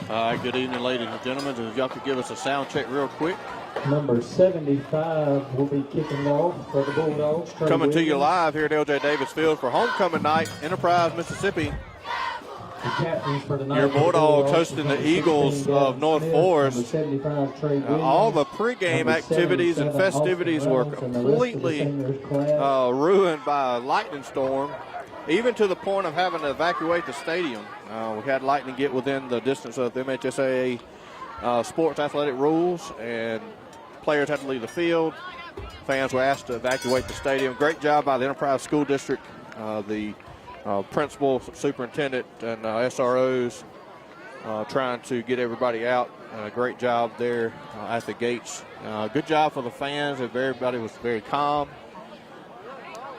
All right, good evening, ladies and gentlemen. If y'all could give us a sound check real quick. Number 75 will be kicking off for the Bulldogs. Coming to you live here at L.J. Davis Field for homecoming night, Enterprise, Mississippi. Your Bulldogs hosting the Eagles of North Forrest. All the pregame activities and festivities were completely ruined by a lightning storm, even to the point of having to evacuate the stadium. We had lightning get within the distance of the MHSAA sports athletic rules, and players had to leave the field. Fans were asked to evacuate the stadium. Great job by the Enterprise School District, the principal, superintendent, and SROs trying to get everybody out. Great job there at the gates. Good job for the fans. Everybody was very calm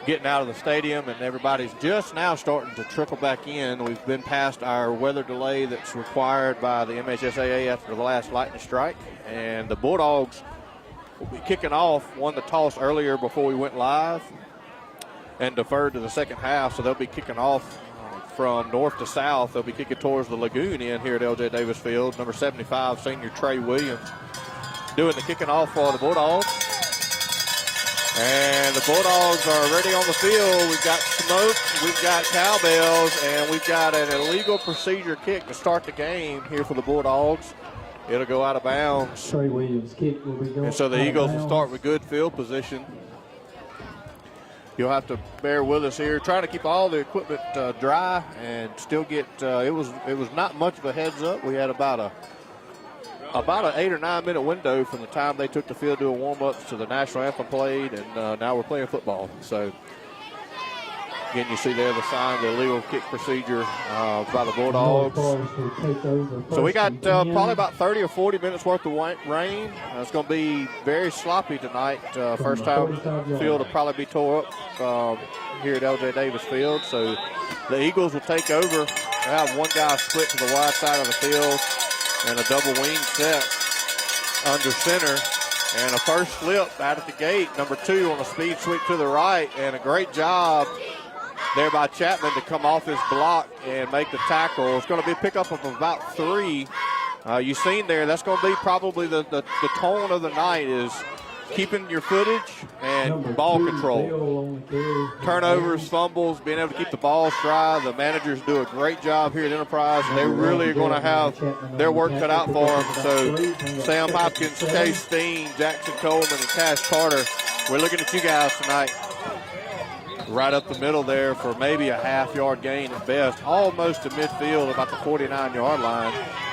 getting out of the stadium, and everybody's just now starting to trickle back in. We've been past our weather delay that's required by the MHSAA after the last lightning strike, and the Bulldogs will be kicking off. Won the toss earlier before we went live and deferred to the second half, so they'll be kicking off from north to south. They'll be kicking towards the lagoon end here at L.J. Davis Field. Number 75, senior Trey Williams, doing the kicking off for the Bulldogs. And the Bulldogs are ready on the field. We've got smoke, we've got cowbells, and we've got an illegal procedure kick to start the game here for the Bulldogs. It'll go out of bounds. Trey Williams' kick will be going. And so the Eagles will start with good field position. You'll have to bear with us here, trying to keep all the equipment dry and still get. It was not much of a heads up. We had about an 8 or 9 minute window from the time they took the field doing warm-ups to the national anthem played, and now we're playing football. So again, you see there the sign, the illegal kick procedure by the Bulldogs. So we got probably about 30 or 40 minutes worth of rain. It's going to be very sloppy tonight. First time the field will probably be tore up here at L.J. Davis Field. So the Eagles will take over. They have one guy split to the wide side of the field and a double wing set under center. And a first slip out at the gate, number 2 on a speed sweep to the right, and a great job there by Chapman to come off his block and make the tackle. It's going to be a pickup of about 3. You've seen there, that's going to be probably the tone of the night is keeping your footage and ball control. Turnovers, fumbles, being able to keep the balls dry. The managers do a great job here at Enterprise, and they really are going to have their work cut out for them. So Sam Hopkins, Chase Steen, Jackson Coleman, and Cash Carter, we're looking at you guys tonight. Right up the middle there for maybe a half-yard gain at best, almost to midfield, about the 49-yard line.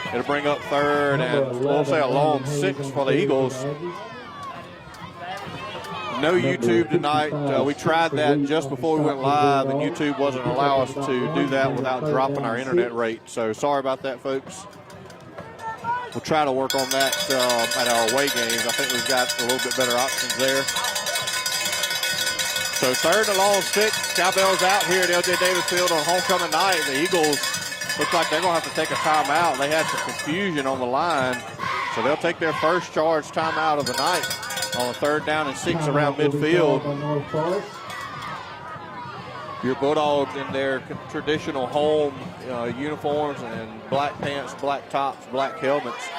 It'll bring up third, and we'll say a long 6 for the Eagles. No YouTube tonight. We tried that just before we went live, and YouTube wasn't allow us to do that without dropping our internet rate. So sorry about that, folks. We'll try to work on that at our away games. I think we've got a little bit better options there. So third and long 6. Cowbells out here at L.J. Davis Field on homecoming night. The Eagles look like they're going to have to take a timeout. They had some confusion on the line. So they'll take their first charge timeout of the night on a 3rd down and 6 around midfield. Your Bulldogs in their traditional home uniforms and black pants, black tops, black helmets.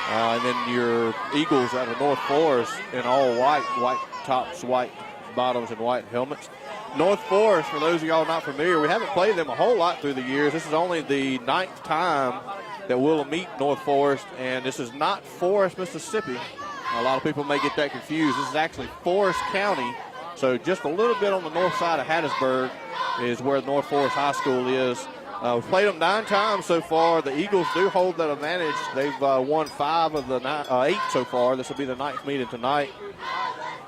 And then your Eagles out of North Forrest in all white tops, white bottoms, and white helmets. North Forrest, for those of y'all not familiar, we haven't played them a whole lot through the years. This is only the 9th time that we'll meet North Forrest, and this is not Forrest, Mississippi. A lot of people may get that confused. This is actually Forrest County, so just a little bit on the north side of Hattiesburg is where North Forrest High School is. We've played them 9 times so far. The Eagles do hold that advantage. They've won 5 of the 8 so far. This will be the 9th meeting tonight.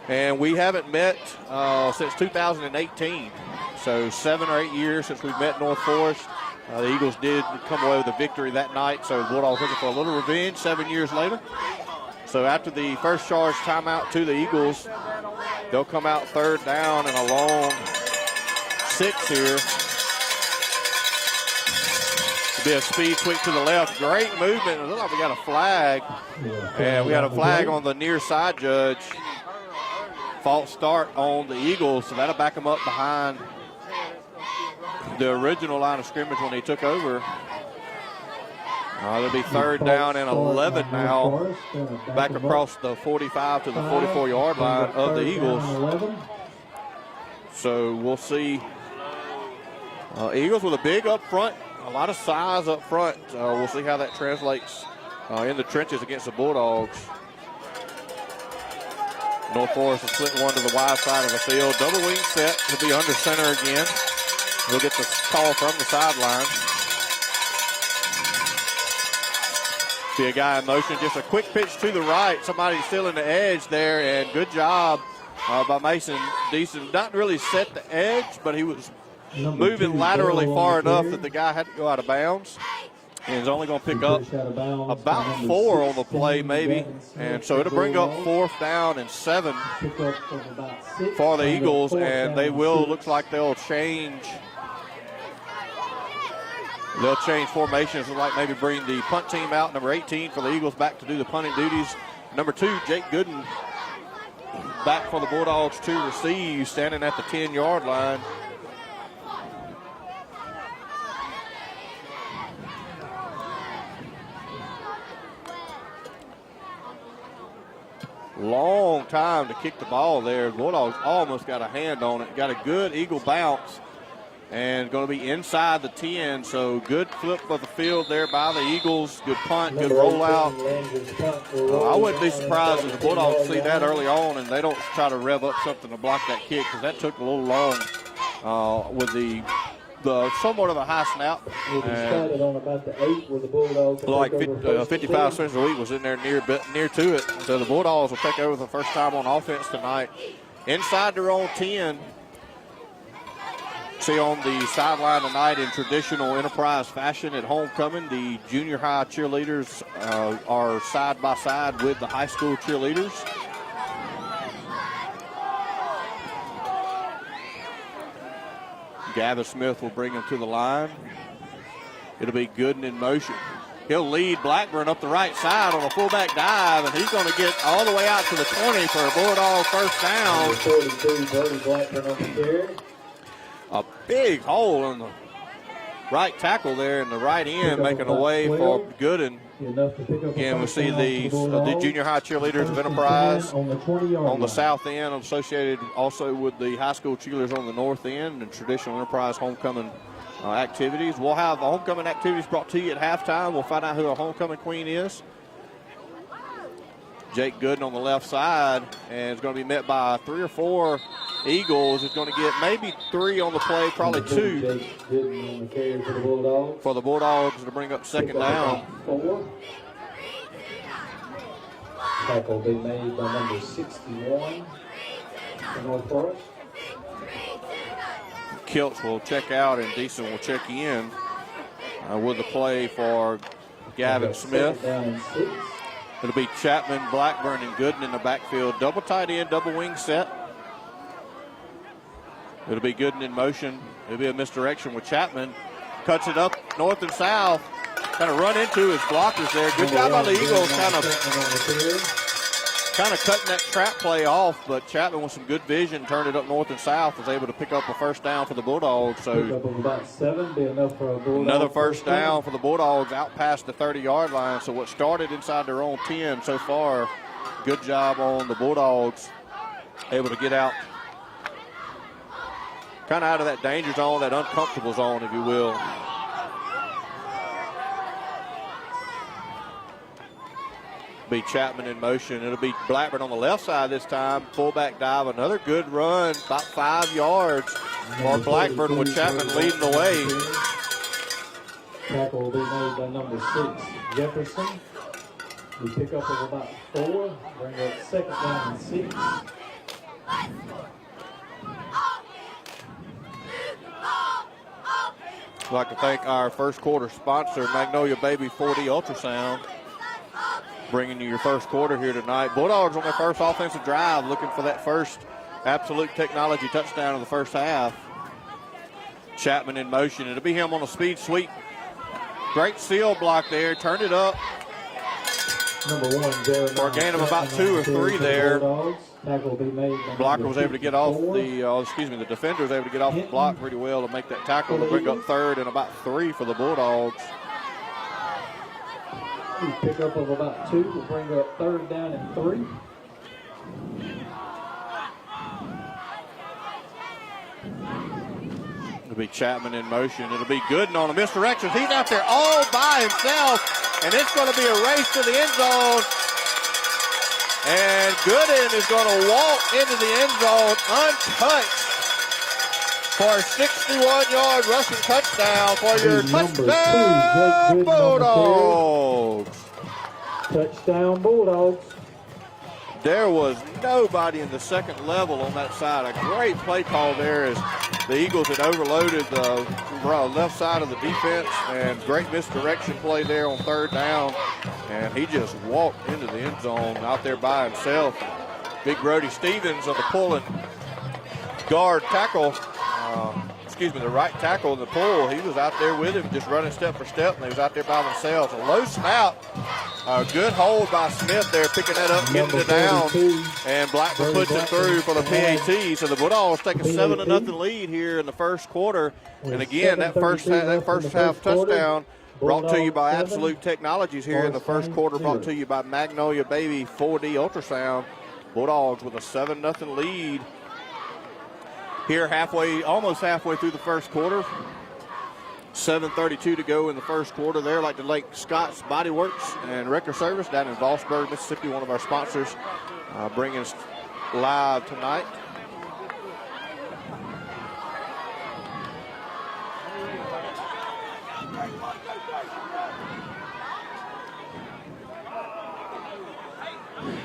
And we haven't met since 2018. So 7 or 8 years since we've met North Forrest. The Eagles did come away with a victory that night, so the Bulldogs looking for a little revenge 7 years later. So after the first charge timeout to the Eagles, they'll come out 3rd down and a long 6 here. It'll be a speed tweak to the left. Great movement. It looks like we got a flag. And we got a flag on the near side judge. False start on the Eagles, so that'll back them up behind the original line of scrimmage when they took over. It'll be third down and 11 now. Back across the 45 to the 44-yard line of the Eagles. So we'll see. Eagles with a big up front, a lot of size up front. We'll see how that translates in the trenches against the Bulldogs. North Forrest will split one to the wide side of the field. Double wing set to be under center again. We'll get the call from the sideline. See a guy in motion, just a quick pitch to the right. Somebody still in the edge there, and good job by Mason Deason. Not really set the edge, but he was moving laterally far enough that the guy had to go out of bounds. And he's only going to pick up about 4 on the play, maybe. And so it'll bring up 4th down and 7 for the Eagles, and they will, looks like they'll change. They'll change formations and like maybe bring the punt team out. Number 18 for the Eagles back to do the punting duties. Number 2, Jake Gooden, back for the Bulldogs to receive, standing at the 10-yard line. Long time to kick the ball there. The Bulldogs almost got a hand on it. Got a good Eagle bounce and going to be inside the 10. So good flip of the field there by the Eagles. Good punt, good rollout. I wouldn't be surprised if the Bulldogs see that early on and they don't try to rev up something to block that kick, because that took a little long with the somewhat of a high snap. Started on about the 8 where the Bulldogs like 55 cents a week was in there near to it. So the Bulldogs will take over the first time on offense tonight. Inside their own 10. See on the sideline tonight in traditional Enterprise fashion at homecoming, the junior high cheerleaders are side by side with the high school cheerleaders. Gavin Smith will bring him to the line. It'll be Gooden in motion. He'll lead Blackburn up the right side on a fullback dive, and he's going to get all the way out to the 20 for a Bulldog first down. 42, Brody Blackburn on the carry. A big hole in the right tackle there in the right end, making a way for Gooden. Again, we see the junior high cheerleaders of Enterprise on the south end, associated also with the high school cheerleaders on the north end, and traditional Enterprise homecoming activities. We'll have the homecoming activities brought to you at halftime. We'll find out who our homecoming queen is. Jake Gooden on the left side, and it's going to be met by 3 or 4 Eagles. It's going to get maybe 3 on the play, probably 2 for the Bulldogs to bring up second down. Tackle will be made by number 61 for North Forrest. Kiltz will check out, and Deason will check in with the play for Gavin Smith. It'll be Chapman, Blackburn, and Gooden in the backfield. Double tight end, double wing set. It'll be Gooden in motion. It'll be a misdirection with Chapman. Cuts it up north and south. Kind of run into his blockers there. Good job by the Eagles kind of cutting that trap play off, but Chapman with some good vision turned it up north and south, was able to pick up a first down for the Bulldogs. So about 7, be enough for a Bulldog another first down for the Bulldogs out past the 30-yard line. So what started inside their own 10 so far, good job on the Bulldogs, able to get out, kind of out of that danger zone, that uncomfortable zone, if you will. Be Chapman in motion. It'll be Blackburn on the left side this time. Fullback dive, another good run, about 5 yards for Blackburn with Chapman leading the way. Tackle will be made by number 6, Jefferson. We pick up of about 4, bring up second down and 6. I'd like to thank our first quarter sponsor, Magnolia Baby 4D Ultrasound, bringing you your first quarter here tonight. Bulldogs on their first offensive drive, looking for that first Absolute Technology touchdown of the first half. Chapman in motion. It'll be him on a speed sweep. Great seal block there. Turned it up. Number 1, Jeremiah, for a gain of about 2 or 3 there. Tackle will be made. Blocker was able to get off the defender was able to get off the block pretty well to make that tackle to bring up third and about 3 for the Bulldogs. Pickup of about 2 will bring up 3rd down and 3. It'll be Chapman in motion. It'll be Gooden on a misdirection. He's out there all by himself, and it's going to be a race to the end zone. And Gooden is going to walk into the end zone untouched for a 61-yard rushing touchdown for your touchdown Bulldogs. Touchdown Bulldogs. There was nobody in the second level on that side. A great play call there as the Eagles had overloaded the left side of the defense, and great misdirection play there on 3rd down. And he just walked into the end zone out there by himself. Big Brody Stevens on the pulling guard tackle. The right tackle in the pull. He was out there with him, just running step for step, and he was out there by themselves. A low snap. A good hold by Smith there, picking that up, getting it down, and Blackman puts it through for the PAT. So the Bulldogs take a 7-0 lead here in the first quarter. And again, that first half touchdown brought to you by Absolute Technologies here in the first quarter, brought to you by Magnolia Baby 4D Ultrasound. Bulldogs with a 7-0 lead here almost halfway through the first quarter. 7:32 to go in the first quarter there. Like to Lake Scott's Body Works and Wrecker Service down in Vossburg, Mississippi, one of our sponsors, bringing us live tonight.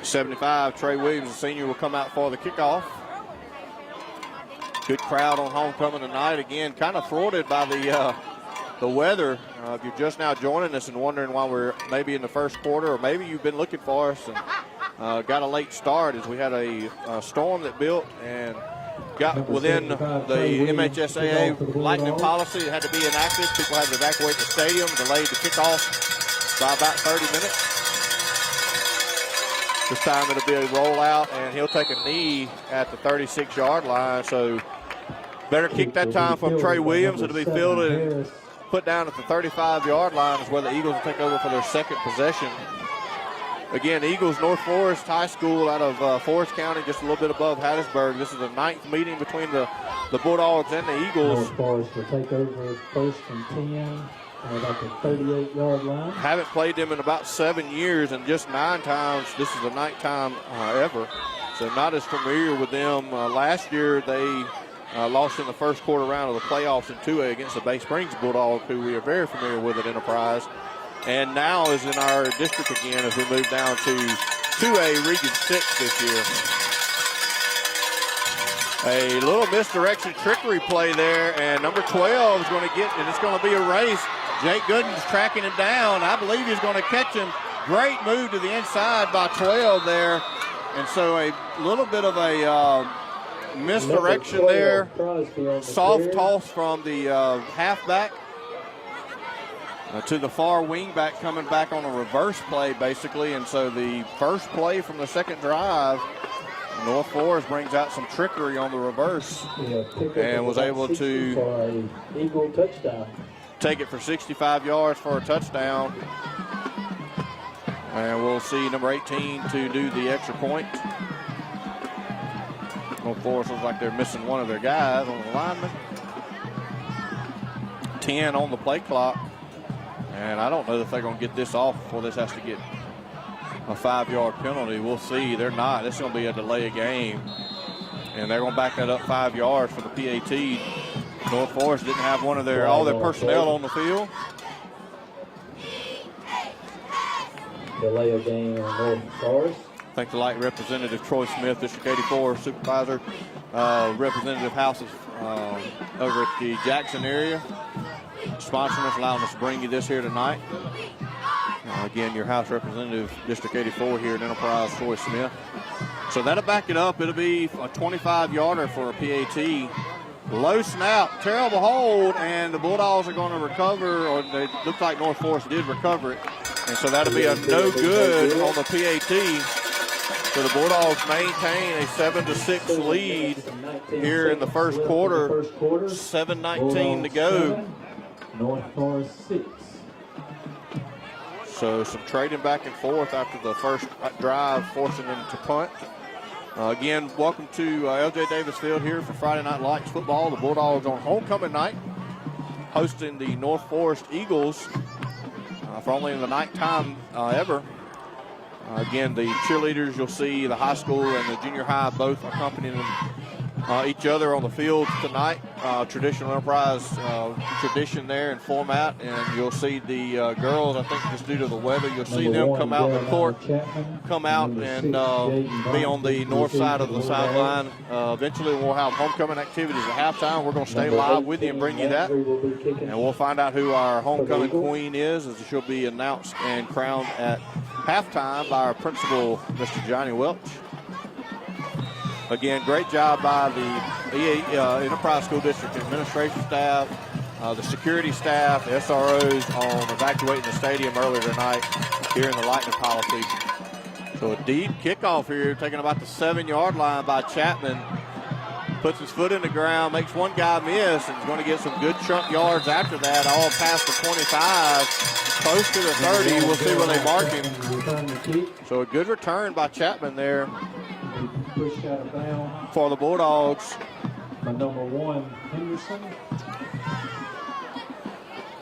'75, Trey Williams, the senior, will come out for the kickoff. Good crowd on homecoming tonight. Again, kind of thwarted by the weather. If you're just now joining us and wondering why we're maybe in the first quarter, or maybe you've been looking for us and got a late start, as we had a storm that built and got within the MHSAA lightning policy. It had to be enacted. People had to evacuate the stadium, delayed the kickoff by about 30 minutes. This time it'll be a rollout, and he'll take a knee at the 36-yard line. So better kick that time from Trey Williams. It'll be fielded and put down at the 35-yard line is where the Eagles will take over for their second possession. Again, Eagles North Forest High School out of Forrest County, just a little bit above Hattiesburg. This is the 9th meeting between the Bulldogs and the Eagles. North Forest will take over 1st and 10. About the 38-yard line. Haven't played them in about 7 years, and just 9 times. This is the 9th time ever. So not as familiar with them. Last year they lost in the first quarter round of the playoffs in 2A against the Bay Springs Bulldogs, who we are very familiar with at Enterprise. And now is in our district again as we move down to 2A Region 6 this year. A little misdirection trickery play there, and number 12 is going to get, and it's going to be a race. Jake Gooden's tracking him down. I believe he's going to catch him. Great move to the inside by 12 there. And so a little bit of a misdirection there. Soft toss from the halfback to the far wing back, coming back on a reverse play, basically. And so the first play from the second drive, North Forest brings out some trickery on the reverse and was able to Eagle touchdown. Take it for 65 yards for a touchdown. And we'll see number 18 to do the extra point. North Forest looks like they're missing one of their guys on the lineman. 10 on the play clock. And I don't know if they're going to get this off before this has to get a 5-yard penalty. We'll see. They're not. It's going to be a delay of game. And they're going to back that up 5 yards for the PAT. North Forest didn't have all their personnel on the field. Delay of game on North Forest. Thank the light Representative Troy Smith, District 84 Supervisor, Representative Houses over at the Jackson area, sponsoring us, allowing us to bring you this here tonight. Again, your House Representative, District 84 here at Enterprise, Troy Smith. So that'll back it up. It'll be a 25-yarder for a PAT. Low snap, terrible hold, and the Bulldogs are going to recover, or it looks like North Forest did recover it. And so that'll be a no good on the PAT. So the Bulldogs maintain a 7-6 lead here in the first quarter. 7:19 to go. North Forest 6. So some trading back and forth after the first drive, forcing them to punt. Again, welcome to LJ Davis Field here for Friday Night Lights football. The Bulldogs on homecoming night, hosting the North Forrest Eagles for only the nighttime ever. Again, the cheerleaders, you'll see the high school and the junior high both accompanying each other on the field tonight. Traditional Enterprise tradition there and format. And you'll see the girls, I think just due to the weather, you'll see them come out the court, come out and be on the north side of the sideline. Eventually we'll have homecoming activities at halftime. We're going to stay live with you and bring you that. And we'll find out who our homecoming queen is, as she'll be announced and crowned at halftime by our principal, Mr. Johnny Welch. Again, great job by the Enterprise School District administration staff, the security staff, the SROs on evacuating the stadium earlier tonight here in the Lightning policy. So a deep kickoff here, taking about the 7-yard line by Chapman. Puts his foot in the ground, makes one guy miss, and is going to get some good chunk yards after that, all past the 25, close to the 30. We'll see where they mark him. So a good return by Chapman there Pushed out of bounds for the Bulldogs. by number 1, Henderson.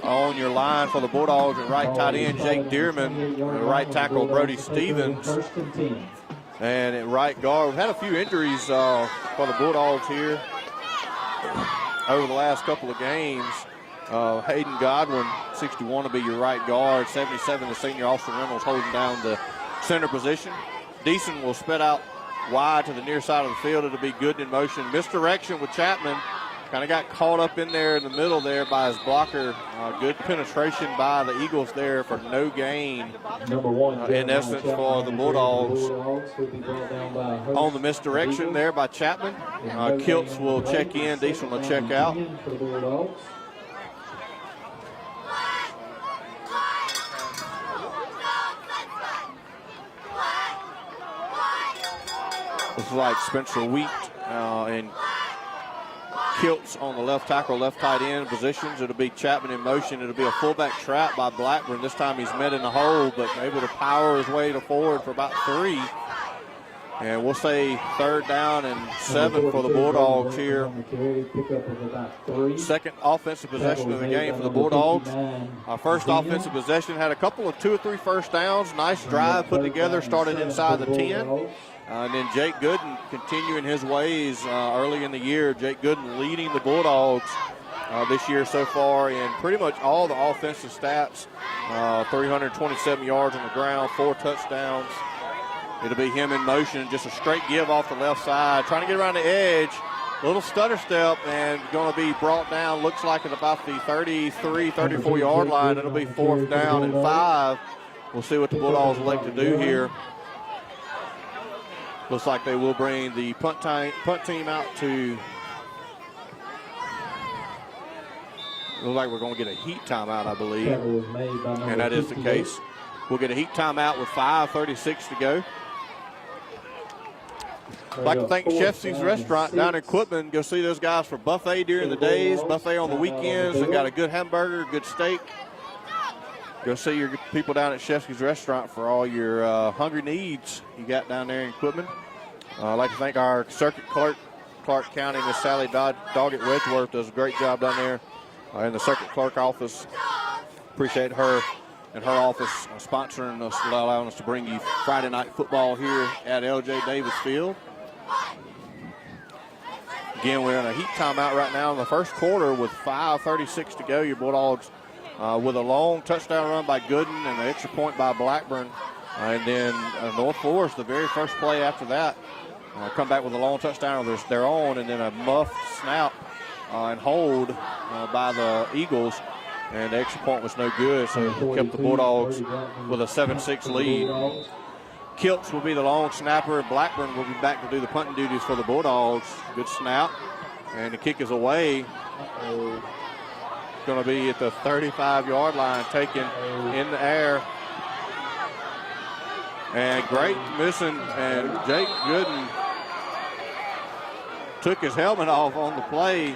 On your line for the Bulldogs at right tight end, Jake Dearman. Right tackle, Brody Stevens. First and 10. And at right guard, we've had a few injuries for the Bulldogs here over the last couple of games. Hayden Godwin, 61, will be your right guard. 77, the senior Austin Reynolds holding down the center position. Deason will spit out wide to the near side of the field. It'll be Gooden in motion. Misdirection with Chapman. Kind of got caught up in there in the middle there by his blocker. Good penetration by the Eagles there for no gain. Number 1, In essence, for the Bulldogs. On the misdirection there by Chapman. Kiltz will check in. Deason will check out. Looks like Spencer Wheat and Kiltz on the left tackle, left tight end positions. It'll be Chapman in motion. It'll be a fullback trap by Blackburn. This time he's met in the hole, but able to power his way to forward for about 3. And we'll say 3rd down and 7 for the Bulldogs here. Second offensive possession of the game for the Bulldogs. Our first offensive possession had a couple of 2 or 3 first downs. Nice drive put together, started inside the 10. And then Jake Gooden continuing his ways early in the year. Jake Gooden leading the Bulldogs this year so far in pretty much all the offensive stats. 327 yards on the ground, 4 touchdowns. It'll be him in motion, just a straight give off the left side, trying to get around the edge. Little stutter step and going to be brought down, looks like at about the 33, 34-yard line. It'll be 4th down and 5. We'll see what the Bulldogs elect to do here. Looks like they will bring the punt team out to. Looks like we're going to get a heat timeout, I believe. And that is the case. We'll get a heat timeout with 5:36 to go. I'd like to thank Chefsy's Restaurant down in Quitman. Go see those guys for buffet during the days, buffet on the weekends. They've got a good hamburger, good steak. Go see your people down at Chefsy's Restaurant for all your hungry needs you got down there in Quitman. I'd like to thank our circuit clerk, Clarke County, Miss Sally Doggett Wedgeworth does a great job down there in the circuit clerk office. Appreciate her and her office sponsoring us, allowing us to bring you Friday night football here at LJ Davis Field. Again, we're in a heat timeout right now in the first quarter with 5:36 to go. Your Bulldogs with a long touchdown run by Gooden and an extra point by Blackburn. And then North Forrest, the very first play after that, come back with a long touchdown of their own, and then a muffed snap and hold by the Eagles. And the extra point was no good, so kept the Bulldogs with a 7-6 lead. Kiltz will be the long snapper. Blackburn will be back to do the punting duties for the Bulldogs. Good snap. And the kick is away. Going to be at the 35-yard line, taken in the air. And great missing, and Jake Gooden took his helmet off on the play,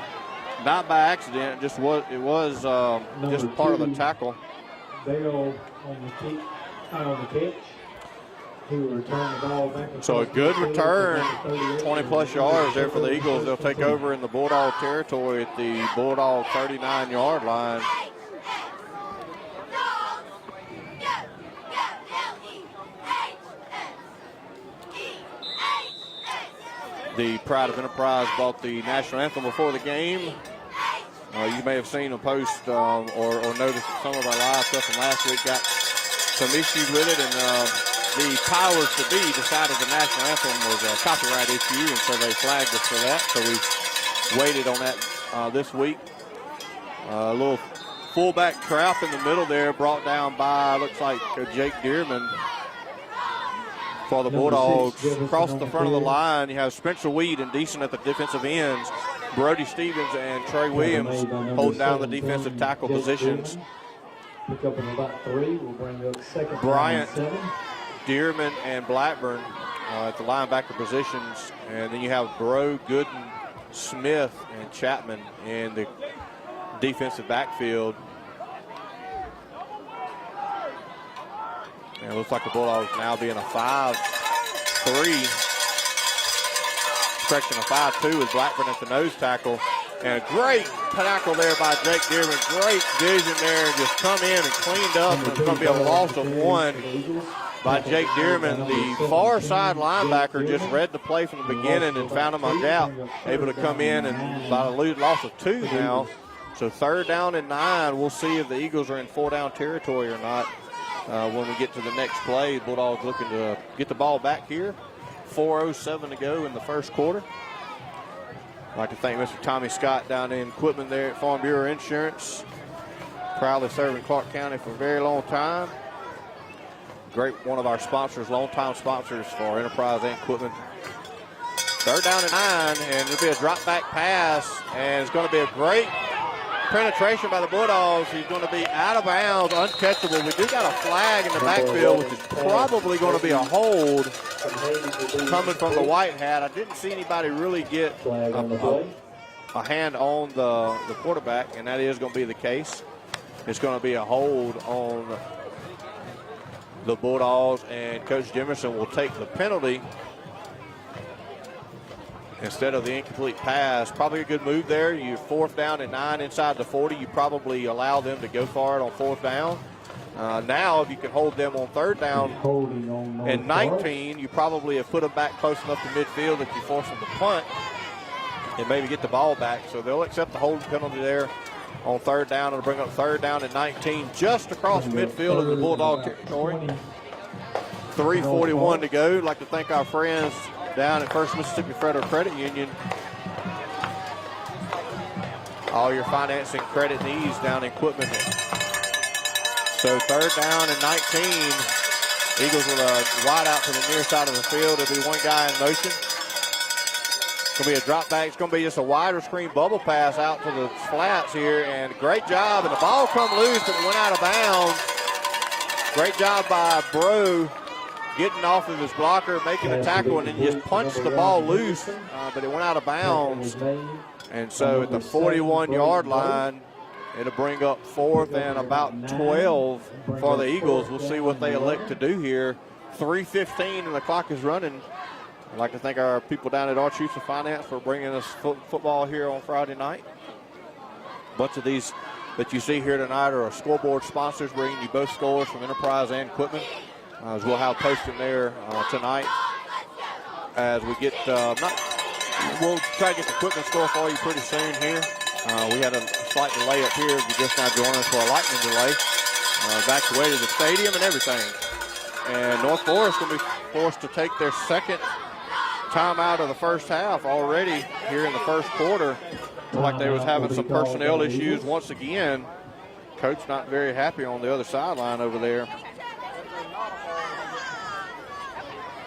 not by accident. It was just part of the tackle. Bell on the catch. He will return the ball back. So a good return, 20-plus yards there for the Eagles. They'll take over in the Bulldog territory at the Bulldog 39-yard line. The Pride of Enterprise brought the national anthem before the game. You may have seen a post or noticed some of our live stuff from last week got some issues with it, and the powers to be decided the national anthem was a copyright issue, and so they flagged us for that. So we waited on that this week. A little fullback trap in the middle there, brought down by, looks like Jake Dearman for the Bulldogs. Across the front of the line, you have Spencer Weed and Decent at the defensive ends. Brody Stevens and Trey Williams holding down the defensive tackle positions. Pick up in about 3. We'll bring up second. Bryant, 7. Dearman, and Blackburn at the linebacker positions. And then you have Bro, Gooden, Smith, and Chapman in the defensive backfield. And it looks like the Bulldogs now being a 5-3. Correction, a 5-2 with Blackburn at the nose tackle. And a great tackle there by Jake Dearman. Great vision there, and just come in and cleaned up. And it's going to be a loss of 1 by Jake Dearman. The far side linebacker just read the play from the beginning and found him on gap. Able to come in and about a loss of 2 now. So 3rd down and 9. We'll see if the Eagles are in 4-down territory or not when we get to the next play. Bulldogs looking to get the ball back here. 4:07 to go in the first quarter. I'd like to thank Mr. Tommy Scott down in equipment there at Farm Bureau Insurance. Proudly serving Clarke County for a very long time. Great, one of our sponsors, longtime sponsors for Enterprise and Equipment. 3rd down and 9, and it'll be a drop back pass, and it's going to be a great penetration by the Bulldogs. He's going to be out of bounds, uncatchable. We do got a flag in the backfield, which is probably going to be a hold coming from the white hat. I didn't see anybody really get a hand on the quarterback, and that is going to be the case. It's going to be a hold on the Bulldogs, and Coach Jimerson will take the penalty instead of the incomplete pass. Probably a good move there. You're 4th down and 9 inside the 40. You probably allow them to go for it on 4th down. Now, if you can hold them on 3rd down and 19, you probably have put them back close enough to midfield that you force them to punt and maybe get the ball back. So they'll accept the holding penalty there on 3rd down. It'll bring up 3rd down and 19 just across midfield of the Bulldog territory. 3:41 to go. I'd like to thank our friends down at First Mississippi Federal Credit Union. All your financing credit needs down in equipment. So 3rd down and 19. Eagles with a wide out to the near side of the field. There'll be one guy in motion. It's going to be a drop back. It's going to be just a wider screen bubble pass out to the flats here. And great job. And the ball come loose, but it went out of bounds. Great job by Bro getting off of his blocker, making a tackle, and then just punched the ball loose. But it went out of bounds. And so at the 41-yard line, it'll bring up 4th and about 12 for the Eagles. We'll see what they elect to do here. 3:15 and the clock is running. I'd like to thank our people down at Architecture Finance for bringing us football here on Friday night. A bunch of these that you see here tonight are our scoreboard sponsors, bringing you both scores from Enterprise and Equipment. As we'll have posted there tonight as we get, we'll try to get the equipment score for you pretty soon here. We had a slight delay up here. You just now joined us for a lightning delay. Evacuated the stadium and everything. And North Forrest going to be forced to take their 2nd timeout of the first half already here in the first quarter. Looked like they was having some personnel issues once again. Coach not very happy on the other sideline over there.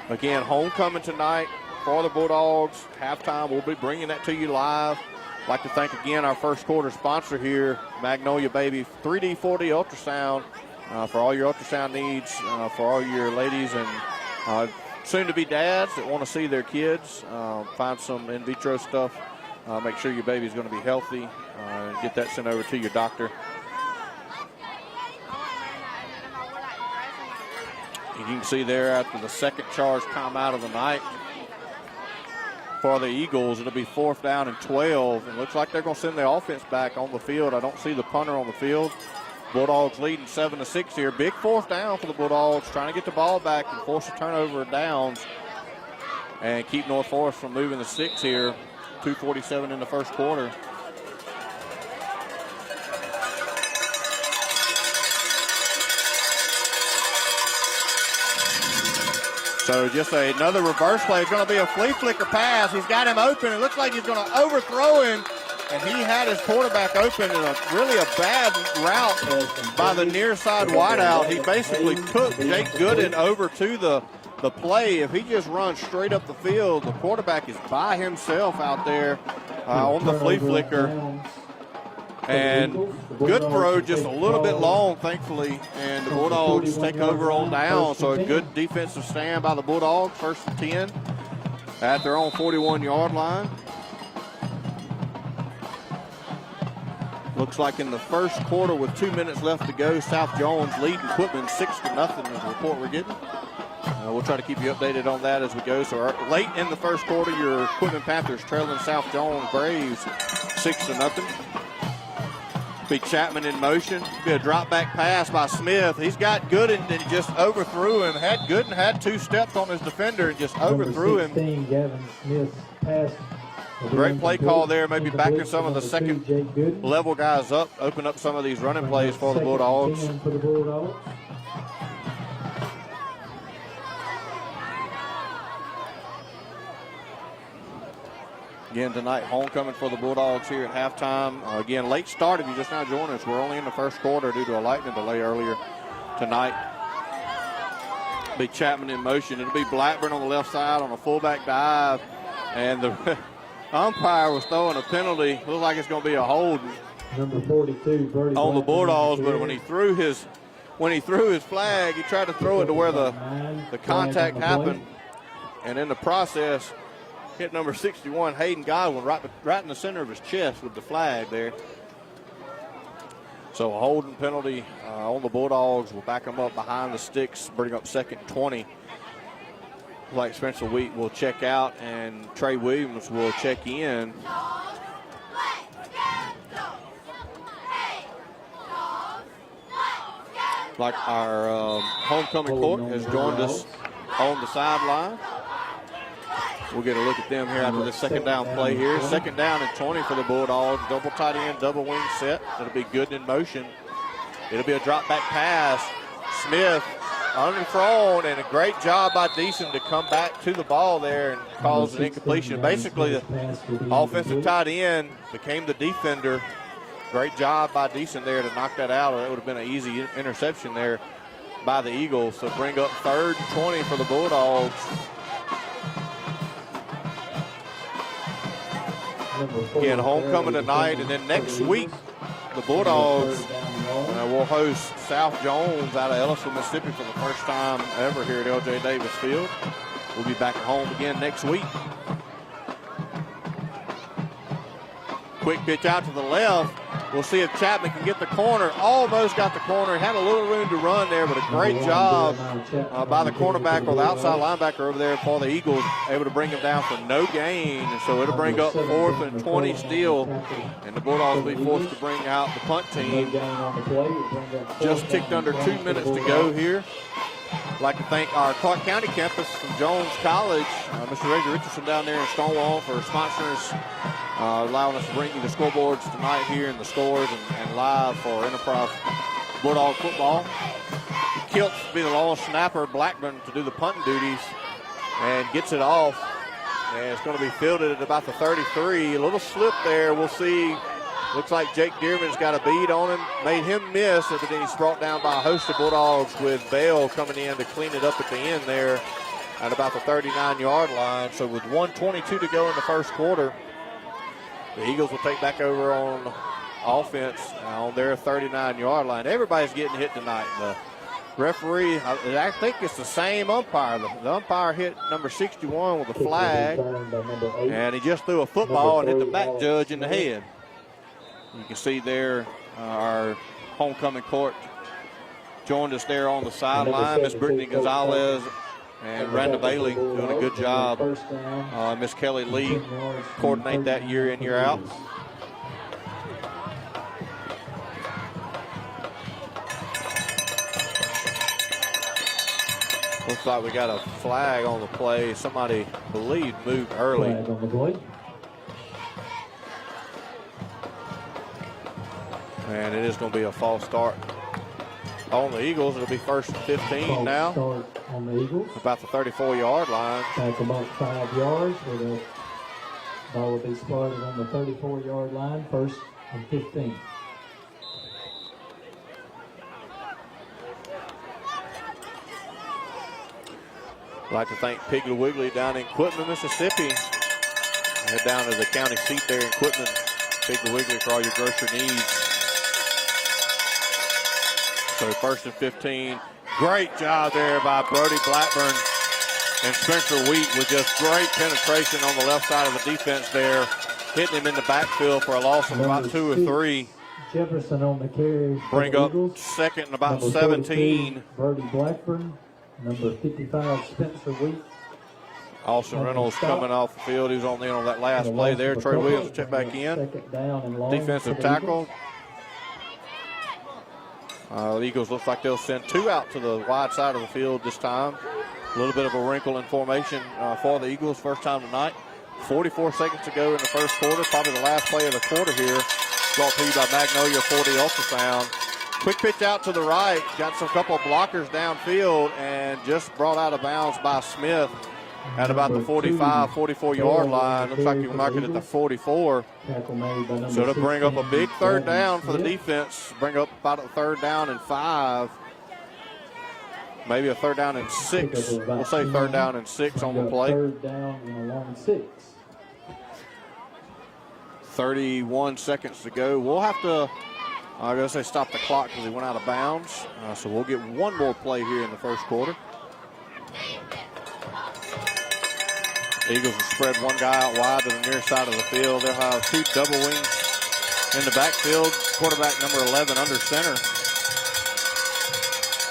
Again, homecoming tonight for the Bulldogs. Halftime, we'll be bringing that to you live. I'd like to thank again our first quarter sponsor here, Magnolia Baby 3D 4D Ultrasound, for all your ultrasound needs, for all your ladies and soon-to-be dads that want to see their kids, find some in vitro stuff, make sure your baby's going to be healthy, get that sent over to your doctor. You can see there after the second charge timeout of the night for the Eagles, it'll be 4th down and 12. It looks like they're going to send the offense back on the field. I don't see the punter on the field. Bulldogs leading 7-6 here. Big 4th down for the Bulldogs, trying to get the ball back and force a turnover downs and keep North Forrest from moving the sticks here. 2:47 in the first quarter. So just another reverse play. It's going to be a flea flicker pass. He's got him open. It looks like he's going to overthrow him, and he had his quarterback open in really a bad route by the near side wideout. He basically took Jake Gooden over to the play. If he just runs straight up the field, the quarterback is by himself out there on the flea flicker. And good throw, just a little bit long, thankfully, and the Bulldogs take over on down. So a good defensive stand by the Bulldogs, 1st and 10 at their own 41-yard line. Looks like in the first quarter with 2 minutes left to go, South Jones leading Quitman 6-0 is the report we're getting. We'll try to keep you updated on that as we go. So late in the first quarter, your Quitman Panthers trailing South Jones Braves 6-0. Be Chapman in motion. Be a drop back pass by Smith. He's got Gooden and just overthrew him. Gooden had 2 steps on his defender and just overthrew him. Gavin Smith passed. Great play call there. Maybe backing some of the second level guys up, open up some of these running plays for the Bulldogs. Again, tonight, homecoming for the Bulldogs here at halftime. Again, late start if you just now joining us. We're only in the first quarter due to a lightning delay earlier tonight. Be Chapman in motion. It'll be Blackburn on the left side on a fullback dive. And the umpire was throwing a penalty. Looks like it's going to be a holding Number 42, on the Bulldogs, but when he threw his flag, he tried to throw it to where the contact happened. And in the process, hit number 61, Hayden Godwin, right in the center of his chest with the flag there. So a holding penalty on the Bulldogs. We'll back them up behind the sticks, bring up 2nd and 20. Like Spencer Wheat will check out, and Trey Williams will check in. Like our homecoming court has joined us on the sideline. We'll get a look at them here after the second down play here. 2nd down and 20 for the Bulldogs. Double tight end, double wing set. It'll be good in motion. It'll be a drop back pass. Smith underthrown, and a great job by Deason to come back to the ball there and cause an incompletion. Basically, the offensive tight end became the defender. Great job by Deason there to knock that out. That would have been an easy interception there by the Eagles. So bring up 3rd and 20 for the Bulldogs. Again, homecoming tonight, and then next week, the Bulldogs will host South Jones out of Ellisville, Mississippi for the first time ever here at L.J. Davis Field. We'll be back at home again next week. Quick pitch out to the left. We'll see if Chapman can get the corner. Almost got the corner. Had a little room to run there, but a great job by the cornerback or the outside linebacker over there for the Eagles, able to bring him down for no gain. And so it'll bring up 4th and 20 still, and the Bulldogs will be forced to bring out the punt team. Just ticked under 2 minutes to go here. I'd like to thank our Clarke County campus from Jones College, Mr. Reggie Richardson down there in Stonewall for sponsoring us, allowing us to bring you the scoreboards tonight here and the scores and live for Enterprise Bulldog football. Kiltz will be the long snapper, Blackburn to do the punting duties, and gets it off. And it's going to be fielded at about the 33. A little slip there. We'll see. Looks like Jake Dearman's got a bead on him, made him miss, but then he's brought down by a host of Bulldogs with Bell coming in to clean it up at the end there at about the 39-yard line. So with 1:22 to go in the first quarter, the Eagles will take back over on offense on their 39-yard line. Everybody's getting hit tonight. The referee, I think it's the same umpire. The umpire hit number 61 with a flag, and he just threw a football and hit the back judge in the head. You can see there our homecoming court joined us there on the sideline. Miss Brittany Gonzalez and Randa Bailey doing a good job. Miss Kelly Lee coordinate that year in, year out. Looks like we got a flag on the play. Somebody, believe, moved early. Flag on the play. And it is going to be a false start on the Eagles. It'll be 1st and 15 False now. Start on the Eagles. About the 34-yard line. Back about 5 yards. Where the ball will be spotted on the 34-yard line. 1st and 15. I'd like to thank Piggly Wiggly down in Quitman, Mississippi. Head down to the county seat there in Quitman. Piggly Wiggly for all your grocery needs. So 1st and 15. Great job there by Brody Blackburn and Spencer Wheat with just great penetration on the left side of the defense there, hitting him in the backfield for a loss of about 2 or 3. Jefferson on the carry. Bring up Eagles. 2nd and about Number 17. 42, Brody Blackburn. Number 55, Spencer Wheat. Austin Reynolds coming off the field. He was on that last play there. Trey Williams will check back in. 2nd down and long. Defensive tackle. The Eagles looks like they'll send 2 out to the wide side of the field this time. A little bit of a wrinkle in formation for the Eagles. First time tonight. 44 seconds to go in the first quarter. Probably the last play of the quarter here. Brought to you by Magnolia 40 Ultrasound. Quick pitch out to the right. Got some couple of blockers downfield and just brought out of bounds by Smith at about the 45, 44-yard line. Looks like he'll mark it at the 44. So to bring up a big 3rd down for the defense. Bring up about a 3rd down and 5. Maybe a 3rd down and 6. We'll say 3rd down and 6 on the play. 3rd down and a long 6. 31 seconds to go. We'll have to, I'm going to say stop the clock because he went out of bounds. So we'll get one more play here in the first quarter. Eagles will spread one guy out wide to the near side of the field. They'll have 2 double wings in the backfield. Quarterback number 11 under center.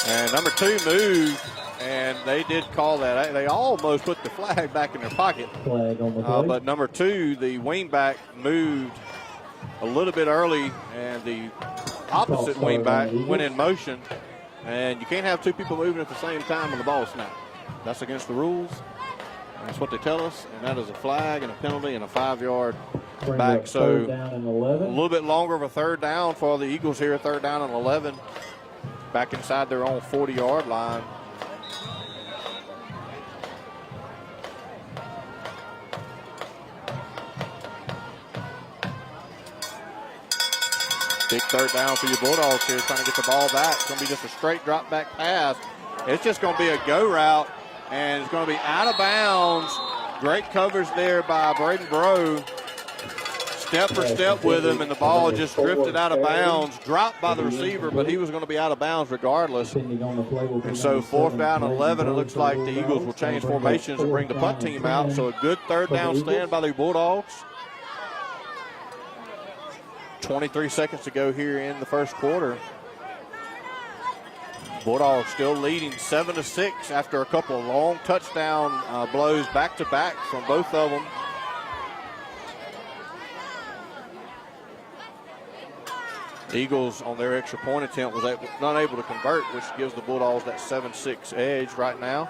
And number 2 moved, and they did call that. They almost put the flag back in their pocket. Flag on the play. But number 2, the wingback, moved a little bit early, and the opposite wingback went in motion. And you can't have 2 people moving at the same time when the ball snapped. That's against the rules. That's what they tell us, and that is a flag and a penalty and a 5-yard back. So down and 11. a little bit longer of a 3rd down for the Eagles here, 3rd down and 11. Back inside their own 40-yard line. Big 3rd down for your Bulldogs here, trying to get the ball back. It's going to be just a straight drop back pass. It's just going to be a go route, and it's going to be out of bounds. Great coverage there by Braden Bro. Step for step with him, and the ball just drifted out of bounds. Dropped by the receiver, but he was going to be out of bounds regardless. And so 4th down and 11, it looks like the Eagles will change formations and bring the punt team out. So a good 3rd down stand by the Bulldogs. 23 seconds to go here in the first quarter. Bulldogs still leading 7-6 after a couple of long touchdown blows back-to-back from both of them. The Eagles on their extra point attempt was not able to convert, which gives the Bulldogs that 7-6 edge right now.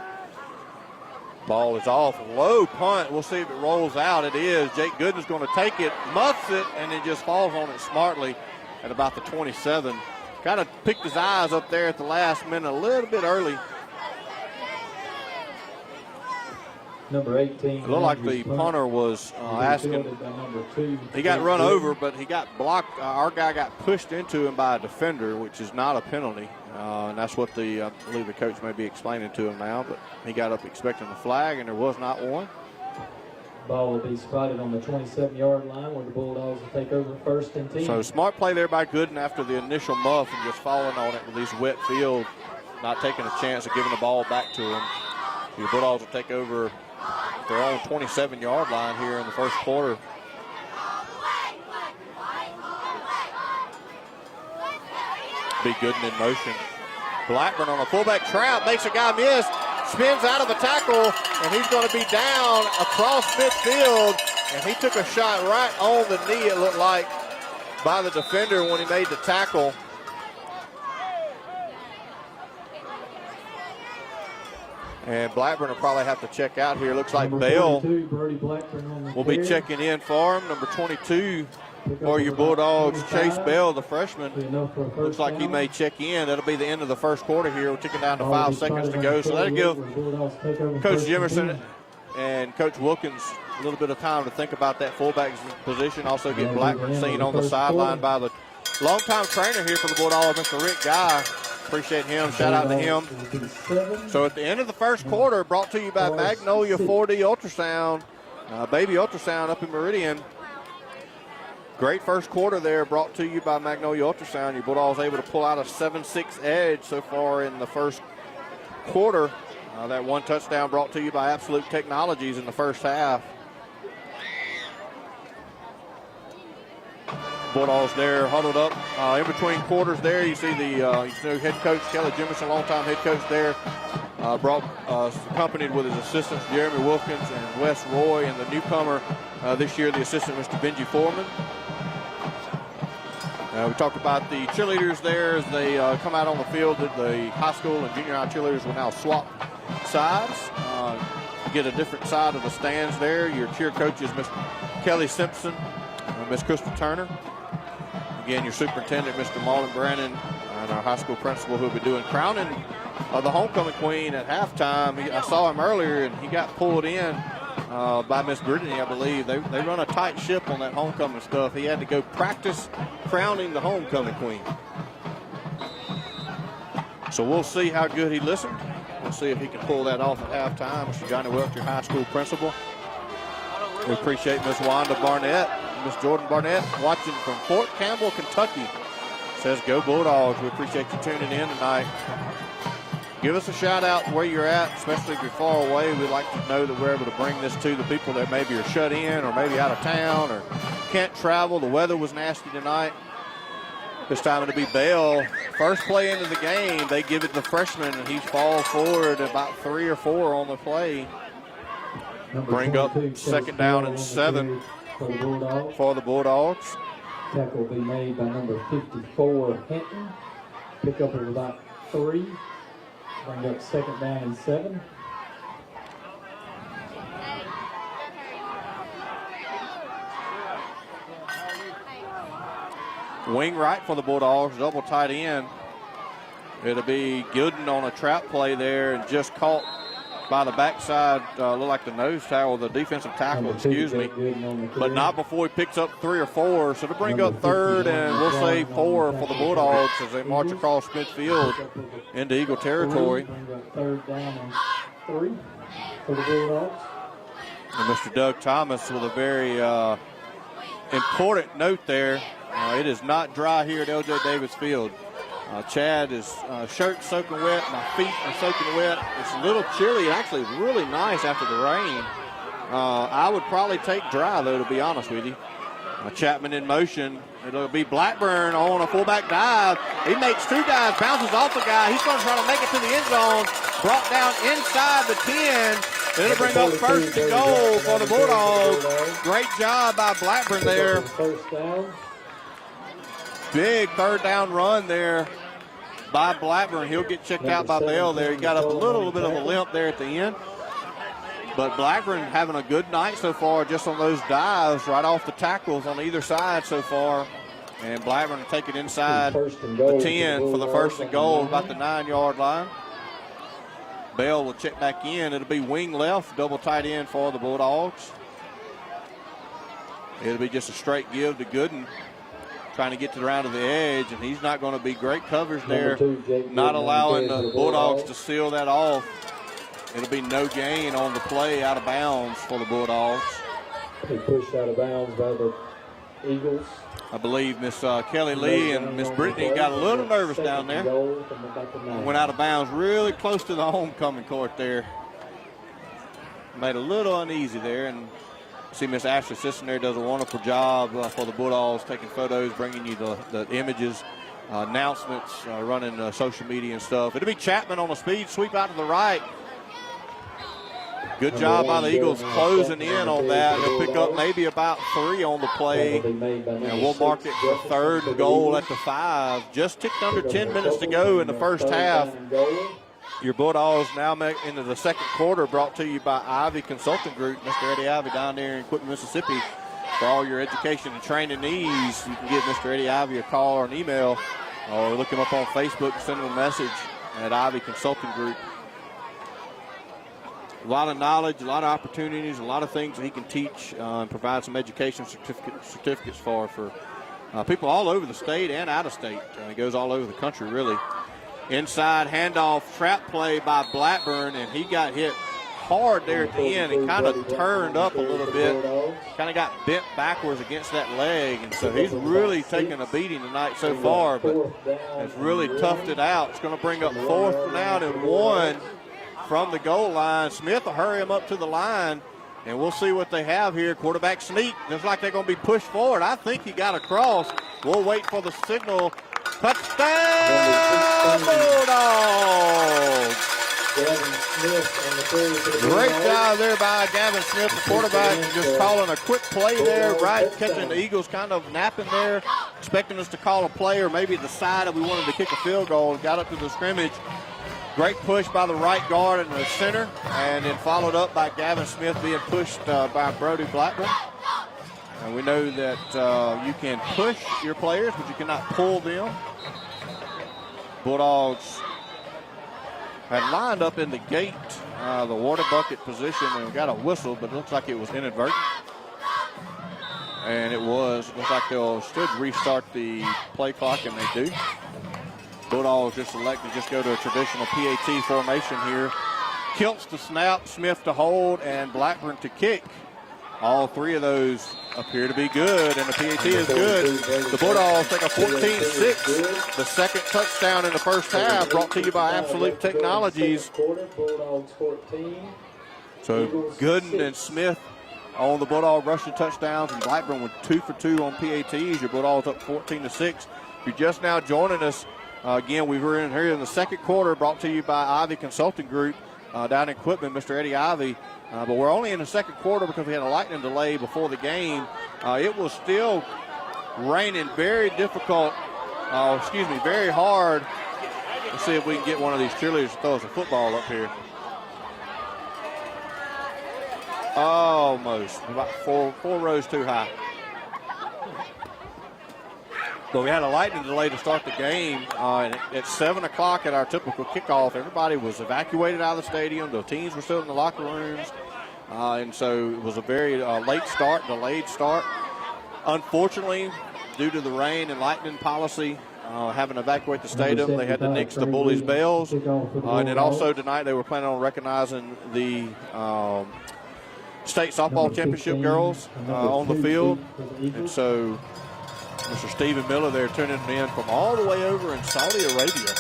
Ball is off. Low punt. We'll see if it rolls out. It is. Jake Gooden's going to take it, muffs it, and then just falls on it smartly at about the 27. Kind of picked his eyes up there at the last minute a little bit early. Number 18. It looked like the punter was asking. He got run over, but he got blocked. Our guy got pushed into him by a defender, which is not a penalty. And that's what I believe the coach may be explaining to him now. But he got up expecting the flag, and there was not one. Ball will be spotted on the 27-yard line where the Bulldogs will take over 1st and 10. So smart play there by Gooden after the initial muff and just falling on it with these wet field, not taking a chance of giving the ball back to him. The Bulldogs will take over their own 27-yard line here in the first quarter. B. Gooden in motion. Blackburn on a fullback trap, makes a guy miss, spins out of the tackle, and he's going to be down across midfield. And he took a shot right on the knee, it looked like, by the defender when he made the tackle. And Blackburn will probably have to check out here. Looks like Bell will be checking in for him. Number 22 for your Bulldogs, Chase Bell, the freshman. Looks like he may check in. That'll be the end of the first quarter here. We're ticking down to 5 seconds to go. So that'll give Coach Jimerson and Coach Wilkins a little bit of time to think about that fullback position. Also get Blackburn seen on the sideline by the longtime trainer here for the Bulldogs, Mr. Rick Guy. Appreciate him. Shout out to him. So at the end of the first quarter, brought to you by Magnolia 4D Ultrasound, Baby Ultrasound up in Meridian. Great first quarter there, brought to you by Magnolia Ultrasound. Your Bulldogs able to pull out a 7-6 edge so far in the first quarter. That one touchdown brought to you by Absolute Technologies in the first half. Bulldogs there huddled up in between quarters there. You see the head coach, Kelly Jimerson, longtime head coach there, accompanied with his assistants, Jeremy Wilkins and Wes Roy, and the newcomer this year, the assistant, Mr. Benji Foreman. We talked about the cheerleaders there as they come out on the field. The high school and junior high cheerleaders will now swap sides, get a different side of the stands there. Your cheer coach is Miss Kelly Simpson, Miss Crystal Turner. Again, your superintendent, Mr. Marlon Brannon, and our high school principal who will be doing crowning of the homecoming queen at halftime. I saw him earlier, and he got pulled in by Miss Brittany, I believe. They run a tight ship on that homecoming stuff. He had to go practice crowning the homecoming queen. So we'll see how good he listened. We'll see if he can pull that off at halftime. Mr. Johnny Welch, your high school principal. We appreciate Miss Wanda Barnett, Miss Jordan Barnett, watching from Fort Campbell, Kentucky. Says, go Bulldogs. We appreciate you tuning in tonight. Give us a shout out where you're at, especially if you're far away. We'd like to know that we're able to bring this to the people that maybe are shut in or maybe out of town or can't travel. The weather was nasty tonight. This time it'll be Bell. First play into the game, they give it to the freshman, and he falls forward about 3 or 4 on the play. Bring up second down and 7 for the Bulldogs. Tackle will be made by number 54, Hinton. Pickup of about 3. Bring up second down and 7. Wing right for the Bulldogs, double tight end. It'll be Gooden on a trap play there and just caught by the backside, look like the nose tackle, the defensive tackle, excuse me, but not before he picks up 3 or 4. So to bring up third and we'll say 4 for the Bulldogs as they march across midfield into Eagle territory. Third down and 3 for the Bulldogs. And Mr. Doug Thomas with a very important note there. It is not dry here at L.J. Davis Field. Chad, his shirt soaking wet, my feet are soaking wet. It's a little chilly. Actually, it's really nice after the rain. I would probably take dry, though, to be honest with you. Chapman in motion. It'll be Blackburn on a fullback dive. He makes 2 dives, bounces off the guy. He's going to try to make it to the end zone. Brought down inside the 10. It'll bring up first and goal for the Bulldogs. Great job by Blackburn there. First down. Big third down run there by Blackburn. He'll get checked out by Bell there. He got up a little bit of a limp there at the end. But Blackburn having a good night so far just on those dives right off the tackles on either side so far. And Blackburn will take it inside the 10 for the first and goal about the 9-yard line. Bell will check back in. It'll be wing left, double tight end for the Bulldogs. It'll be just a straight give to Gooden, trying to get to the round of the edge, and he's not going to be great coverage there, not allowing the Bulldogs to seal that off. It'll be no gain on the play out of bounds for the Bulldogs. He pushed out of bounds by the Eagles. I believe Miss Kelly Lee and Miss Brittany got a little nervous down there. Went out of bounds really close to the homecoming court there. Made a little uneasy there, and see Miss Ashley Sisson there does a wonderful job for the Bulldogs, taking photos, bringing you the images announcements, running social media and stuff. It'll be Chapman on a speed sweep out to the right. Good job by the Eagles closing in on that. They'll pick up maybe about 3 on the play, and we'll mark it for 3rd and goal at the 5. Just ticked under 10 minutes to go in the first half. Your Bulldogs now into the second quarter, brought to you by Ivy Consulting Group. Mr. Eddie Ivy down there in Quitman, Mississippi. For all your education and training needs, you can give Mr. Eddie Ivy a call or an email, or look him up on Facebook and send him a message at Ivy Consulting Group. A lot of knowledge, a lot of opportunities, a lot of things that he can teach and provide some education certificates for people all over the state and out of state. He goes all over the country, really. Inside handoff trap play by Blackburn, and he got hit hard there at the end and kind of turned up a little bit, kind of got bent backwards against that leg, and so he's really taken a beating tonight so far, but has really toughed it out. It's going to bring up 4th down and 1 from the goal line. Smith will hurry him up to the line, and we'll see what they have here. Quarterback sneak. Looks like they're going to be pushed forward. I think he got across. We'll wait for the signal. Touchdown, Bulldogs! Great job there by Gavin Smith, the quarterback, just calling a quick play there, right, catching the Eagles kind of napping there, expecting us to call a play or maybe decide that we wanted to kick a field goal. Got up to the scrimmage. Great push by the right guard in the center, and then followed up by Gavin Smith being pushed by Brody Blackburn. And we know that you can push your players, but you cannot pull them. Bulldogs had lined up in the gate, the water bucket position, and got a whistle, but it looks like it was inadvertent. And it was. Looks like they'll should restart the play clock, and they do. Bulldogs just elect to just go to a traditional PAT formation here. Kiltz to snap, Smith to hold, and Blackburn to kick. All 3 of those appear to be good, and the PAT is good. The Bulldogs take a 14-6, the second touchdown in the first half, brought to you by Absolute Technologies. So Gooden and Smith on the Bulldog rushing touchdowns, and Blackburn with 2 for 2 on PATs. Your Bulldogs up 14-6. If you're just now joining us, again, we were in here in the second quarter, brought to you by Ivy Consulting Group down in Quitman, Mr. Eddie Ivy. But we're only in the second quarter because we had a lightning delay before the game. It was still raining very difficult, very hard. Let's see if we can get one of these cheerleaders to throw us a football up here. Almost, about four rows too high. But we had a lightning delay to start the game. At 7 o'clock at our typical kickoff, everybody was evacuated out of the stadium. The teams were still in the locker rooms. And so it was a very delayed start. Unfortunately, due to the rain and lightning policy, having to evacuate the stadium, they had to nix the Bullies bells. And then also tonight they were planning on recognizing the state softball championship girls on the field. And so Mr. Stephen Miller there tuning in from all the way over in Saudi Arabia.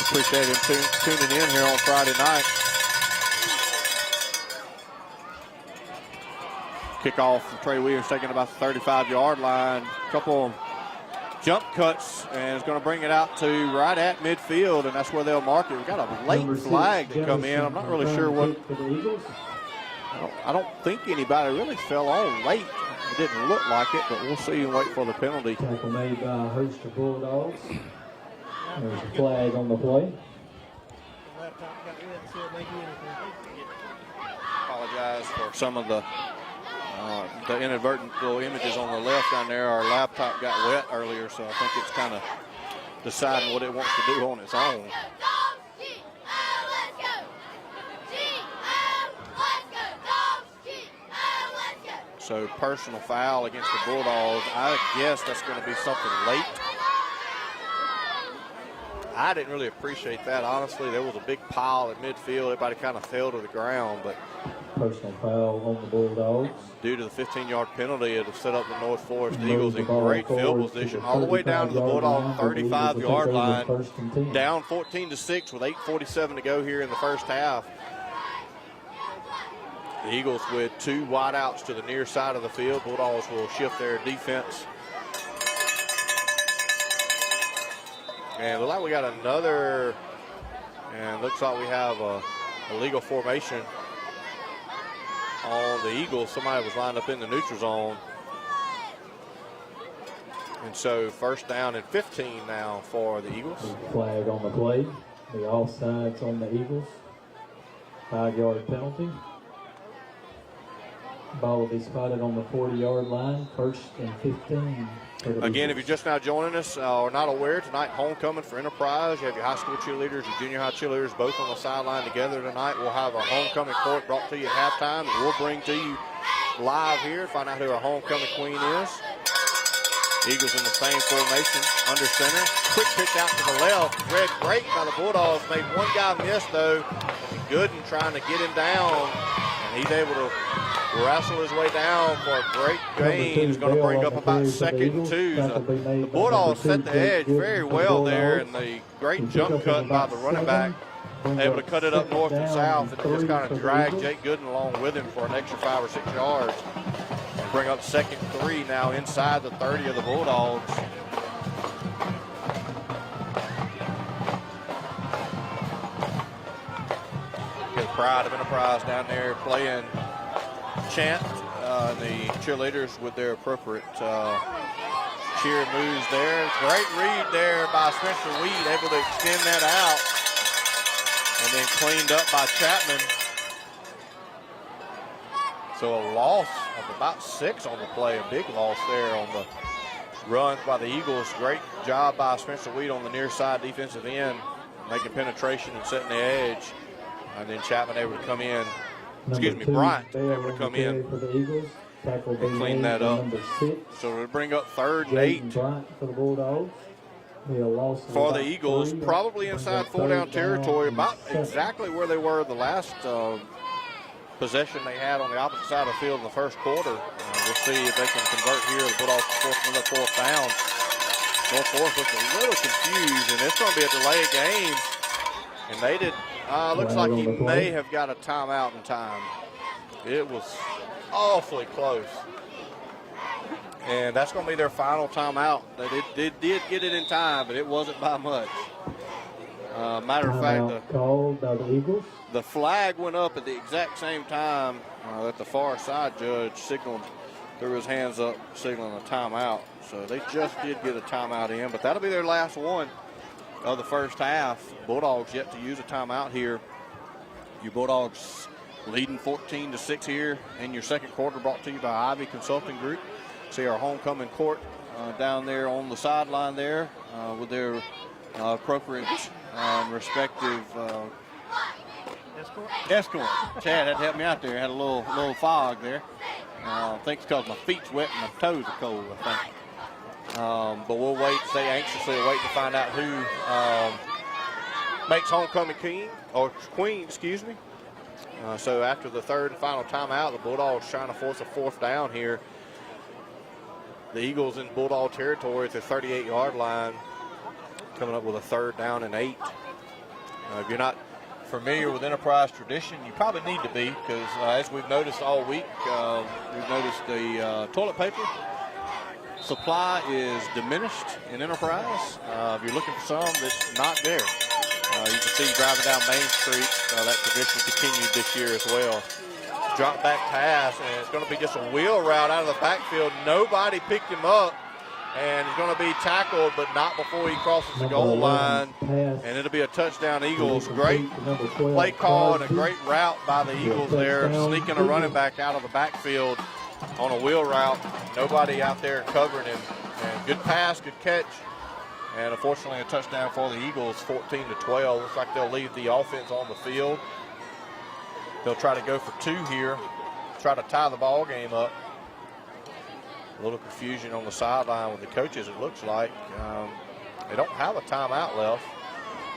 Appreciate him tuning in here on Friday night. Kickoff from Trey Williams taking about the 35-yard line. A couple of jump cuts, and it's going to bring it out to right at midfield, and that's where they'll mark it. We've got a late flag to come in. I'm not really sure what. I don't think anybody really fell on late. It didn't look like it, but we'll see and wait for the penalty. Tackle made by host of Bulldogs. There's a flag on the play. Apologize for some of the inadvertent little images on the left down there. Our laptop got wet earlier, so I think it's kind of deciding what it wants to do on its own. So personal foul against the Bulldogs. I guess that's going to be something late. I didn't really appreciate that, honestly. There was a big pile at midfield. Everybody kind of fell to the ground, but personal foul on the Bulldogs. Due to the 15-yard penalty, it'll set up the North Forest Eagles in great field position all the way down to the Bulldog 35-yard line, down 14-6 with 8:47 to go here in the first half. The Eagles with 2 wideouts to the near side of the field. Bulldogs will shift their defense. And look like we got another, and looks like we have a illegal formation on the Eagles. Somebody was lined up in the neutral zone. And so first down and 15 now for the Eagles. Flag on the play. The offsides on the Eagles. 5-yard penalty. Ball will be spotted on the 40-yard line. First and 15. Again, if you're just now joining us or not aware, tonight homecoming for Enterprise. You have your high school cheerleaders, your junior high cheerleaders, both on the sideline together tonight. We'll have a homecoming court brought to you at halftime that we'll bring to you live here. Find out who our homecoming queen is. Eagles in the same formation, under center. Quick pitch out to the left. Read great by the Bulldogs. Made one guy miss, though. Gooden trying to get him down, and he's able to wrestle his way down for a great gain. He's going to bring up about 2nd and 2. The Bulldogs set the edge very well there, and the great jump cut by the running back, able to cut it up north and south, and just kind of drag Jake Gooden along with him for an extra 5 or 6 yards. And bring up 2nd and 3 now inside the 30 of the Bulldogs. Get Pride of Enterprise down there playing chant, the cheerleaders with their appropriate cheer moves there. Great read there by Spencer Weed, able to extend that out, and then cleaned up by Chapman. So a loss of about 6 on the play, a big loss there on the runs by the Eagles. Great job by Spencer Weed on the near side defensive end, making penetration and setting the edge. And then Chapman able to come in. Bryant able to come in and clean that up. So we'll bring up 3rd and 8 for the Eagles, probably inside 4-down territory, about exactly where they were the last possession they had on the opposite side of the field in the first quarter. We'll see if they can convert here. The Bulldogs force another 4th down. North Forrest looks a little confused, and it's going to be a delay game. And they did. Looks like he may have got a timeout in time. It was awfully close. And that's going to be their final timeout. They did get it in time, but it wasn't by much. Matter of fact, the flag went up at the exact same time that the far side judge signaled, threw his hands up, signaling a timeout. So they just did get a timeout in, but that'll be their last one of the first half. Bulldogs yet to use a timeout here. You Bulldogs leading 14-6 here in your second quarter, brought to you by Ivy Consulting Group. See our homecoming court down there on the sideline there with their appropriate respective escort. Chad had to help me out there. Had a little fog there. I think it's because my feet's wet and my toes are cold, I think. But we'll stay anxiously waiting to find out who makes homecoming queen, excuse me. So after the 3rd and final timeout, the Bulldogs trying to force a 4th down here. The Eagles in Bulldog territory at the 38-yard line, coming up with a 3rd down and 8. If you're not familiar with Enterprise tradition, you probably need to be, because as we've noticed all week, we've noticed the toilet paper supply is diminished in Enterprise. If you're looking for some, it's not there. You can see driving down Main Street, that tradition continued this year as well. Drop back pass, and it's going to be just a wheel route out of the backfield. Nobody picked him up, and he's going to be tackled, but not before he crosses the goal line. And it'll be a touchdown Eagles. Great play call and a great route by the Eagles there, sneaking a running back out of the backfield on a wheel route. Nobody out there covering him. And good pass, good catch. And unfortunately a touchdown for the Eagles, 14-12. Looks like they'll leave the offense on the field. They'll try to go for 2 here, try to tie the ball game up. A little confusion on the sideline with the coaches, it looks like. They don't have a timeout left.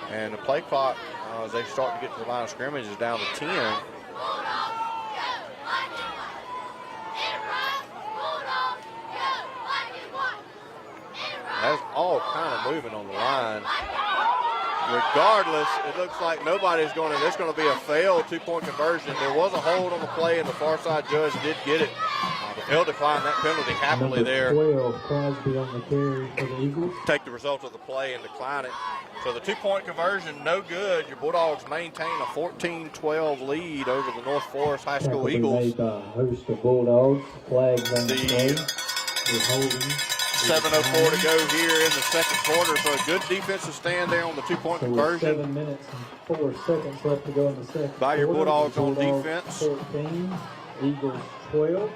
And the play clock, as they start to get to the line of scrimmage, is down to 10. That's all kind of moving on the line. regardless, it looks like nobody's going to, there's going to be a failed two-point conversion. There was a hold on the play, and the far side judge did get it. He'll decline that penalty happily Number there. 12, Crosby on the carry for the Eagles. Take the result of the play and decline it. So the two-point conversion, no good. Your Bulldogs maintain a 14-12 lead over the North Forest High School Eagles. Made by a host of Bulldogs. Flags on the play. We're holding. 7:04 to go here in the second quarter. So a good defensive stand there on the two-point conversion. 7 minutes and 4 seconds left to go in the second By your quarter. Bulldogs on defense. 14, Eagles 12.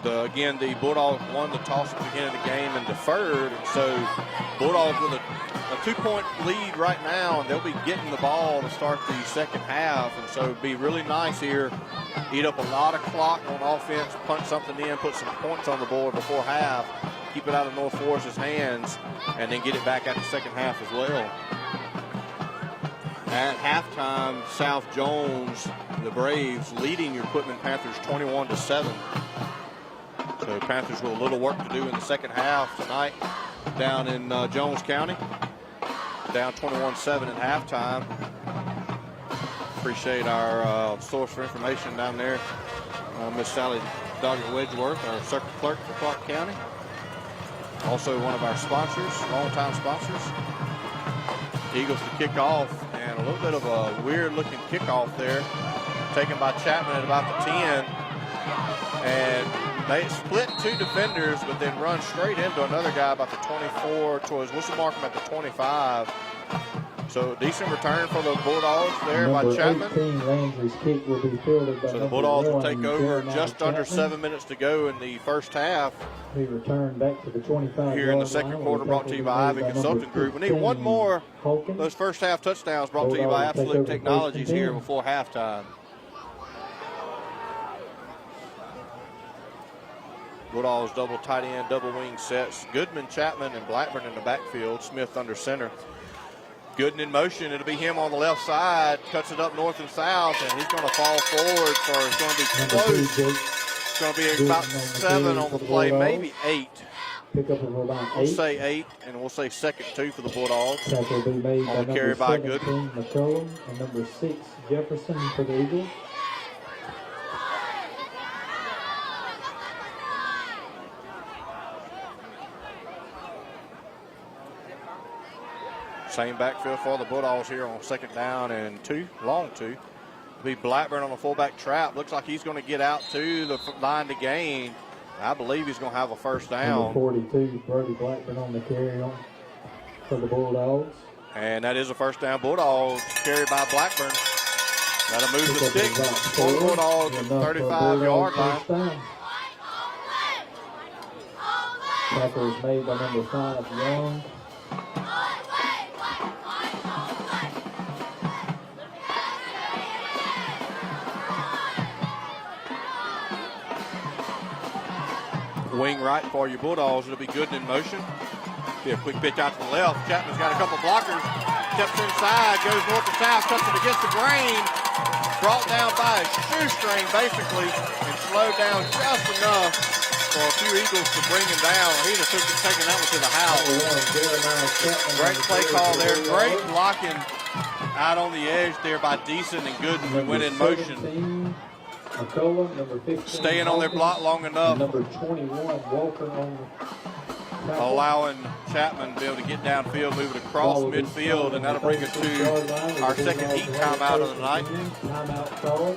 Again, the Bulldogs won the toss at the beginning of the game and deferred. And so Bulldogs with a two-point lead right now, and they'll be getting the ball to start the second half. And so it'd be really nice here. Eat up a lot of clock on offense, punch something in, put some points on the board before half, keep it out of North Forest's hands, and then get it back at the second half as well. At halftime, South Jones, the Braves, leading your Quitman Panthers 21-7. So Panthers with a little work to do in the second half tonight down in Jones County. Down 21-7 at halftime. Appreciate our source for information down there, Miss Sally Doggett-Wedgeworth, our circuit clerk for Clarke County. Also one of our sponsors, longtime sponsors. Eagles to kick off, and a little bit of a weird-looking kickoff there, taken by Chapman at about the 10. And they split two defenders, but then run straight into another guy about the 24 towards whistle mark him at the 25. So decent return for the Bulldogs there by Chapman. 18, Landry's kick will be fielded by So the Bulldogs will 1, take over Jeremiah just under Chapman. 7 minutes to go in the first half. He returned back to the 25. Here in the second quarter, brought to you by Ivy Consulting Group. We need one more. Those first half touchdowns brought to you by Absolute Technologies here before halftime. Bulldogs double tight end, double wing sets. Goodman, Chapman, and Blackburn in the backfield. Smith under center. Gooden in motion. It'll be him on the left side. Cuts it up north and south, and he's going to fall forward for, it's going to be close. It's going to be about 7 on the play, maybe 8. Pickup of about 8. We'll say 8, and we'll say second 2 for the Bulldogs. Tackle will be made by On the number carry by 17, McCollum, and number 6, Jefferson for the Eagles. Same backfield for the Bulldogs here on second down and 2, long 2. It'll be Blackburn on the fullback trap. Looks like he's going to get out to the line to gain. I believe he's going to have a first down. Number 42, Brody Blackburn on the carry on for the Bulldogs. And that is a first down. Bulldogs carried by Blackburn. That'll move the sticks for the Bulldogs at the 35-yard line. Tackle is made by number 5, Young. Wing right for your Bulldogs. It'll be Gooden in motion. Be a quick pitch out to the left. Chapman's got a couple blockers. Steps inside, goes north to south, cuts it against the grain. Brought down by a shoestring, basically, and slowed down just enough for a few Eagles to bring him down. He'd have taken that one to the house. Great play call there. Great blocking out on the edge there by Deason and Gooden, who went in motion. McCollum, number 15, staying on their block long enough. Number 21, Walker on the allowing Chapman to be able to get downfield, move it across midfield, and that'll bring us to our second heat timeout of the night. Timeout call.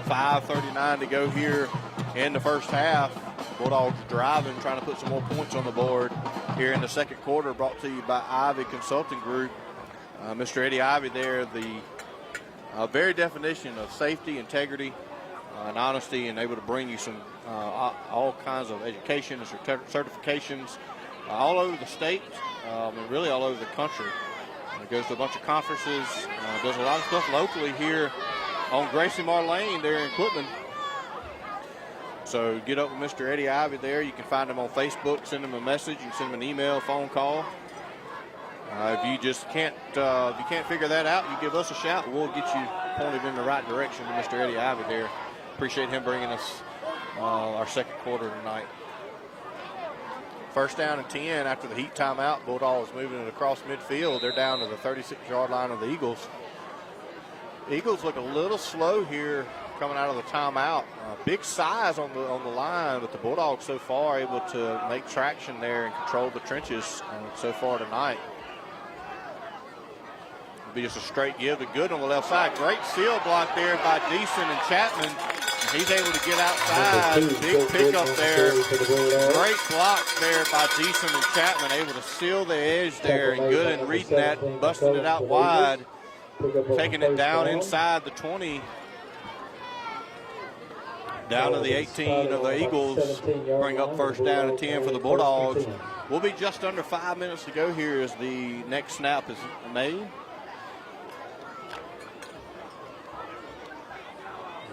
5:39 to go here in the first half. Bulldogs driving, trying to put some more points on the board here in the second quarter, brought to you by Ivy Consulting Group. Mr. Eddie Ivy there, the very definition of safety, integrity, and honesty, and able to bring you some all kinds of education and certifications all over the state and really all over the country. Goes to a bunch of conferences, does a lot of stuff locally here on Gracie Marr Lane there in Quitman. So get up with Mr. Eddie Ivy there. You can find him on Facebook, send him a message, you can send him an email, phone call. If you just can't, if you can't figure that out, you give us a shout. We'll get you pointed in the right direction to Mr. Eddie Ivy there. Appreciate him bringing us our second quarter tonight. First down and 10 after the heat timeout. Bulldogs moving it across midfield. They're down to the 36-yard line of the Eagles. Eagles look a little slow here coming out of the timeout. Big size on the line, but the Bulldogs so far able to make traction there and control the trenches so far tonight. It'll be just a straight give to Good on the left side. Great seal block there by Deason and Chapman. He's able to get outside. Big pickup there. Great block there by Deason and Chapman, able to seal the edge there. And Good and reading that, busting it out wide, taking it down inside the 20. Down to the 18 of the Eagles. Bring up first down and 10 for the Bulldogs. We'll be just under 5 minutes to go here as the next snap is made.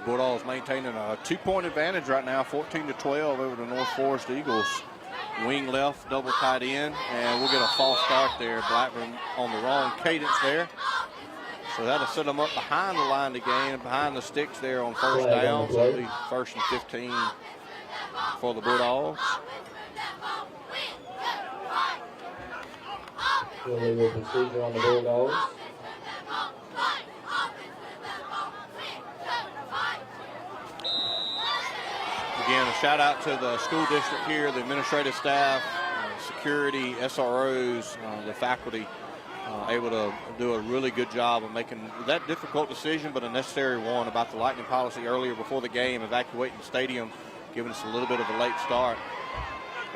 Bulldogs maintaining a 2-point advantage right now, 14-12 over the North Forrest Eagles. Wing left, double tight end, and we'll get a false start there. Blackburn on the wrong cadence there. So that'll set them up behind the line to gain, behind the sticks there on first down. So it'll be first and 15 for the Bulldogs. Illegal procedure on the Bulldogs. Again, a shout out to the school district here, the administrative staff, security, SROs, the faculty, able to do a really good job of making that difficult decision, but a necessary one about the lightning policy earlier before the game, evacuating the stadium, giving us a little bit of a late start.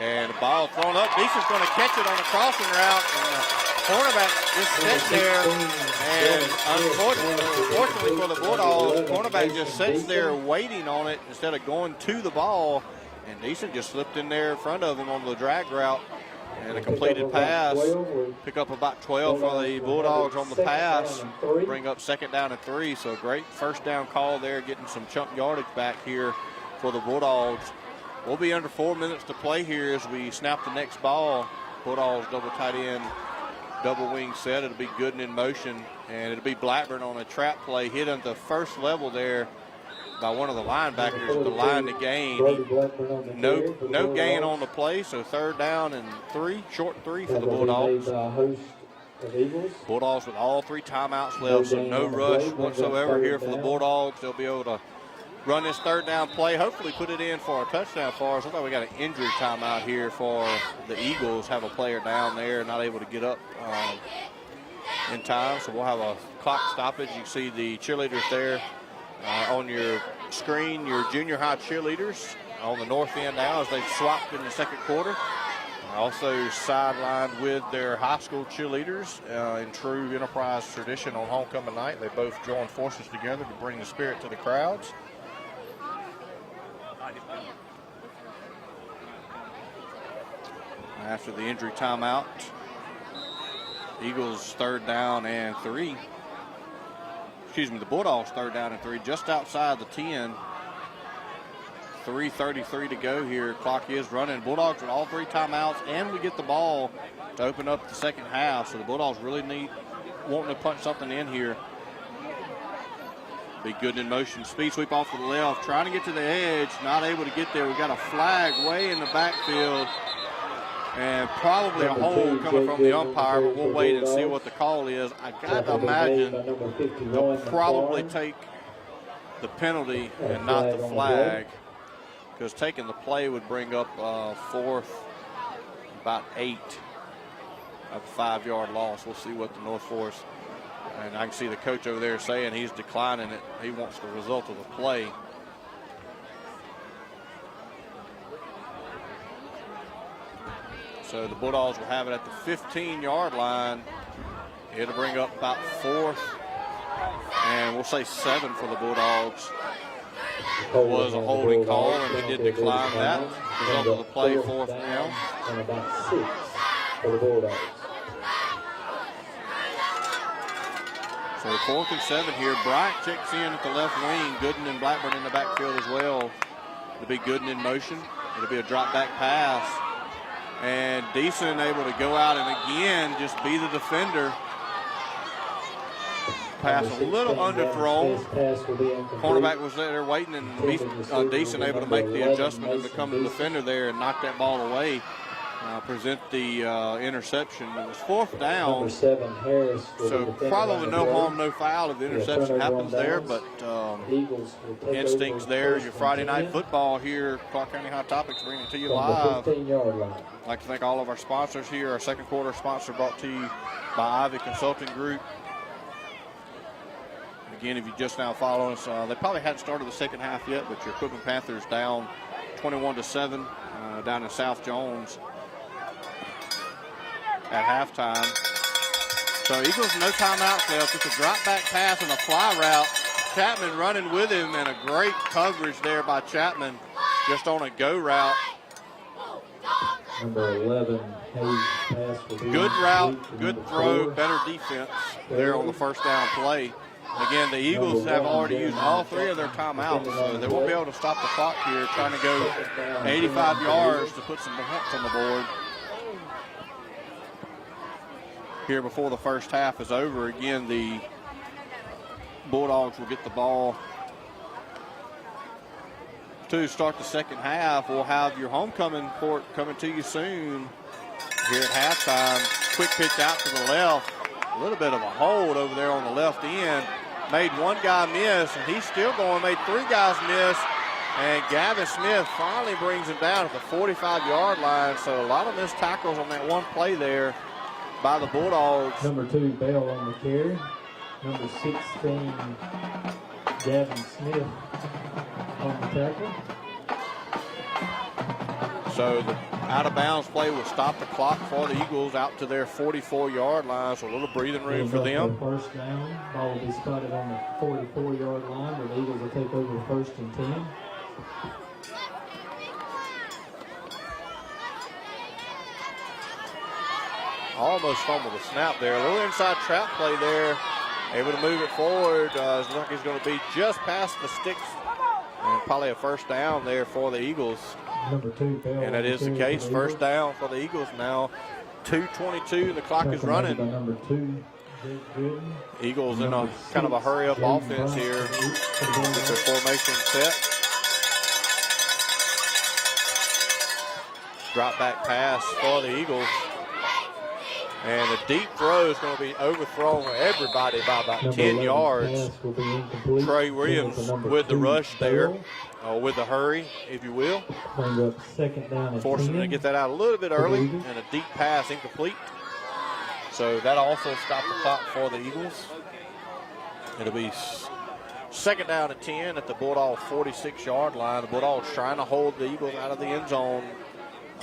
And the ball thrown up. Deason's going to catch it on the crossing route, and the cornerback just sits there. And unfortunately for the Bulldogs, the cornerback just sits there waiting on it instead of going to the ball. And Deason just slipped in there in front of him on the drag route. And a completed pass. Pick up about 12 for the Bulldogs on the pass. Bring up second down and 3. So a great first down call there, getting some chunk yardage back here for the Bulldogs. We'll be under 4 minutes to play here as we snap the next ball. Bulldogs double tight end, double wing set. It'll be Gooden in motion, and it'll be Blackburn on a trap play hit at the first level there by one of the linebackers at the line to gain. No gain on the play, so third down and 3, short 3 for the Bulldogs. Bulldogs with all 3 timeouts left, so no rush whatsoever here for the Bulldogs. They'll be able to run this third down play, hopefully put it in for a touchdown for us. Looks like we got an injury timeout here for the Eagles. Have a player down there, not able to get up in time, so we'll have a clock stoppage. You can see the cheerleaders there on your screen, your junior high cheerleaders on the north end now as they've swapped in the second quarter. Also sidelined with their high school cheerleaders in true Enterprise tradition on homecoming night. They both joined forces together to bring the spirit to the crowds. After the injury timeout, Eagles third down and 3. Excuse me, the Bulldogs third down and 3, just outside the 10. 3:33 to go here. Clock is running. Bulldogs with all 3 timeouts, and we get the ball to open up the second half. So the Bulldogs really wanting to punch something in here. Be good in motion. Speed sweep off to the left, trying to get to the edge, not able to get there. We got a flag way in the backfield. And probably a hold coming from the umpire, but we'll wait and see what the call is. I got to imagine they'll probably take the penalty and not the flag, because taking the play would bring up fourth, about 8, a 5-yard loss. We'll see what the North Forrest, and I can see the coach over there saying he's declining it. He wants the result of the play. So the Bulldogs will have it at the 15-yard line. It'll bring up about 4th, and we'll say 7 for the Bulldogs. It was a holding call, and he did decline that. Result of the play, 4th down. And about 6 for the Bulldogs. So 4th and 7 here. Bryant checks in at the left wing. Gooden and Blackburn in the backfield as well. It'll be Gooden in motion. It'll be a drop back pass. And Deason able to go out and again just be the defender. Pass a little underthrown. Cornerback was there waiting, and Deason able to make the adjustment and become the defender there and knock that ball away. present the interception. It was 4th down. Number 7, Harris. So probably no harm, no foul if the interception happens there, but Eagles will take instincts over there. first Your and Friday 10 night football here, Clarke County Hot Topics bringing it to you from live. the 15-yard line. I'd like to thank all of our sponsors here. Our second quarter sponsor brought to you by Ivy Consulting Group. Again, if you just now following us, they probably hadn't started the second half yet, but your Equipment Panthers down 21-7 down in South Jones at halftime. So Eagles no timeouts left. It's a drop back pass and a fly route. Chapman running with him, and a great coverage there by Chapman just on a go route. Number 11, Hayes pass will be Good route, incomplete to good number throw, 4. better defense there on the first down play. Again, the Eagles have already used all 3 of their timeouts, so they won't be able to stop the clock here, trying to go 85 yards to put some points on the board. Here before the first half is over, again, the Bulldogs will get the ball to start the second half. We'll have your homecoming court coming to you soon here at halftime. Quick pitch out to the left. A little bit of a hold over there on the left end. Made one guy miss, and he's still going. Made 3 guys miss, and Gavin Smith finally brings him down at the 45-yard line. So a lot of missed tackles on that one play there by the Bulldogs. Number 2, Bell on the carry. Number 16, Gavin Smith on the tackle. So the out-of-bounds play will stop the clock for the Eagles out to their 44-yard line, so a little breathing room for them. First down, ball will be spotted on the 44-yard line, where the Eagles will take over the 1st and 10. Almost fumbled the snap there. A little inside trap play there. Able to move it forward. Looks like he's going to be just past the sticks. And probably a first down there for the Eagles. Number 2, Bell. And that is the case. First down for the Eagles now. 2:22. The clock is running. Number 2, Jake Gooden. Eagles in a kind of a hurry-up offense here. Get their formation set. Drop back pass for the Eagles. And the deep throw is going to be overthrown everybody by about 10 yards. Trey Williams with the rush there, with the hurry, if you will. Bring up second down and Forcing 10. to get that out a little bit early, and a deep pass incomplete. So that also stopped the clock for the Eagles. It'll be second down and 10 at the Bulldog 46-yard line. The Bulldogs trying to hold the Eagles out of the end zone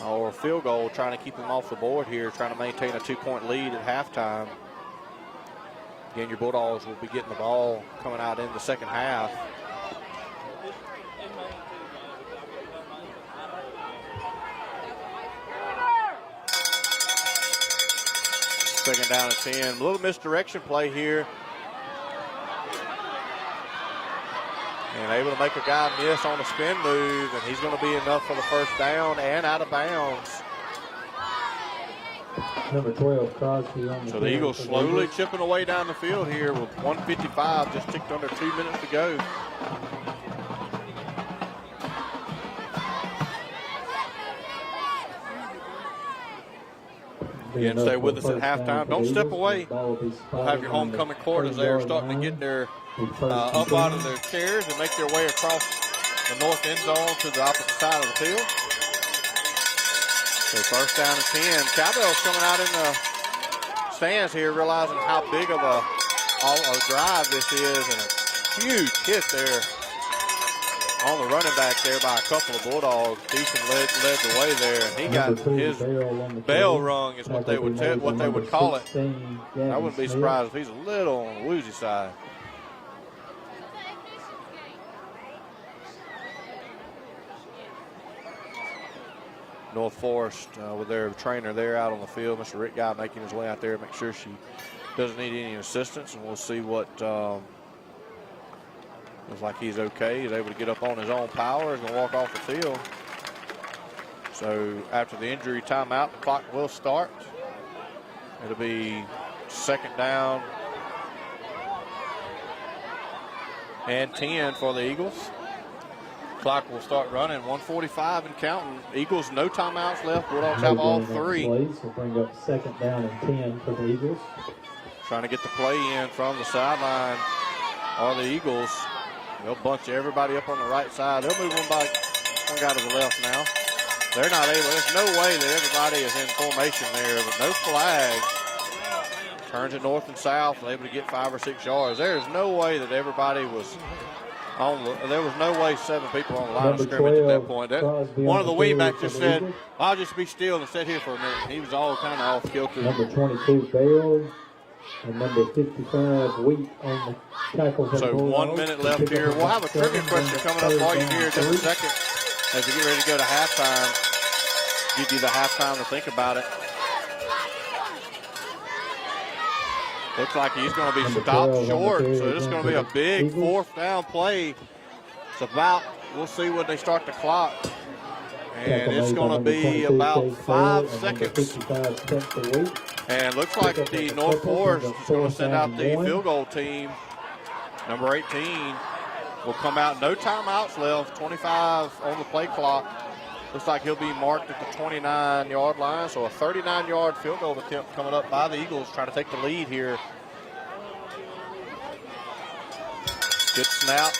or field goal, trying to keep them off the board here, trying to maintain a 2-point lead at halftime. Again, your Bulldogs will be getting the ball coming out in the second half. Second down and 10. A little misdirection play here. And able to make a guy miss on a spin move, and he's going to be enough for the first down and out of bounds. Number 12, Crosby on the So the Eagles slowly chipping away down the field here with 1:55, just ticked under 2 minutes to go. Again, stay with us at halftime. Don't step away. We'll have your homecoming court as they're starting to get their up out of their chairs and make their way across the north end zone to the opposite side of the field. So first down and 10. Cowbell's coming out in the stands here, realizing how big of a drive this is, and a huge hit there on the running back there by a couple of Bulldogs. Decent led the way there, and he got his bell rung is what they would call it. I wouldn't be surprised if he's a little on the woozy side. North Forrest with their trainer there out on the field, Mr. Rick Guy, making his way out there, make sure she doesn't need any assistance, and we'll see what looks like he's okay. He's able to get up on his own power. He's going to walk off the field. So after the injury timeout, the clock will start. It'll be second down and 10 for the Eagles. Clock will start running. 1:45 and counting. Eagles, no timeouts left. Bulldogs No have all gain on the 3. plays. Will bring up second down and 10 for the Eagles. Trying to get the play in from the sideline are the Eagles. They'll bunch everybody up on the right side. They'll move one guy to the left now. They're not able. There's no way that everybody is in formation there, but no flag. Turns it north and south, able to get 5 or 6 yards. There is no way that everybody was on there was no way 7 people on the line of scrimmage at that point. One of the wingbacks just said, I'll just be still and sit here for a minute. He was all kind of off kilter. Number 22, Bell, and number 55, Wheat on the tackle. So 1 minute left here. We'll have a trivia question coming up while you're here in just a second as we get ready to go to halftime. Give you the halftime to think about it. Looks like he's going to be stopped short, so this is going to be a big 4th down play. It's about, we'll see when they start the clock. And it's going to be about 5 seconds. And looks like the North Forest is going to send out the field goal team. Number 18 will come out. No timeouts left. 25 on the play clock. Looks like he'll be marked at the 29-yard line. So a 39-yard field goal attempt coming up by the Eagles, trying to take the lead here. Good snap.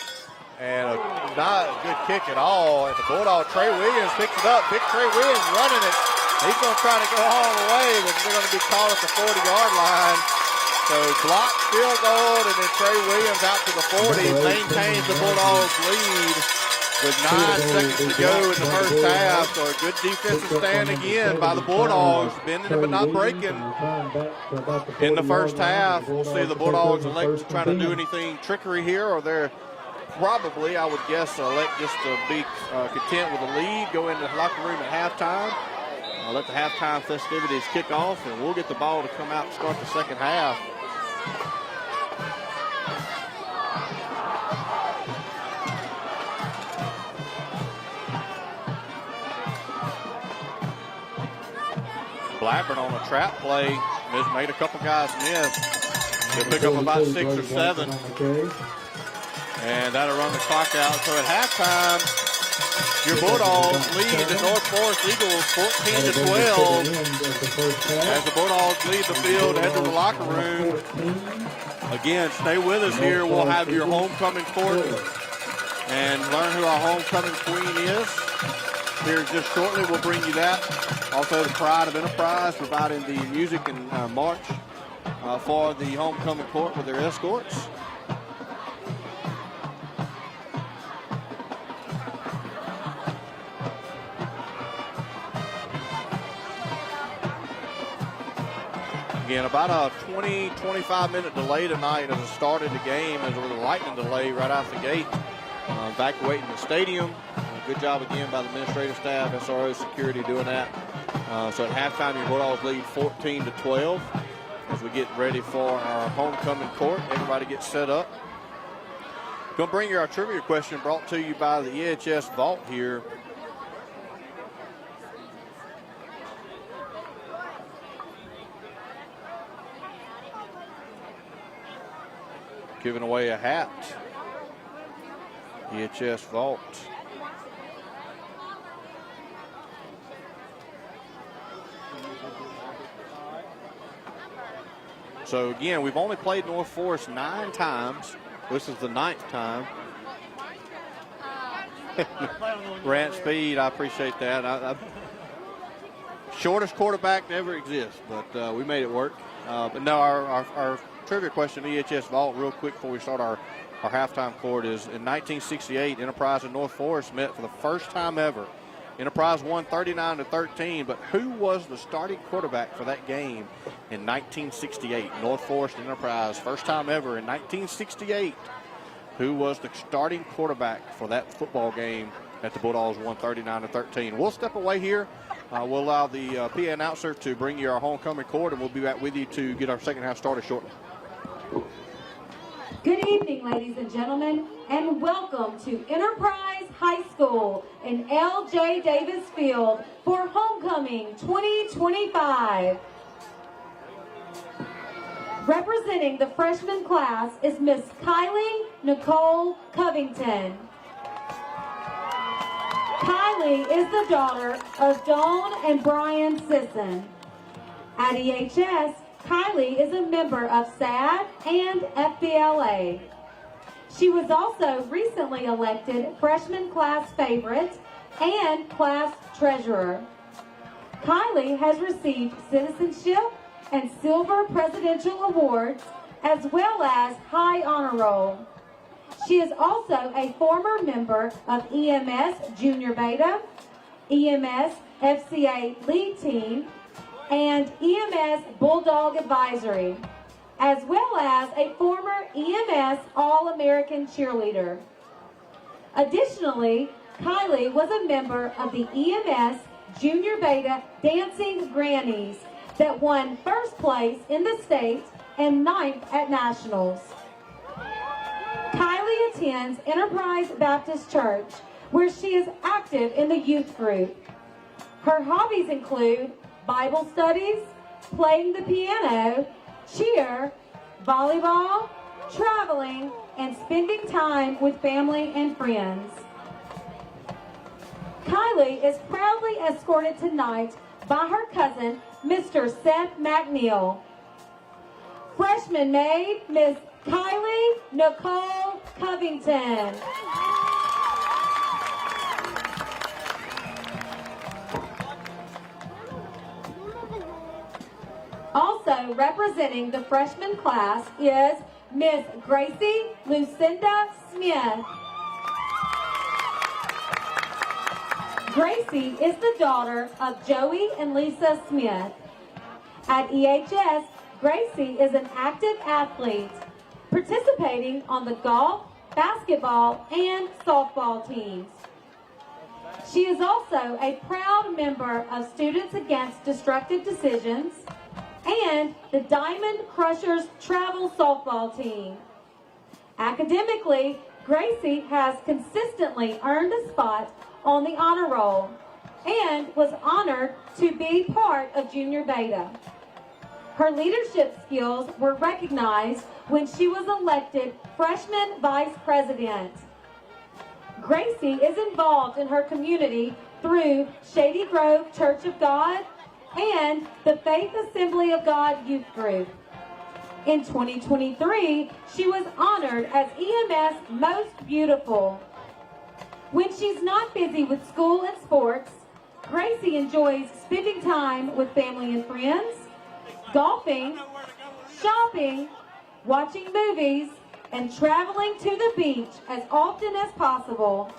And not a good kick at all. And the Bulldog, Trey Williams, picks it up. Big Trey Williams running it. He's going to try to go all the way, but they're going to be caught at the 40-yard line. So blocked field goal, and then Trey Williams out to the 40, maintains the Bulldogs lead with 9 seconds to go in the first half. So a good defensive stand again by the Bulldogs, bending it but not breaking in the first half. We'll see if the Bulldogs elect to try to do anything trickery here, or they're probably, I would guess, elect just to be content with the lead, go into the locker room at halftime. Let the halftime festivities kick off, and we'll get the ball to come out and start the second half. Blackburn on a trap play. Just made a couple guys miss. He'll pick up about 6 or 7. And that'll run the clock out. So at halftime, your Bulldogs lead the North Forest Eagles 14-12. As the Bulldogs lead the field, head to the locker room. Again, stay with us here. We'll have your homecoming court and learn who our homecoming queen is. Here just shortly, we'll bring you that. Also, the Pride of Enterprise providing the music and march for the homecoming court with their escorts. Again, about a 20-25 minute delay tonight as it started the game, as with a lightning delay right out the gate. Evacuating the stadium. Good job again by the administrative staff, SRO security doing that. So at halftime, your Bulldogs lead 14-12 as we get ready for our homecoming court. Everybody gets set up. Going to bring you our trivia question brought to you by the EHS Vault here. Giving away a hat. EHS Vault. So again, we've only played North Forest 9 times. This is the 9th time. Grant Speed, I appreciate that. Shortest quarterback to ever exist, but we made it work. But no, our trivia question, EHS Vault, real quick before we start our halftime court, is in 1968, Enterprise and North Forest met for the first time ever. Enterprise won 39-13, but who was the starting quarterback for that game in 1968? North Forest and Enterprise, first time ever in 1968. Who was the starting quarterback for that football game that the Bulldogs won 39-13? We'll step away here. We'll allow the PA announcer to bring you our homecoming court, and we'll be back with you to get our second half started shortly. Good evening, ladies and gentlemen, and welcome to Enterprise High School in L.J. Davis Field for Homecoming 2025. Representing the freshman class is Miss Kylie Nicole Covington. Kylie is the daughter of Dawn and Brian Sisson. At EHS, Kylie is a member of SAD and FBLA. She was also recently elected freshman class favorite and class treasurer. Kylie has received citizenship and silver presidential awards as well as high honor roll. She is also a former member of EMS Junior Beta, EMS FCA Lead Team, and EMS Bulldog Advisory, as well as a former EMS All-American cheerleader. Additionally, Kylie was a member of the EMS Junior Beta Dancing Grannies that won first place in the state and 9th at nationals. Kylie attends Enterprise Baptist Church, where she is active in the youth group. Her hobbies include Bible studies, playing the piano, cheer, volleyball, traveling, and spending time with family and friends. Kylie is proudly escorted tonight by her cousin, Mr. Seth McNeil. Freshman maid, Miss Kylie Nicole Covington. Also representing the freshman class is Miss Gracie Lucinda Smith. Gracie is the daughter of Joey and Lisa Smith. At EHS, Gracie is an active athlete, participating on the golf, basketball, and softball teams. She is also a proud member of Students Against Destructive Decisions and the Diamond Crushers travel softball team. Academically, Gracie has consistently earned a spot on the honor roll and was honored to be part of Junior Beta. Her leadership skills were recognized when she was elected freshman vice president. Gracie is involved in her community through Shady Grove Church of God and the Faith Assembly of God Youth Group. In 2023, she was honored as EMS Most Beautiful. When she's not busy with school and sports, Gracie enjoys spending time with family and friends, golfing, shopping, watching movies, and traveling to the beach as often as possible.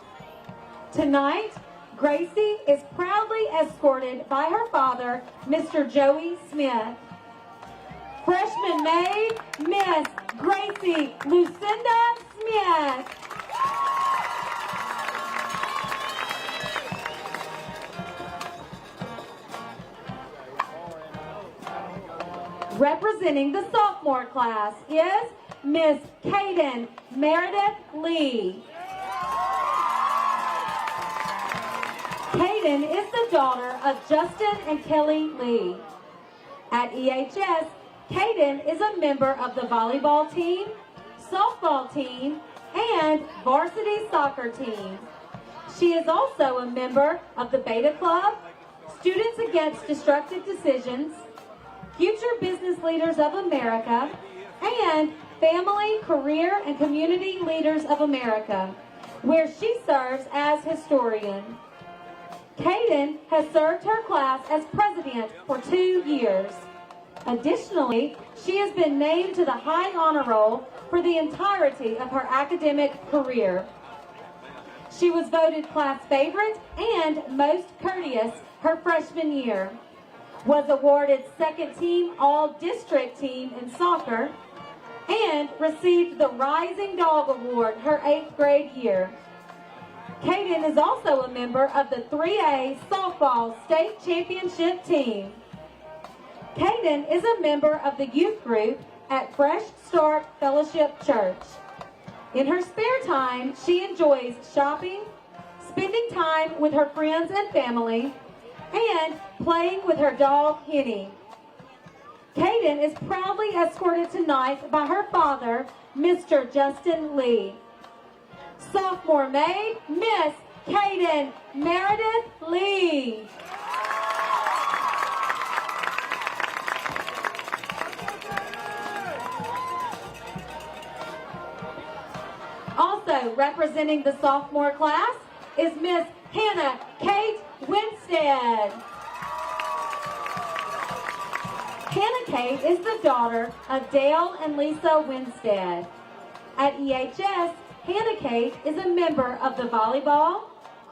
Tonight, Gracie is proudly escorted by her father, Mr. Joey Smith. Freshman maid, Miss Gracie Lucinda Smith. Representing the sophomore class is Miss Kaden Meredith Lee. Kaden is the daughter of Justin and Kelly Lee. At EHS, Kaden is a member of the volleyball team, softball team, and varsity soccer team. She is also a member of the Beta Club, Students Against Destructive Decisions, Future Business Leaders of America, and Family, Career, and Community Leaders of America, where she serves as historian. Kaden has served her class as president for 2 years. Additionally, she has been named to the High Honor Roll for the entirety of her academic career. She was voted class favorite and most courteous her freshman year, was awarded second team all-district team in soccer, and received the Rising Dog Award her 8th grade year. Kaden is also a member of the 3A softball state championship team. Kaden is a member of the youth group at Fresh Start Fellowship Church. In her spare time, she enjoys shopping, spending time with her friends and family, and playing with her dog, Henny. Kaden is proudly escorted tonight by her father, Mr. Justin Lee. Sophomore maid, Miss Kaden Meredith Lee. Also representing the sophomore class is Miss Hannah Kate Winstead. Hannah Kate is the daughter of Dale and Lisa Winstead. At EHS, Hannah Kate is a member of the volleyball,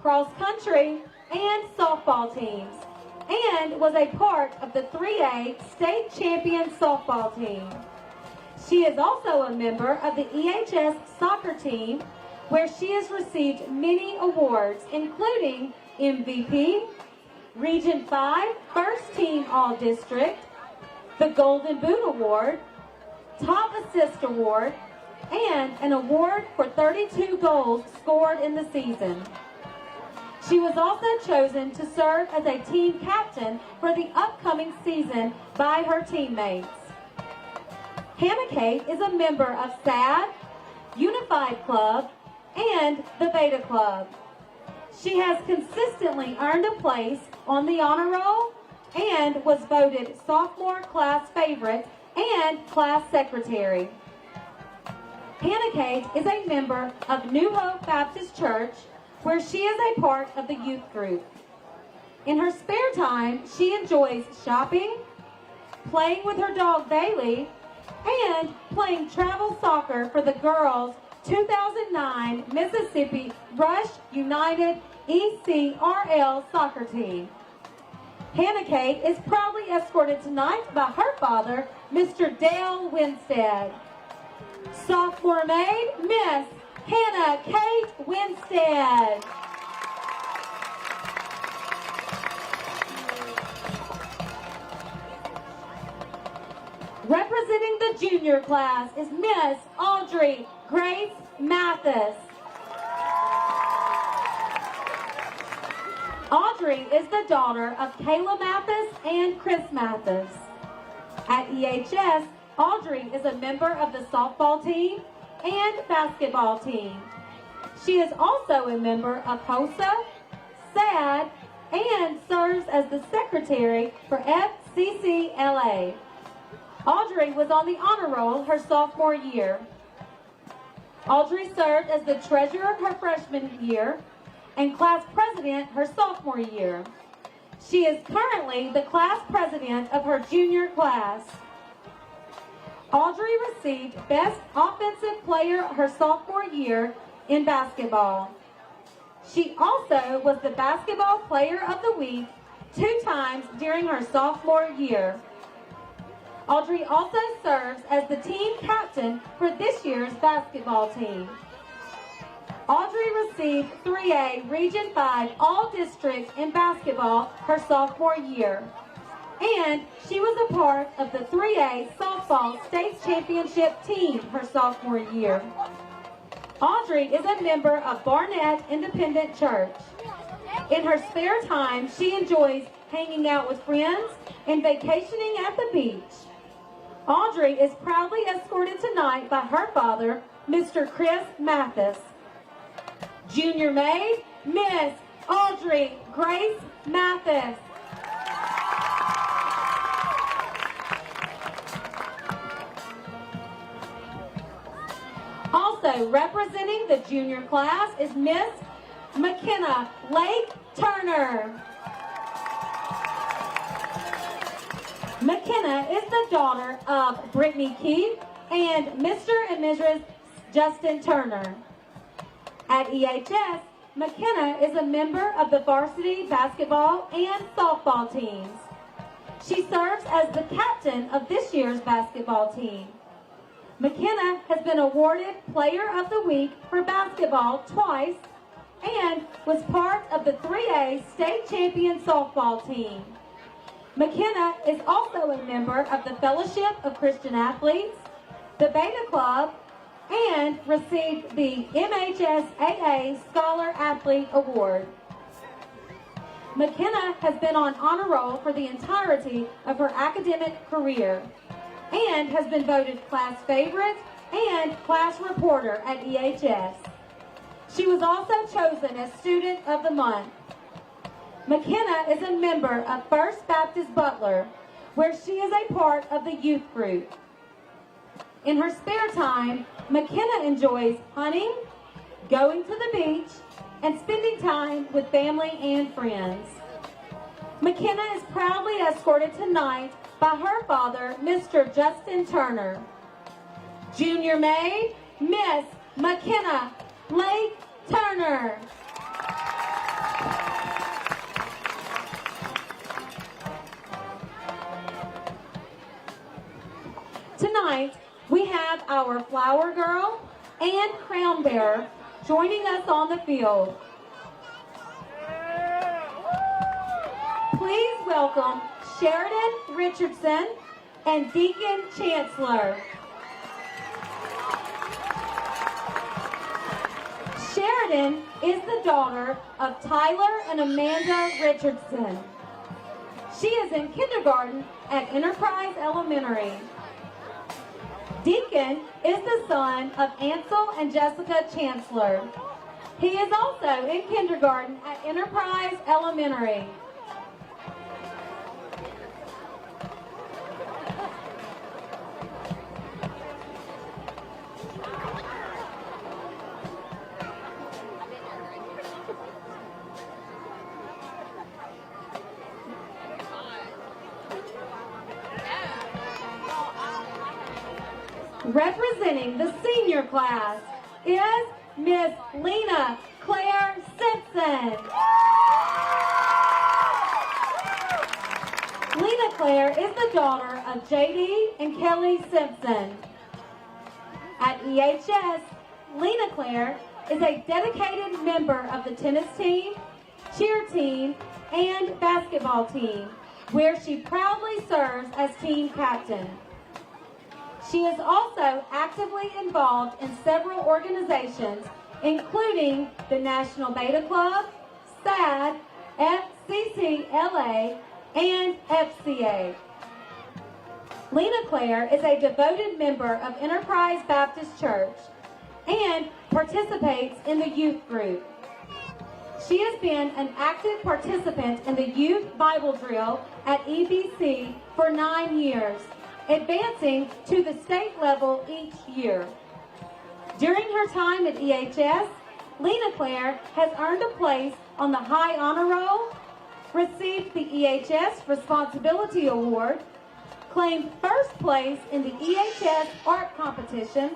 cross country, and softball teams, and was a part of the 3A state champion softball team. She is also a member of the EHS soccer team, where she has received many awards, including MVP, Region 5 First Team All-District, the Golden Boot Award, Top Assist Award, and an award for 32 goals scored in the season. She was also chosen to serve as a team captain for the upcoming season by her teammates. Hannah Kate is a member of SAD, Unified Club, and the Beta Club. She has consistently earned a place on the honor roll and was voted sophomore class favorite and class secretary. Hannah Kate is a member of New Hope Baptist Church, where she is a part of the youth group. In her spare time, she enjoys shopping, playing with her dog Bailey, and playing travel soccer for the girls' 2009 Mississippi Rush United ECRL soccer team. Hannah Kate is proudly escorted tonight by her father, Mr. Dale Winstead. Sophomore maid, Miss Hannah Kate Winstead. Representing the junior class is Miss Audrey Grace Mathis. Audrey is the daughter of Kayla Mathis and Chris Mathis. At EHS, Audrey is a member of the softball team and basketball team. She is also a member of HOSA, SAD, and serves as the secretary for FCCLA. Audrey was on the honor roll her sophomore year. Audrey served as the treasurer her freshman year and class president her sophomore year. She is currently the class president of her junior class. Audrey received Best Offensive Player her sophomore year in basketball. She also was the Basketball Player of the Week 2 times during her sophomore year. Audrey also serves as the team captain for this year's basketball team. Audrey received 3A Region 5 All-District in basketball her sophomore year. And she was a part of the 3A Softball State Championship team her sophomore year. Audrey is a member of Barnett Independent Church. In her spare time, she enjoys hanging out with friends and vacationing at the beach. Audrey is proudly escorted tonight by her father, Mr. Chris Mathis. Junior maid, Miss Audrey Grace Mathis. Also representing the junior class is Miss McKenna Lake Turner. McKenna is the daughter of Brittany Keith and Mr. and Mrs. Justin Turner. At EHS, McKenna is a member of the varsity basketball and softball teams. She serves as the captain of this year's basketball team. McKenna has been awarded Player of the Week for basketball twice and was part of the 3A state champion softball team. McKenna is also a member of the Fellowship of Christian Athletes, the Beta Club, and received the MHSAA Scholar Athlete Award. McKenna has been on honor roll for the entirety of her academic career and has been voted class favorite and class reporter at EHS. She was also chosen as Student of the Month. McKenna is a member of First Baptist Butler, where she is a part of the youth group. In her spare time, McKenna enjoys hunting, going to the beach, and spending time with family and friends. McKenna is proudly escorted tonight by her father, Mr. Justin Turner. Junior maid, Miss McKenna Lake Turner. Tonight, we have our flower girl and crown bearer joining us on the field. Please welcome Sheridan Richardson and Deacon Chancellor. Sheridan is the daughter of Tyler and Amanda Richardson. She is in kindergarten at Enterprise Elementary. Deacon is the son of Ansel and Jessica Chancellor. He is also in kindergarten at Enterprise Elementary. Representing the senior class is Miss Lena Claire Simpson. Lena Claire is the daughter of J.D. and Kelly Simpson. At EHS, Lena Claire is a dedicated member of the tennis team, cheer team, and basketball team, where she proudly serves as team captain. She is also actively involved in several organizations, including the National Beta Club, SAD, FCCLA, and FCA. Lena Claire is a devoted member of Enterprise Baptist Church and participates in the youth group. She has been an active participant in the youth Bible drill at EBC for 9 years, advancing to the state level each year. During her time at EHS, Lena Claire has earned a place on the High Honor Roll, received the EHS Responsibility Award, claimed first place in the EHS Art Competition,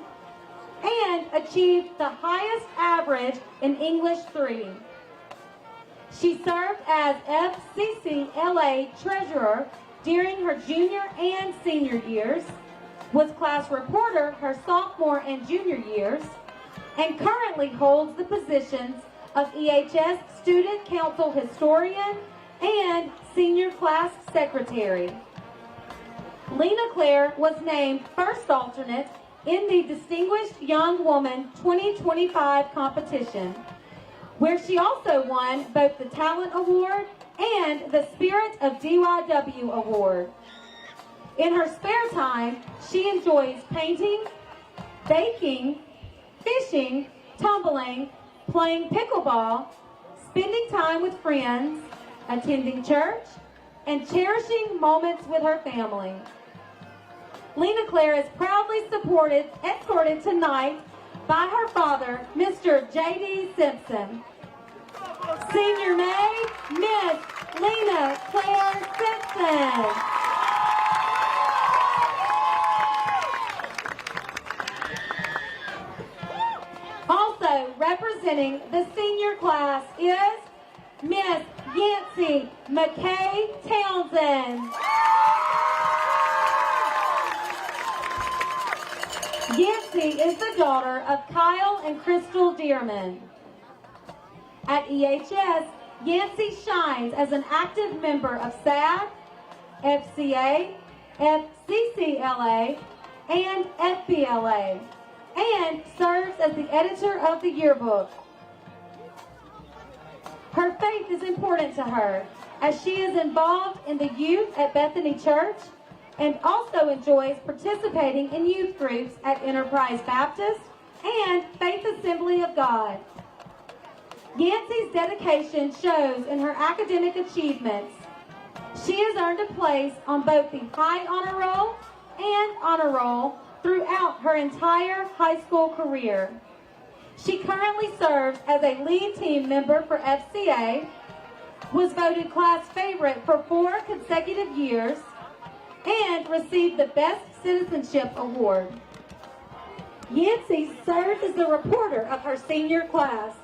and achieved the highest average in English 3. She served as FCCLA Treasurer during her junior and senior years, was class reporter her sophomore and junior years, and currently holds the positions of EHS Student Council Historian and Senior Class Secretary. Lena Claire was named first alternate in the Distinguished Young Woman 2025 competition, where she also won both the Talent Award and the Spirit of DYW Award. In her spare time, she enjoys painting, baking, fishing, tumbling, playing pickleball, spending time with friends, attending church, and cherishing moments with her family. Lena Claire is proudly escorted tonight by her father, Mr. J.D. Simpson. Senior maid, Miss Lena Claire Simpson. Also representing the senior class is Miss Yancy McKay Townsend. Yancy is the daughter of Kyle and Crystal Dearman. At EHS, Yancy shines as an active member of SAD, FCA, FCCLA, and FBLA, and serves as the editor of the yearbook. Her faith is important to her, as she is involved in the youth at Bethany Church and also enjoys participating in youth groups at Enterprise Baptist and Faith Assembly of God. Yancey's dedication shows in her academic achievements. She has earned a place on both the High Honor Roll and Honor Roll throughout her entire high school career. She currently serves as a lead team member for FCA, was voted class favorite for 4 consecutive years, and received the Best Citizenship Award. Yancey served as the reporter of her senior class.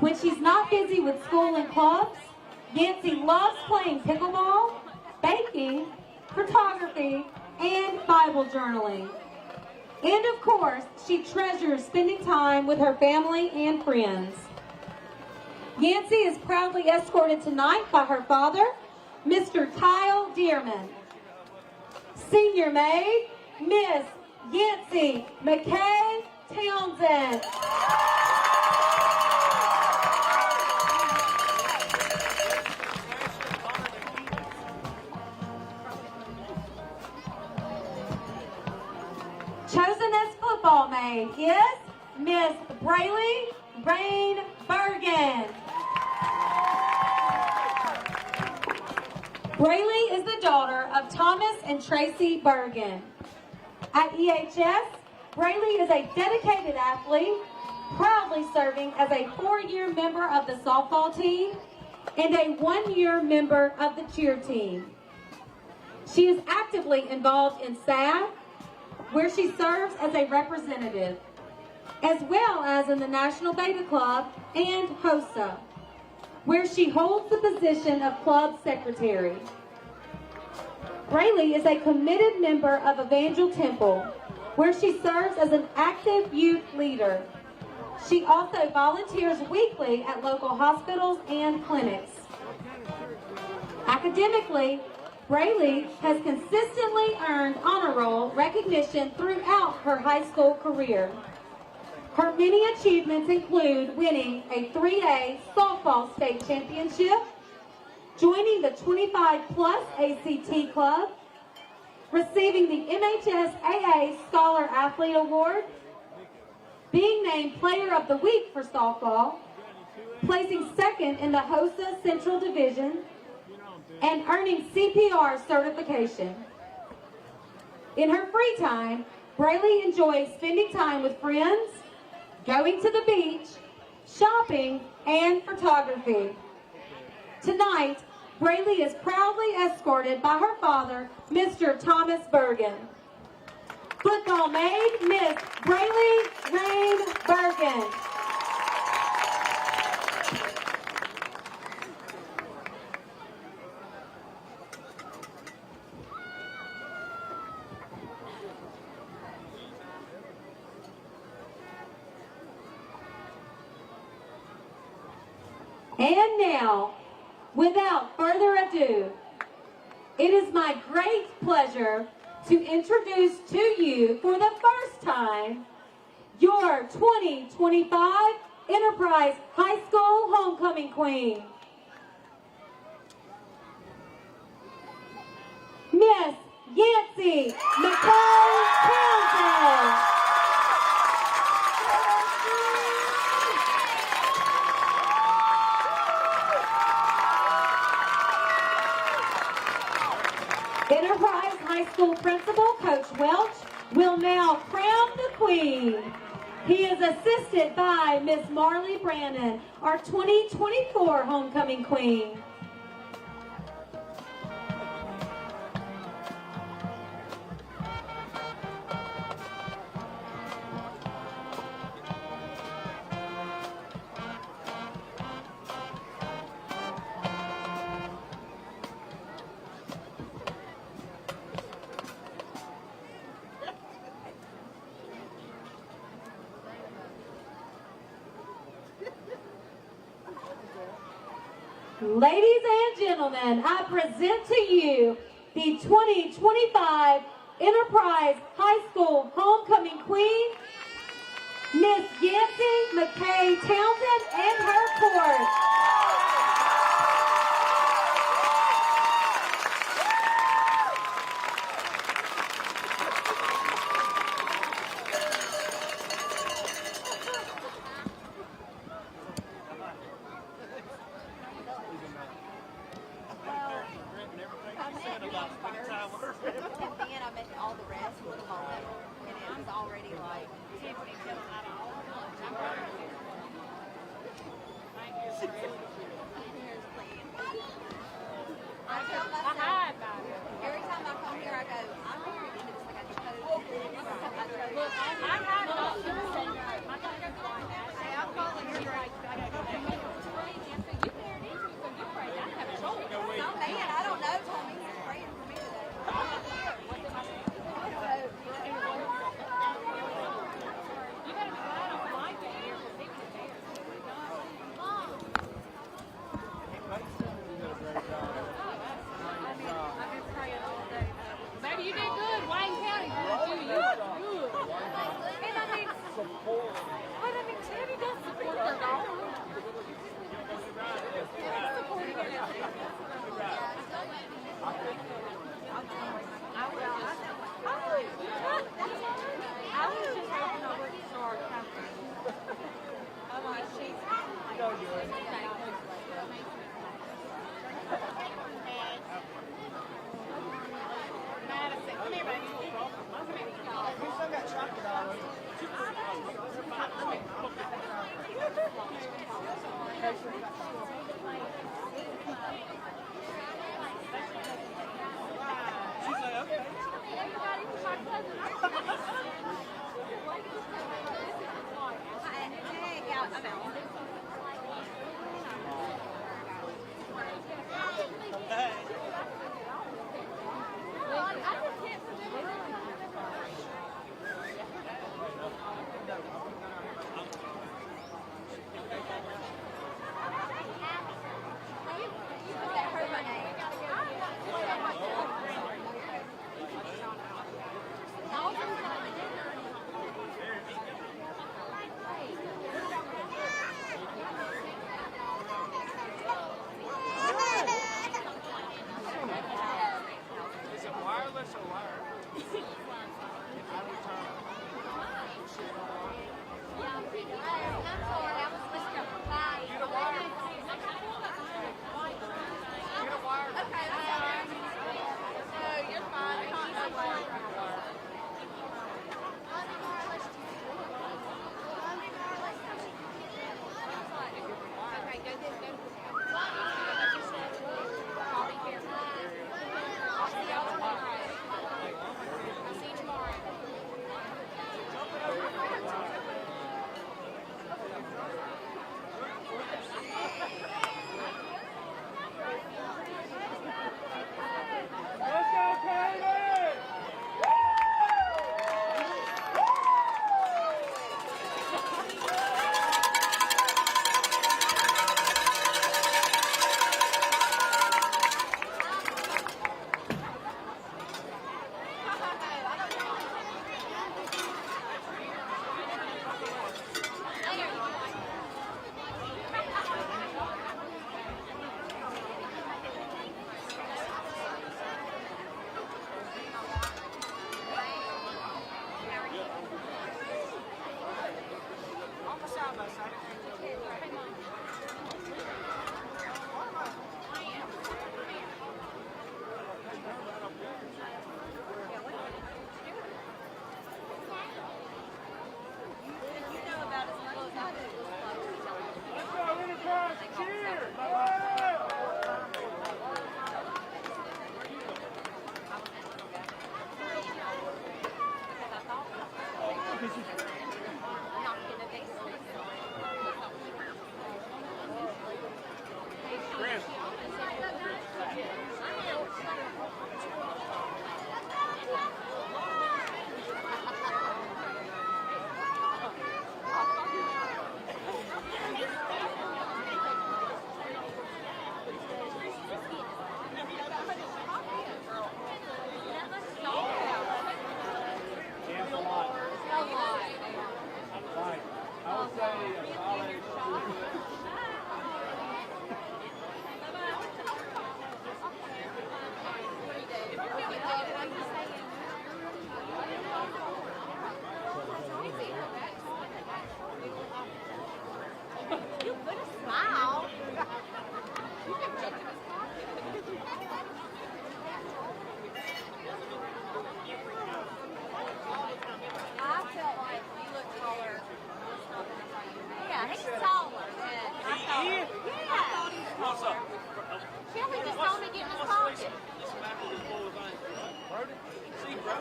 When she's not busy with school and clubs, Yancey loves playing pickleball, baking, photography, and Bible journaling. And of course, she treasures spending time with her family and friends. Yancey is proudly escorted tonight by her father, Mr. Kyle Dearman. Senior maid, Miss Yancey McKay Townsend. Chosen as football maid is Miss Braylee Rain Bergen. Braylee is the daughter of Thomas and Tracy Bergen. At EHS, Braylee is a dedicated athlete, proudly serving as a 4-year member of the softball team and a 1-year member of the cheer team. She is actively involved in SAD, where she serves as a representative, as well as in the National Beta Club and HOSA, where she holds the position of club secretary. Braylee is a committed member of Evangel Temple, where she serves as an active youth leader. She also volunteers weekly at local hospitals and clinics. Academically, Braylee has consistently earned honor roll recognition throughout her high school career. Her many achievements include winning a 3A softball state championship, joining the 25-plus ACT club, receiving the MHSAA Scholar Athlete Award, being named Player of the Week for softball, placing second in the HOSA Central Division, and earning CPR certification. In her free time, Braylee enjoys spending time with friends, going to the beach, shopping, and photography. Tonight, Braylee is proudly escorted by her father, Mr. Thomas Bergen. Football maid, Miss Braylee Rain Bergen. And now, without further ado, it is my great pleasure to introduce to you for the first time your 2025 Enterprise High School Homecoming Queen, Miss Yancey McKay Townsend. Enterprise High School Principal Coach Welch will now crown the Queen. He is assisted by Miss Marley Brannon, our 2024 Homecoming Queen. Ladies and gentlemen, I present to you the 2025 Enterprise High School Homecoming Queen, Miss Yancey McKay Townsend and her court. for the ball, and it was already like Tiffany telling out of all lunch. I'm proud of you. Thank you, Chris. I hide by it. Every time I come here, I go, I'm very into this. Like, I just go, Look, I hide not to the same. I gotta go find that. hey, I'm calling you right. I gotta go back. So you married into it, so you prayed. I have a choice. Some man, I don't know, told me he's praying for me today. You better be glad I don't like it here because he was there. Mom. I've been praying all day. Maybe you did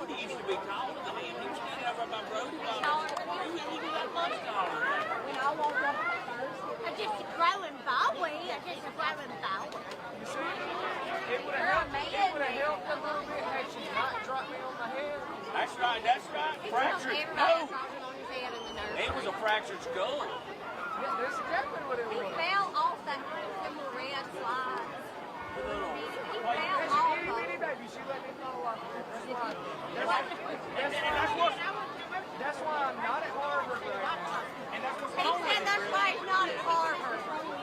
Brody used to be taller than him. He was standing over by Brody. He got much taller. When I walked up first, I'm just a growing boy. I'm just a growing boy. It would have helped a little bit had she not dropped me on my head. That's right, that's right. Fractured. everybody No, talking on his head in the nurse. it was a fractured skull. Yeah, that's exactly what it He was. fell off that little red slide. He fell That's off a itty of bitty baby. She let me fall off there. That's why I'm not at Harvard right now. And that's what's He wrong with said it. that's why he's not at Harvard.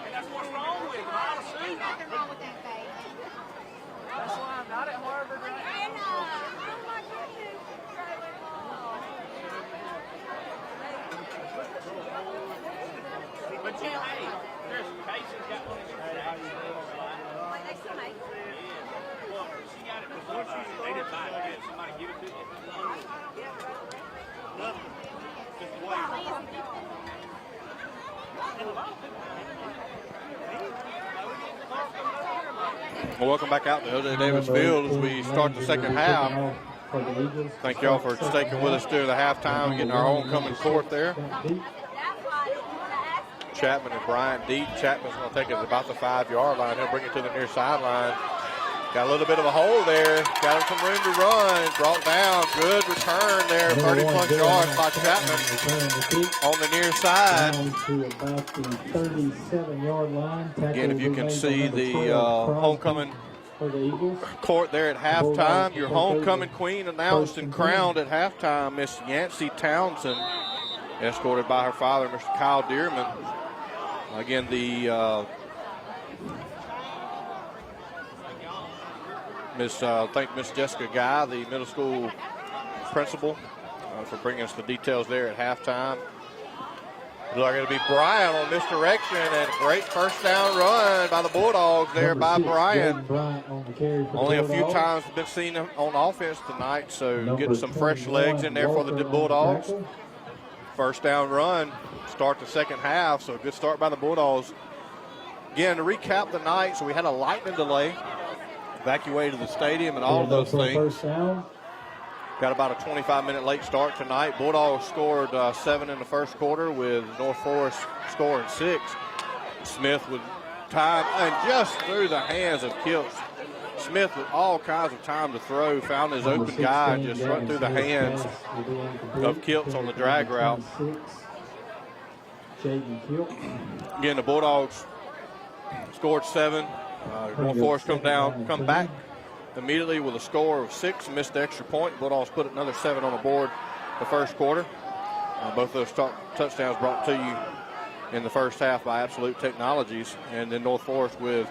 And that's what's wrong with it. Mile suit. Nothing wrong with that baby. That's why I'm not at Harvard right now. And, oh my goodness. But you, hey, there's Casey's got one of his Wait, they still make it. Yeah. Well, she got it before they didn't buy it yet. Somebody give it to you. Nothing. Just wait. Well, welcome back out to O.J. Davis Field as we start the second half. Thank y'all for sticking with us during the halftime, getting our homecoming court there. Chapman and Bryant deep. Chapman's going to take it to about the 5-yard line. He'll bring it to the near sideline. Got a little bit of a hole there. Got him some room to run. Brought down. Good return there. 30-plus yards by Chapman on the near side. To about the 37-yard line. Again, if you can see the homecoming for the Eagles. court there at halftime. Your homecoming queen announced and crowned at halftime, Miss Yancey Townsend, escorted by her father, Mr. Kyle Dearman. Again, the thank Miss Jessica Guy, the middle school principal, for bringing us the details there at halftime. Looks like it'll be Bryant on misdirection, and a great first down run by the Bulldogs there by Bryant. Only a few times been seen on offense tonight, so getting some fresh legs in there for the Bulldogs. First down run, start the second half, so a good start by the Bulldogs. Again, to recap the night, so we had a lightning delay, evacuated the stadium and all of those things. Got about a 25-minute late start tonight. Bulldogs scored 7 in the first quarter with North Forrest scoring 6. Smith with time and just through the hands of Kiltz. Smith with all kinds of time to throw, found his open guy and just run through the hands of Kiltz on the drag route. Again, the Bulldogs scored 7. North Forrest come back immediately with a score of 6, missed the extra point. Bulldogs put another 7 on the board the first quarter. Both those touchdowns brought to you in the first half by Absolute Technologies. And then North Forrest with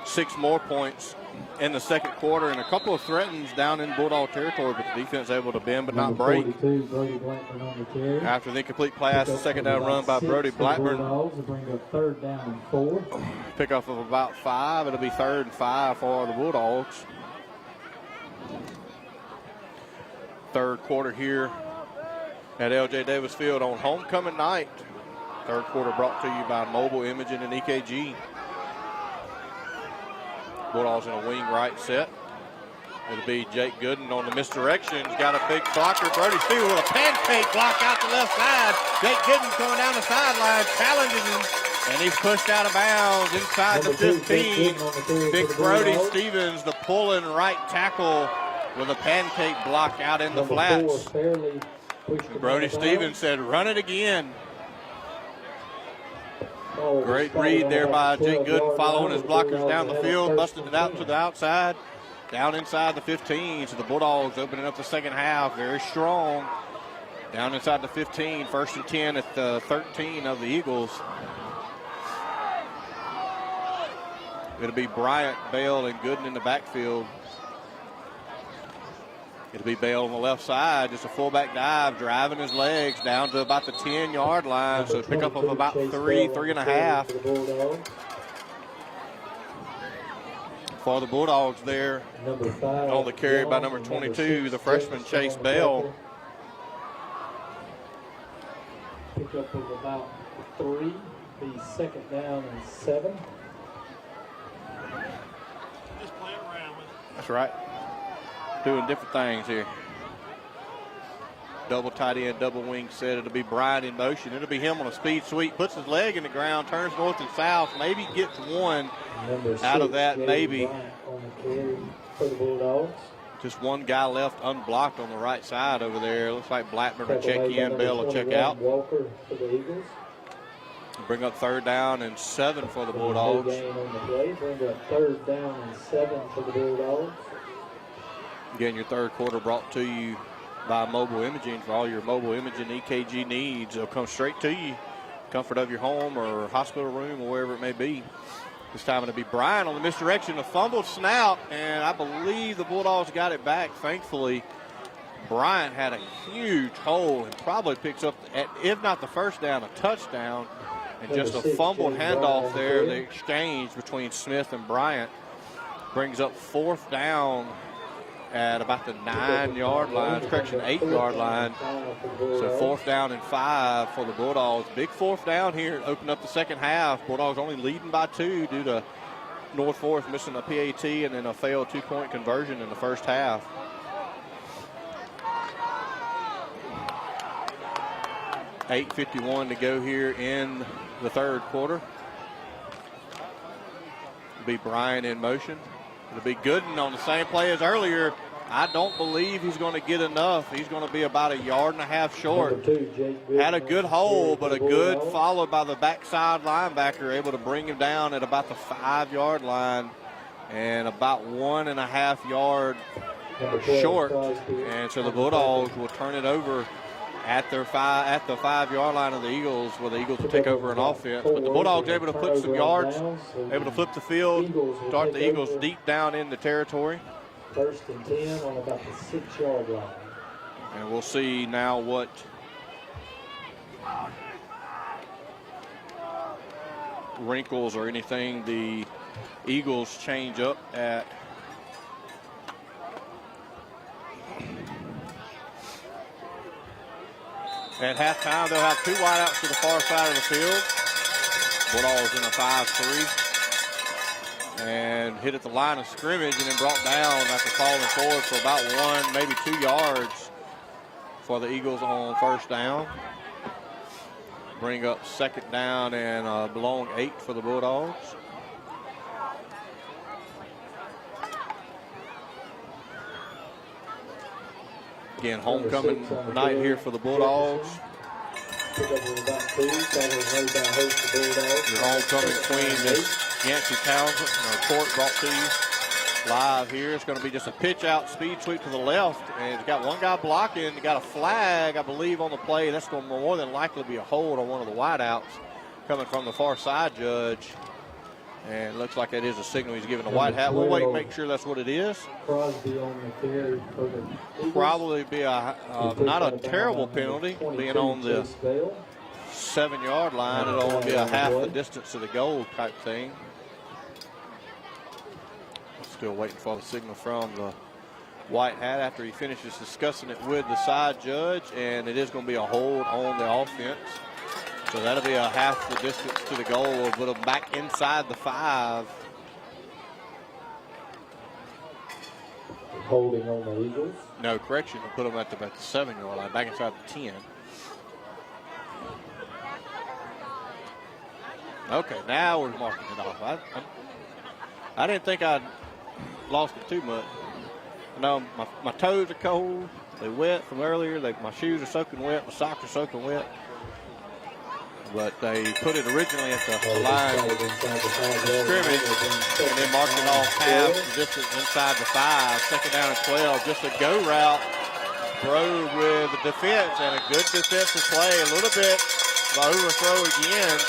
6 more points in the second quarter, and a couple of threatens down in Bulldog territory, but the defense able to bend but not break. After the incomplete pass, the second down run by Brody Blackburn. Pickup of about 5. It'll be 3rd and 5 for the Bulldogs. Third quarter here at L.J. Davis Field on homecoming night. Third quarter brought to you by Mobile Imaging and EKG. Bulldogs in a wing right set. It'll be Jake Gooden on the misdirection. He's got a big blocker. Brody Stevens with a pancake block out the left side. Jake Gooden coming down the sideline, challenging him, and he's pushed out of bounds inside the 15. Big Brody Stevens, the pulling right tackle, with a pancake block out in the flats. Brody Stevens said, run it again. Great read there by Jake Gooden, following his blockers down the field, busted it out to the outside, down inside the 15. So the Bulldogs opening up the second half, very strong. Down inside the 15, 1st and 10 at the 13 of the Eagles. It'll be Bryant, Bale, and Gooden in the backfield. It'll be Bale on the left side, just a fullback dive, driving his legs down to about the 10-yard line, so a pickup of about 3.5. For the Bulldogs there, on the carry by number 22, the freshman Chase Bell. Pickup of about 3, the 2nd down and 7. Just playing around with it. That's right. Doing different things here. Double tight end, double wing set. It'll be Bryant in motion. It'll be him on a speed sweep. Puts his leg in the ground, turns north and south. Maybe gets one out of that, maybe. On the carry for the Bulldogs. Just one guy left unblocked on the right side over there. Looks like Blackburn will check in, Bell will check out. Walker for the Eagles. Bring up 3rd down and 7 for the Bulldogs. Gain on the play. Bring up 3rd down and 7 for the Bulldogs. Again, your third quarter brought to you by Mobile Imaging. For all your mobile imaging EKG needs, they'll come straight to you. Comfort of your home or hospital room or wherever it may be. This time it'll be Bryant on the misdirection, a fumbled snap, and I believe the Bulldogs got it back. Thankfully, Bryant had a huge hole and probably picks up, if not the first down, a touchdown. And just a fumbled handoff there, the exchange between Smith and Bryant brings up 4th down at about the 9-yard line, correction, 8-yard line. So 4th down and 5 for the Bulldogs. Big 4th down here, open up the second half. Bulldogs only leading by 2 due to North Forest missing a PAT and then a failed 2-point conversion in the first half. $8:51 to go here in the third quarter. It'll be Bryant in motion. It'll be Gooden on the same play as earlier. I don't believe he's going to get enough. He's going to be about 1.5 yards short. Had a good hole, but a good followed by the backside linebacker, able to bring him down at about the 5-yard line and about 1.5 yards short. And so the Bulldogs will turn it over at the 5-yard line of the Eagles, where the Eagles will take over an offense. But the Bulldogs able to put some yards, able to flip the field, start the Eagles deep down in the territory. 1st and 10 on about the 6-yard line. And we'll see now what wrinkles or anything the Eagles change up at. At halftime, they'll have 2 wideouts to the far side of the field. Bulldogs in a 5-3. And hit at the line of scrimmage and then brought down after falling forward for about 1, maybe 2 yards for the Eagles on 1st down. Bring up 2nd down and long 8 for the Bulldogs. Again, homecoming night here for the Bulldogs. Pick up with about 2. Your homecoming queen, Miss Yancey Townsend. Court brought to you live here. It's going to be just a pitch out speed sweep to the left. And it's got one guy blocking. Got a flag, I believe, on the play. That's going to more than likely be a hold on one of the wideouts coming from the far side judge. And it looks like that is a signal he's giving a white hat. We'll wait and make sure that's what it is. Crosby on the carry for the Eagles. Probably be not a terrible penalty, being on the 7-yard line. It'll only be a half the distance to the goal type thing. Still waiting for the signal from the white hat after he finishes discussing it with the side judge, and it is going to be a hold on the offense. So that'll be a half the distance to the goal. We'll put them back inside the 5. Holding on the Eagles. No, correction. We'll put them at about the 7-yard line, back inside the 10. Okay, now we're marking it off. I didn't think I'd lost it too much. No, my toes are cold. They're wet from earlier. My shoes are soaking wet. My socks are soaking wet. But they put it originally at the line of scrimmage and then marked it off half the distance inside the 5. 2nd down and 12. Just a go route. Bro with the defense and a good defensive play. A little bit of overthrow again.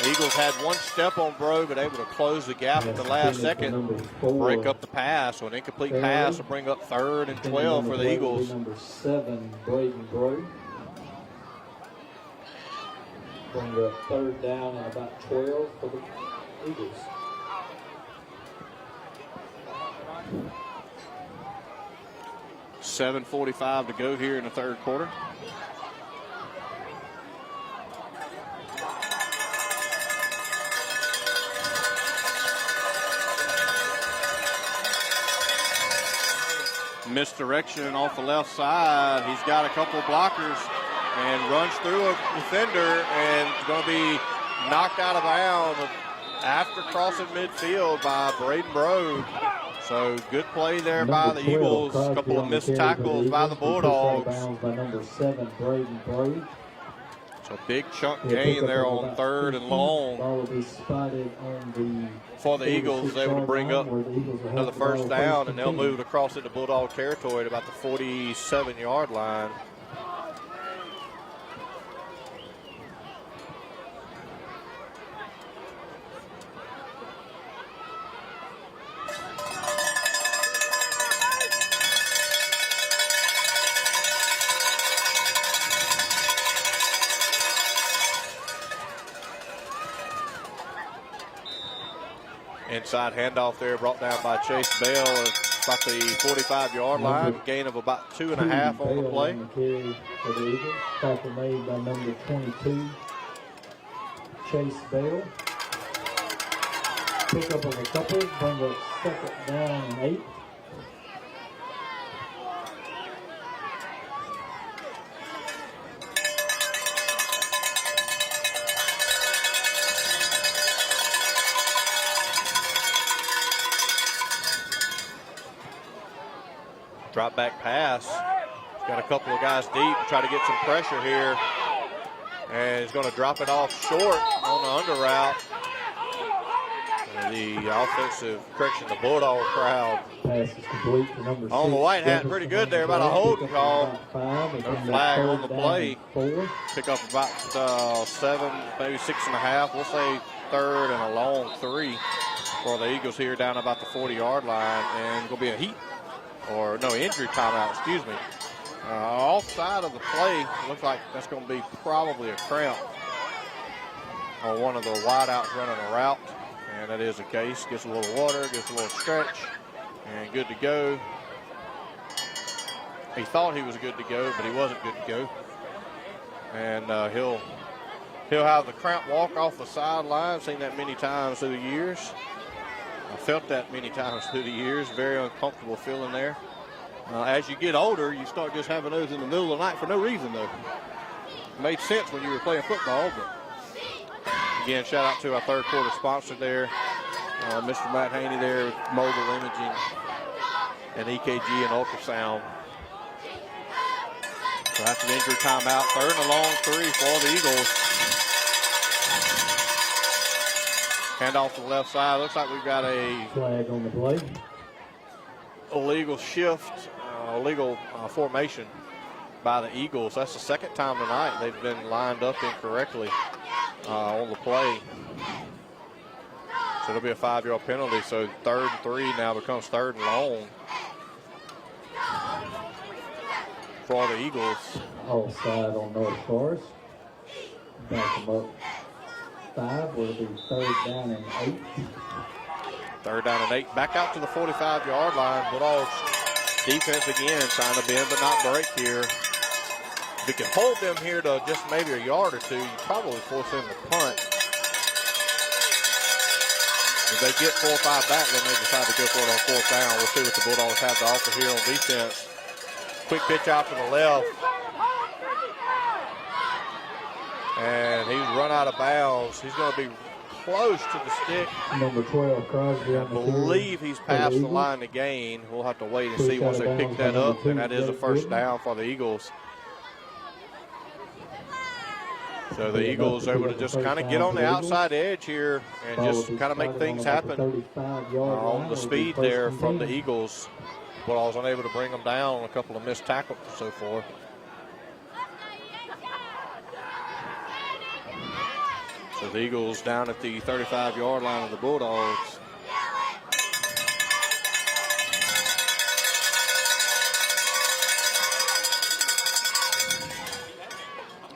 The Eagles had one step on Bro, but able to close the gap at the last second. Break up the pass. So an incomplete pass will bring up 3rd and 12 for the Eagles. Number 7, Braden Bro. Bring up 3rd down and about 12 for the Eagles. $7:45 to go here in the third quarter. Misdirection off the left side. He's got a couple of blockers and runs through a defender and is going to be knocked out of bounds after crossing midfield by Braden Brode. So good play there by the Eagles. A couple of missed tackles by the Bulldogs. By number 7, Braden Brode. So big chunk gain there on 3rd and long. Ball will be spotted on For the Eagles, able to bring up another first down, and they'll move it across into Bulldog territory at about the 47-yard line. Inside handoff there brought down by Chase Bell at about the 45-yard line. Gain of about 2.5 on the play. Carry for the Eagles. Tackle made by number 22, Chase Bell. Pick up of a couple, bring up 2nd down and 8. Drop back pass. He's got a couple of guys deep to try to get some pressure here. And he's going to drop it off short on the under route. And the the Bulldog crowd. Pass is complete to number 6. On the white hat, pretty good there, about a holding call. No flag on the play. Pick up about 7, maybe 6.5. We'll say 3rd and a long 3 for the Eagles here down about the 40-yard line. And going to be a heat. Or no, injury timeout, excuse me. Offside of the play, looks like that's going to be probably a cramp on one of the wideouts running a route. And that is the case. Gets a little water, gets a little stretch, and good to go. He thought he was good to go, but he wasn't good to go. And he'll have the cramp walk off the sideline. Seen that many times through the years. I felt that many times through the years. Very uncomfortable feeling there. As you get older, you start just having those in the middle of the night for no reason, though. It made sense when you were playing football, but again, shout out to our 3rd quarter sponsor there, Mr. Matt Haney there with mobile imaging and EKG and ultrasound. So after the injury timeout, 3rd and a long 3 for the Eagles. Hand off to the left side. Looks like we've got a flag on the play. Illegal shift, illegal formation by the Eagles. That's the 2nd time tonight they've been lined up incorrectly on the play. So it'll be a 5-yard penalty. So 3rd and 3 now becomes 3rd and long for the Eagles. Offside on North Forrest. Back them up 5, will be 3rd down and 8. 3rd down and 8. Back out to the 45-yard line. Bulldogs defense again trying to bend but not break here. If you can hold them here to just maybe a yard or 2, you probably force them to punt. If they get 4 or 5 back, then they decide to go for it on 4th down. We'll see what the Bulldogs have to offer here on defense. Quick pitch out to the left. And he's run out of bounds. He's going to be close to the stick. Number 12, Crosby. I believe he's past the line to gain. We'll have to wait and see once they pick that up. And that is a 1st down for the Eagles. So the Eagles are able to just kind of get on the outside edge here and just kind of make things happen on the speed there from the Eagles. But I was unable to bring them down on a couple of missed tackles and so forth. So the Eagles down at the 35-yard line of the Bulldogs.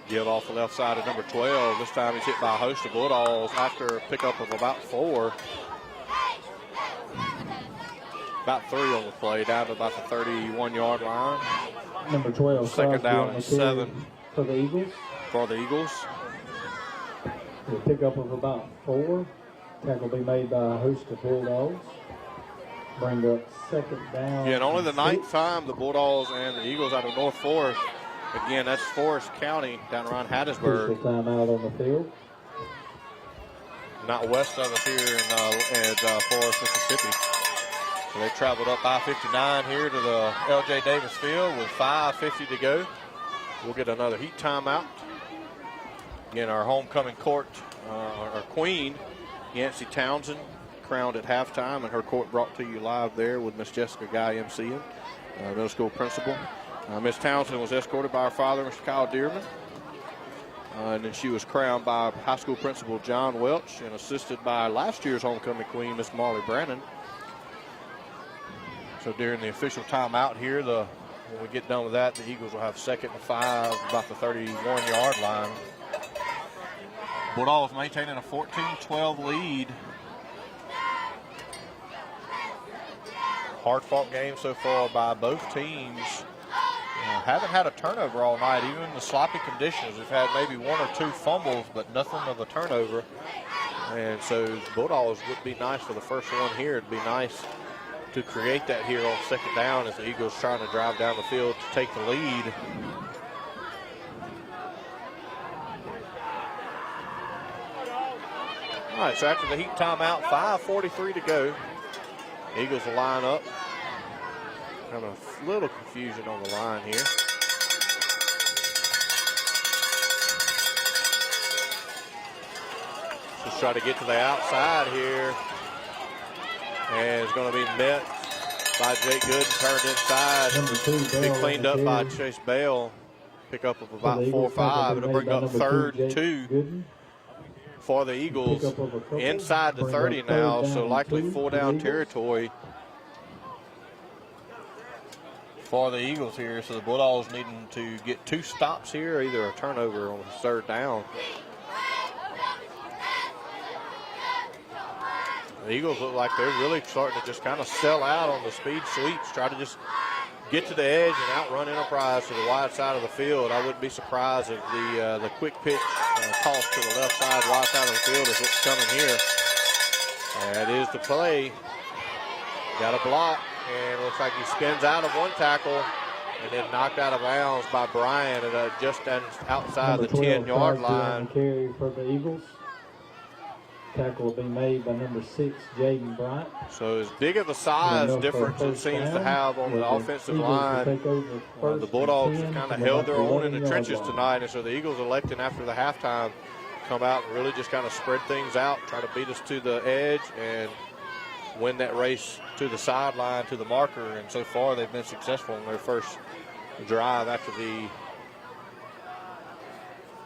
Give off the left side of number 12. This time he's hit by a host of Bulldogs after a pickup of about 4. About 3 on the play, down to about the 31-yard line. Number 12. 2nd down and 7 for the Eagles. For the Eagles. A pickup of about 4. Tackle will be made by a host of Bulldogs. Bring up second down. Yeah, and only the and ninth 6. time the Bulldogs and the Eagles out of North Forest. Again, that's Forrest County down around Hattiesburg, Official timeout on the field. not west of us here in Forrest, Mississippi. So they traveled up I-59 here to the L.J. Davis Field with 5:50 to go. We'll get another heat timeout. Again, our homecoming court, our queen, Yancey Townsend, crowned at halftime, and her court brought to you live there with Miss Jessica Guy emceeing, middle school principal. Miss Townsend was escorted by her father, Mr. Kyle Dearman. And then she was crowned by high school principal John Welch and assisted by last year's homecoming queen, Miss Marley Brannon. So during the official timeout here, when we get done with that, the Eagles will have 2nd and 5, about the 31-yard line. Bulldogs maintaining a 14-12 lead. Hard-fought game so far by both teams. Haven't had a turnover all night, even in the sloppy conditions. We've had maybe 1 or 2 fumbles, but nothing of a turnover. And so the Bulldogs would be nice for the first one here. It'd be nice to create that here on 2nd down as the Eagles trying to drive down the field to take the lead. All right, so after the heat timeout, 5:43 to go. Eagles will line up. Having a little confusion on the line here. Just try to get to the outside here. And it's going to be met by Jake Gooden, turned inside. Number 2, Be Bell cleaned on up the by carry. Chase Bell. Pick up of about the 4 or Eagles tackle 5. be It'll made bring by up number 3rd Jake and 2 Gooden. for the Eagles. Pick up of a couple. Inside the Bring 30 up now, 3rd down so and likely 2 full for the down Eagles. territory for the Eagles here. So the Bulldogs needing to get 2 stops here, either a turnover on 3rd down. The Eagles look like they're really starting to just kind of sell out on the speed sweeps, try to just get to the edge and outrun Enterprise to the wide side of the field. I wouldn't be surprised if the quick pitch toss to the left side, wide side of the field is what's coming here. That is the play. Got a block, and it looks like he spins out of one tackle and then knocked out of bounds by Bryan at just outside Number the 12, 10-yard Crosby on line. the carry for the Eagles. Tackle will be made by number 6, Jaden Bryant. So as big of a size Enough for difference it first seems to down. have on the Well, offensive Eagles will line. take over first The Bulldogs and have 10 kind of from held about their the own in the 11-yard trenches line. tonight, and so the Eagles electing after the halftime come out and really just kind of spread things out, try to beat us to the edge and win that race to the sideline, to the marker, and so far they've been successful in their first drive after the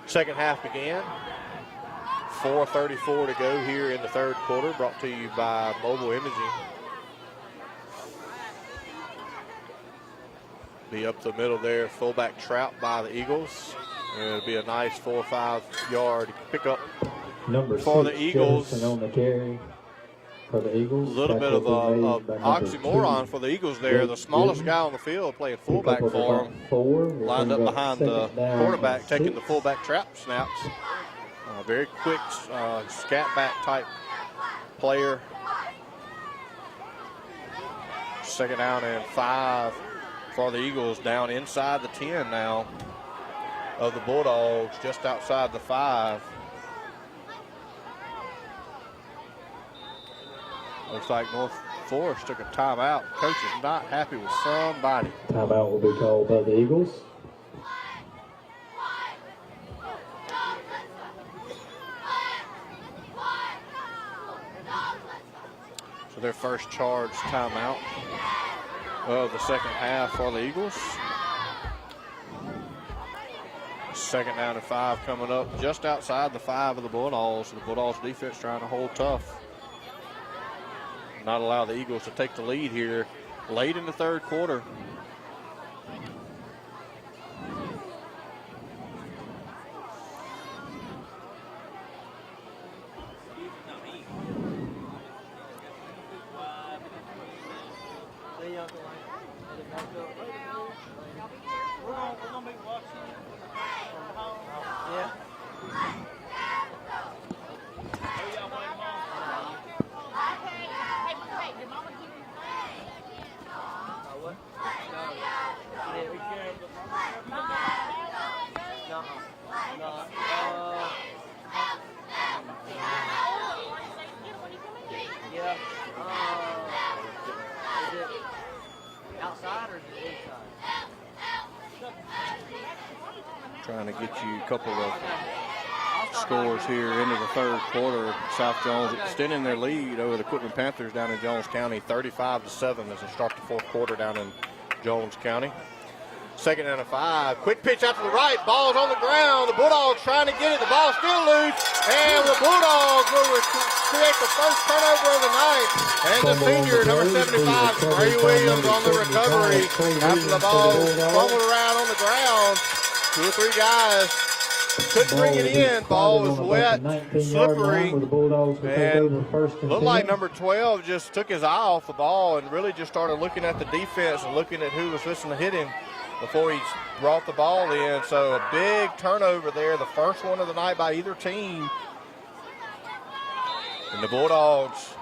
second half began. 4:34 to go here in the 3rd quarter, brought to you by Mobile Imaging. Be up the middle there, fullback trap by the Eagles. And it'll be a nice 4 or 5 yard pickup Number for 6, the Eagles. Jefferson on the carry for the Eagles. A little bit of Tackle a be made by number oxymoron 2, for the Eagles there. Jake The smallest Gooden. guy on the field playing Pick fullback up of for about him. 4. Will Lined up bring behind the 2nd down quarterback, and taking the 6. fullback trap snaps. Very quick scat back type player. 2nd down and 5 for the Eagles, down inside the 10 now of the Bulldogs, just outside the 5. Looks like North Forest took a timeout. Coach is not happy with somebody. Timeout will be called by the Eagles. So their first charge timeout of the second half for the Eagles. 2nd down and 5 coming up just outside the 5 of the Bulldogs. The Bulldogs defense trying to hold tough. Not allow the Eagles to take the lead here late in the 3rd quarter. We're gonna be watching from home. Yeah. Oh, y'all wait, Mom. Hey, did Mama give you Trying to get you a couple of scores here into the third quarter. South Jones extending their lead over the Quitman Panthers down in Jones County, 35-7 as they start the fourth quarter down in Jones County. 2nd and 5. Quick pitch out to the right. Ball's on the ground. The Bulldogs trying to get it. The ball's still loose. And the Bulldogs will create the first turnover of the night. And the senior, number 75, Ray Williams, on the recovery after the ball fumbled around on the ground. 2 or 3 guys couldn't bring it in. Ball was wet, slippery, and looked like number 12 just took his eye off the ball and really just started looking at the defense and looking at who was listening to hit him before he brought the ball in. So a big turnover there, the first one of the night by either team. And the Bulldogs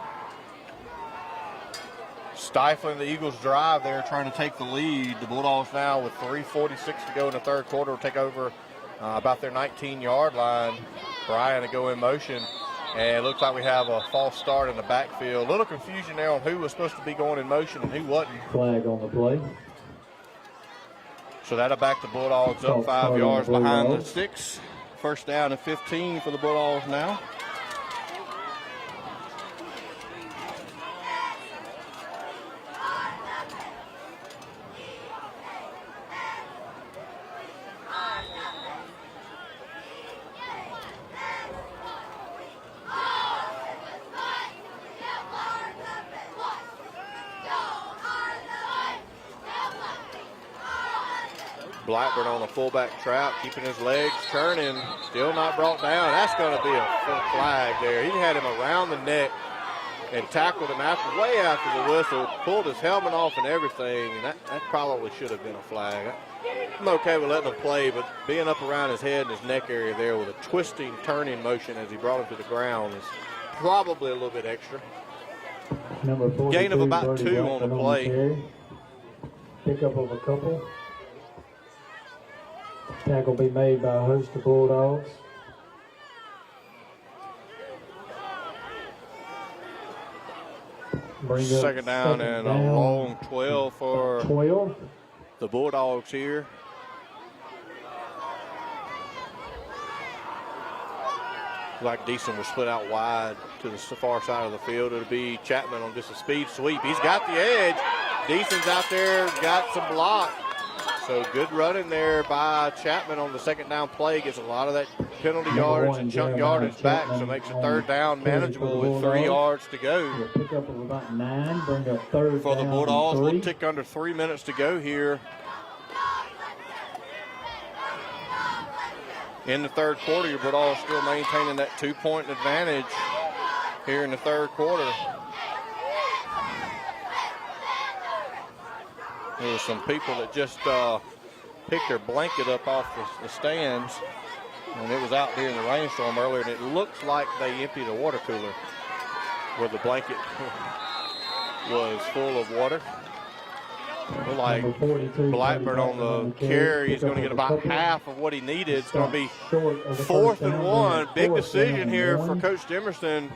stifling the Eagles' drive there, trying to take the lead. The Bulldogs now with 3:46 to go in the third quarter will take over about their 19-yard line. Brian to go in motion. And it looks like we have a false start in the backfield. A little confusion there on who was supposed to be going in motion and who wasn't. Flag on the play. So that'll back the Bulldogs up 5 yards behind the 6. First down and 15 for the Bulldogs now. Blackburn on a fullback trap, keeping his legs turning, still not brought down. That's going to be a flag there. He had him around the neck and tackled him way after the whistle, pulled his helmet off and everything, and that probably should have been a flag. I'm okay with letting him play, but being up around his head and his neck area there with a twisting, turning motion as he brought him to the ground is probably a little bit extra. Gain of about 2 on the play. Pickup of a couple. Tackle be made by a host of Bulldogs. Second down and a long 12 for 12. The Bulldogs here. Like Deason was split out wide to the far side of the field. It'll be Chapman on just a speed sweep. He's got the edge. Deason's out there, got some block. So good running there by Chapman on the second down play. Gets a lot of that penalty yardage and chunk yardage back, so makes it third down manageable with 3 yards to go. Pick up of about 9, bring up third for the down Bulldogs. and 3. We'll tick under 3 minutes to go here in the third quarter. Your Bulldogs still maintaining that 2-point advantage here in the third quarter. There were some people that just picked their blanket up off the stands, and it was out during the rainstorm earlier, and it looks like they emptied a water cooler where the blanket was full of water. Look like Blackburn on the carry is going to get about half of what he needed. It's going to be 4th and 1. Big decision here for Coach Demerson.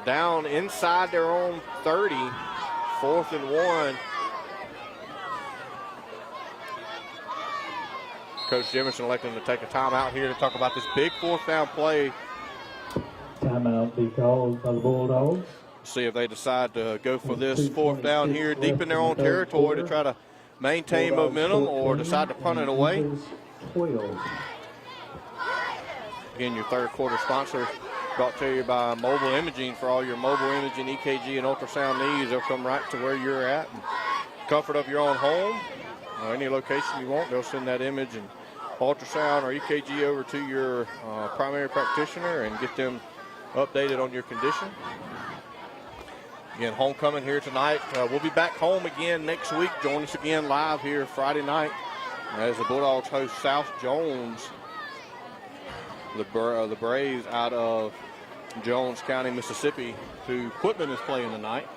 Down inside their own 30, 4th and 1. Coach Demerson electing to take a timeout here to talk about this big 4th down play. Timeout be called by the Bulldogs. See if they decide to go for this 4th down here deep in their own territory to try to maintain momentum or decide to punt it away. 12. Again, your third quarter sponsor brought to you by Mobile Imaging. For all your mobile imaging, EKG, and ultrasound needs, they'll come right to where you're at. And comfort of your own home or any location you want, they'll send that image and ultrasound or EKG over to your primary practitioner and get them updated on your condition. Again, homecoming here tonight. We'll be back home again next week. Join us again live here Friday night as the Bulldogs host South Jones, the Braves out of Jones County, Mississippi, who Quitman is playing tonight.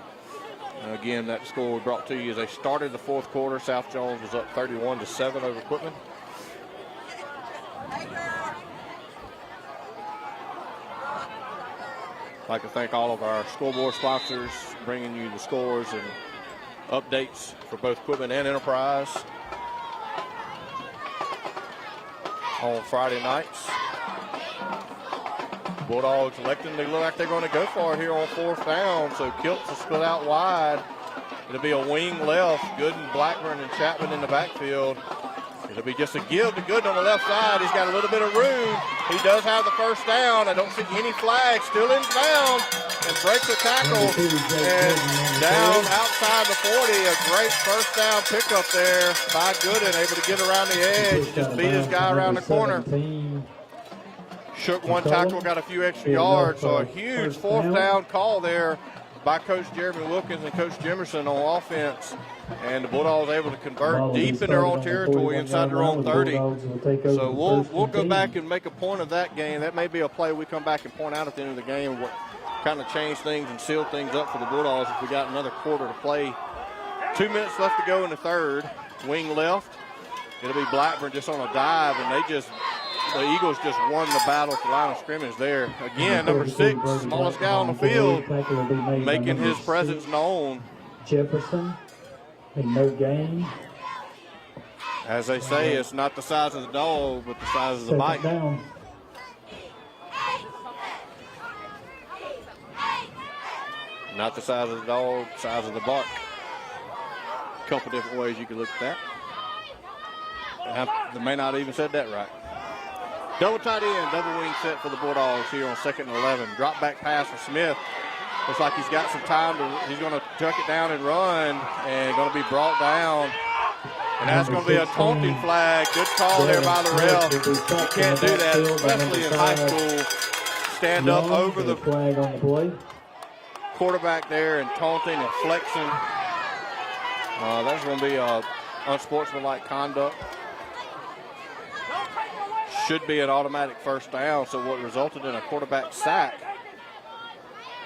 Again, that score we brought to you as they started the fourth quarter. South Jones was up 31-7 over Quitman. I'd like to thank all of our scoreboard sponsors bringing you the scores and updates for both Quitman and Enterprise. on Friday nights. Bulldogs electing, they look like they're going to go for it here on 4th down. So Kiltz is split out wide. It'll be a wing left. Gooden, Blackburn, and Chapman in the backfield. It'll be just a give to Gooden on the left side. He's got a little bit of room. He does have the first down. I don't see any flags. Still in bounds and breaks the tackle. And down outside the 40. A great first down pickup there by Gooden. Able to get around the edge. Just beat his guy around the corner. Shook one tackle, got a few extra yards. So a huge 4th down call there by Coach Jeremy Wilkins and Coach Jimerson on offense. And the Bulldogs able to convert deep in their own territory inside their own 30. So we'll go back and make a point of that game. That may be a play we come back and point out at the end of the game, what kind of change things and seal things up for the Bulldogs if we got another quarter to play. 2 minutes left to go in the third. Wing left. It'll be Blackburn just on a dive, and the Eagles just won the battle at the line of scrimmage there. Again, number 6, smallest guy on the field, making his presence known. Jefferson, no gain. As they say, it's not the size of the dog, but the size of the bite. Down. Not the size of the dog, size of the bark. A couple different ways you could look at that. They may not even said that right. Double tight end, double wing set for the Bulldogs here on 2nd and 11. Drop back pass for Smith. Looks like he's got some time. He's going to tuck it down and run, and going to be brought down. And that's going to be a taunting flag. Good call there by the ref. You can't do that, especially in high school. Stand up over the flag on the play. Quarterback there and taunting and flexing. That's going to be unsportsmanlike conduct. Should be an automatic first down, so what resulted in a quarterback sack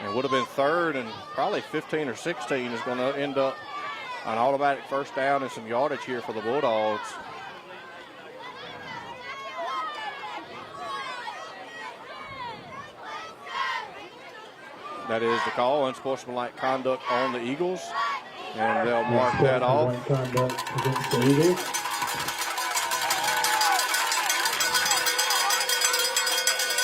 and would have been 3rd and probably 15 or 16 is going to end up an automatic first down and some yardage here for the Bulldogs. That is the call, unsportsmanlike conduct on the Eagles, and they'll mark that off. Conduct against the Eagles.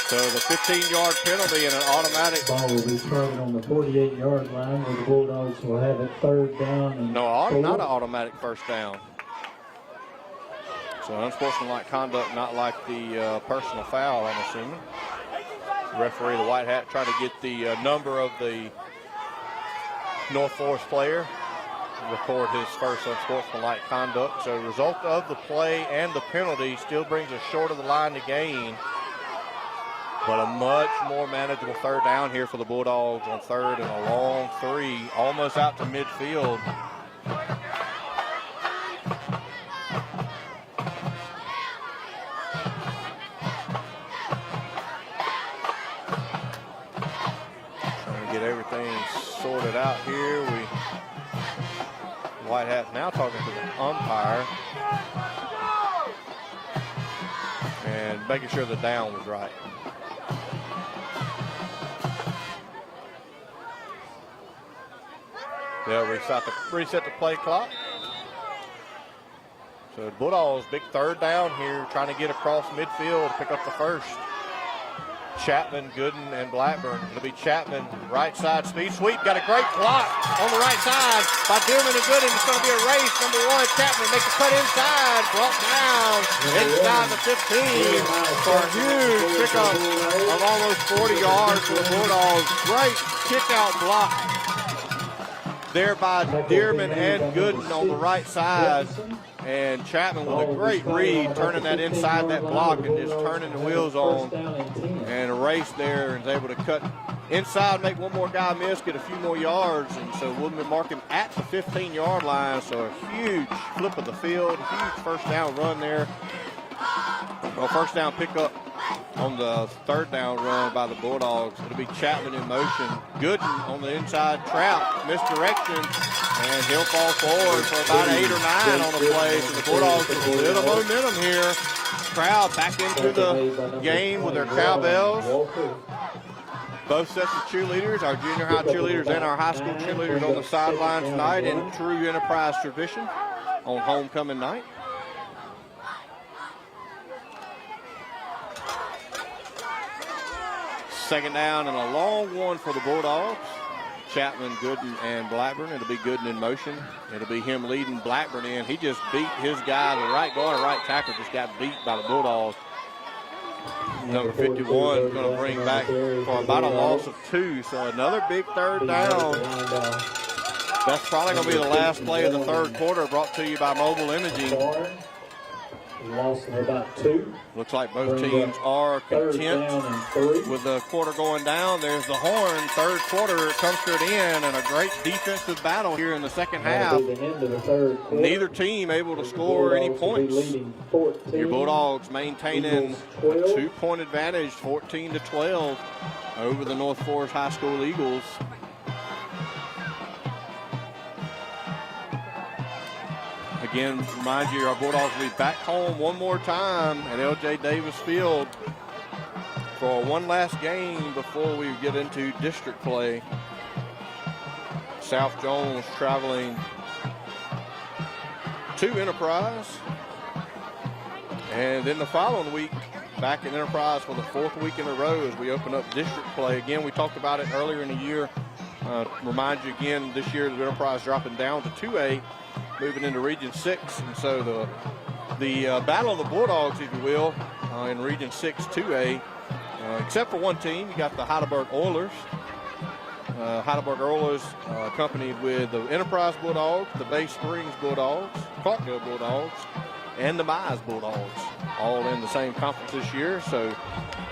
So the 15-yard penalty and an automatic. Ball will be thrown on the 48-yard line where the Bulldogs will have it 3rd down. And not an automatic first down. So unsportsmanlike conduct, not like the personal foul, I'm assuming. Referee, the white hat, trying to get the number of the North Forest player, record his first unsportsmanlike conduct. So the result of the play and the penalty still brings us short of the line to gain. But a much more manageable 3rd down here for the Bulldogs on 3rd and a long 3, almost out to midfield. Trying to get everything sorted out here. White hat now talking to the umpire and making sure the down was right. They'll reset the play clock. So the Bulldogs, big 3rd down here, trying to get across midfield to pick up the first. Chapman, Gooden, and Blackburn. It'll be Chapman, right side speed sweep. Got a great block on the right side by Dearman and Gooden. It's going to be a race. Number 1, Chapman makes a cut inside, brought down inside the 15 for a huge pickup of almost 40 yards for the Bulldogs. Great kick-out block there by Dearman and Gooden on the right side. And Chapman with a great read, turning that inside that block and just turning the wheels on and a race there, and is able to cut inside, make one more guy miss, get a few more yards. And so we'll be marking at the 15-yard line. So a huge flip of the field, huge first down run there. Well, first down pickup on the 3rd down run by the Bulldogs. It'll be Chapman in motion. Gooden on the inside trap, misdirection, and he'll fall forward for about 8 or 9 on the play. So the Bulldogs with a little momentum here. Crowd back into the game with their cowbells. Both sets of cheerleaders, our junior high cheerleaders and our high school cheerleaders on the sideline tonight in true Enterprise tradition on homecoming night. Second down and a long one for the Bulldogs. Chapman, Gooden, and Blackburn. It'll be Gooden in motion. It'll be him leading Blackburn in. He just beat his guy, the right guard, right tackle, just got beat by the Bulldogs. Number 51 is going to bring back for about a loss of 2. So another big third down. That's probably going to be the last play of the third quarter, brought to you by Mobile Imaging. Loss of about 2. Looks like both teams are content with the quarter going down. There's the horn. Third quarter comes to an end, and a great defensive battle here in the second half. Neither team able to score any points. Your Bulldogs maintaining a 2-point advantage, 14-12 over the North Forest High School Eagles. Again, remind you, our Bulldogs will be back home one more time at L.J. Davis Field for one last game before we get into district play. South Jones traveling to Enterprise. And then the following week, back in Enterprise for the 4th week in a row as we open up district play. Again, we talked about it earlier in the year. Remind you again, this year the Enterprise dropping down to 2A. Moving into Region 6, and so the battle of the Bulldogs, if you will, in Region 6 2A, except for one team, you got the Heidelberg Oilers. Heidelberg Oilers accompanied with the Enterprise Bulldogs, the Bay Springs Bulldogs, Clarkdale Bulldogs, and the Mize Bulldogs, all in the same conference this year. So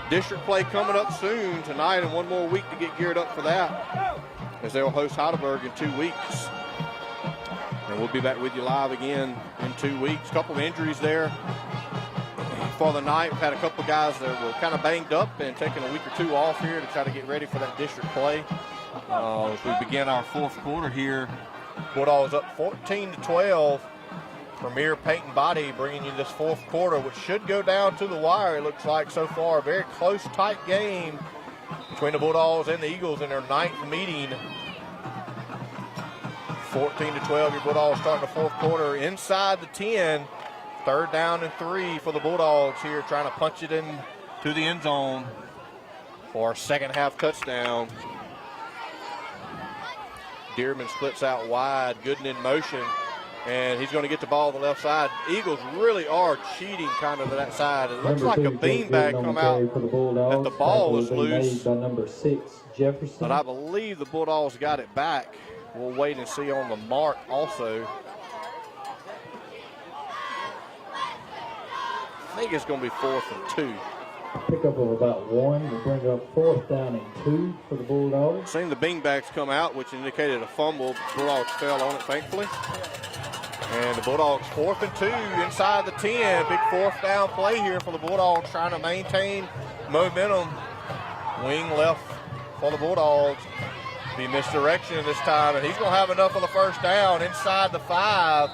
district play coming up soon tonight, and one more week to get geared up for that, as they'll host Heidelberg in 2 weeks. And we'll be back with you live again in 2 weeks. A couple of injuries there for the night. We've had a couple of guys that were kind of banged up and taking a week or 2 off here to try to get ready for that district play. As we begin our 4th quarter here, Bulldogs up 14-12. Premier Paint and Body bringing you this 4th quarter, which should go down to the wire, it looks like so far. A very close, tight game between the Bulldogs and the Eagles in their 9th meeting. 14-12, your Bulldogs starting the 4th quarter inside the 10. 3rd down and 3 for the Bulldogs here, trying to punch it in to the end zone for a second half touchdown. Dearman splits out wide, Gooden in motion, and he's going to get the ball on the left side. Eagles really are cheating kind of to that side. It looks like a beanbag come out that the ball was loose. By number 6, Jefferson. But I believe the Bulldogs got it back. We'll wait and see on the mark also. I think it's going to be 4th and 2. Pickup of about 1 will bring up 4th down and 2 for the Bulldogs. Seen the beanbags come out, which indicated a fumble. Bulldogs fell on it, thankfully. And the Bulldogs 4th and 2 inside the 10. Big 4th down play here for the Bulldogs, trying to maintain momentum. Wing left for the Bulldogs. Be misdirection this time, and he's going to have enough of the first down inside the 5.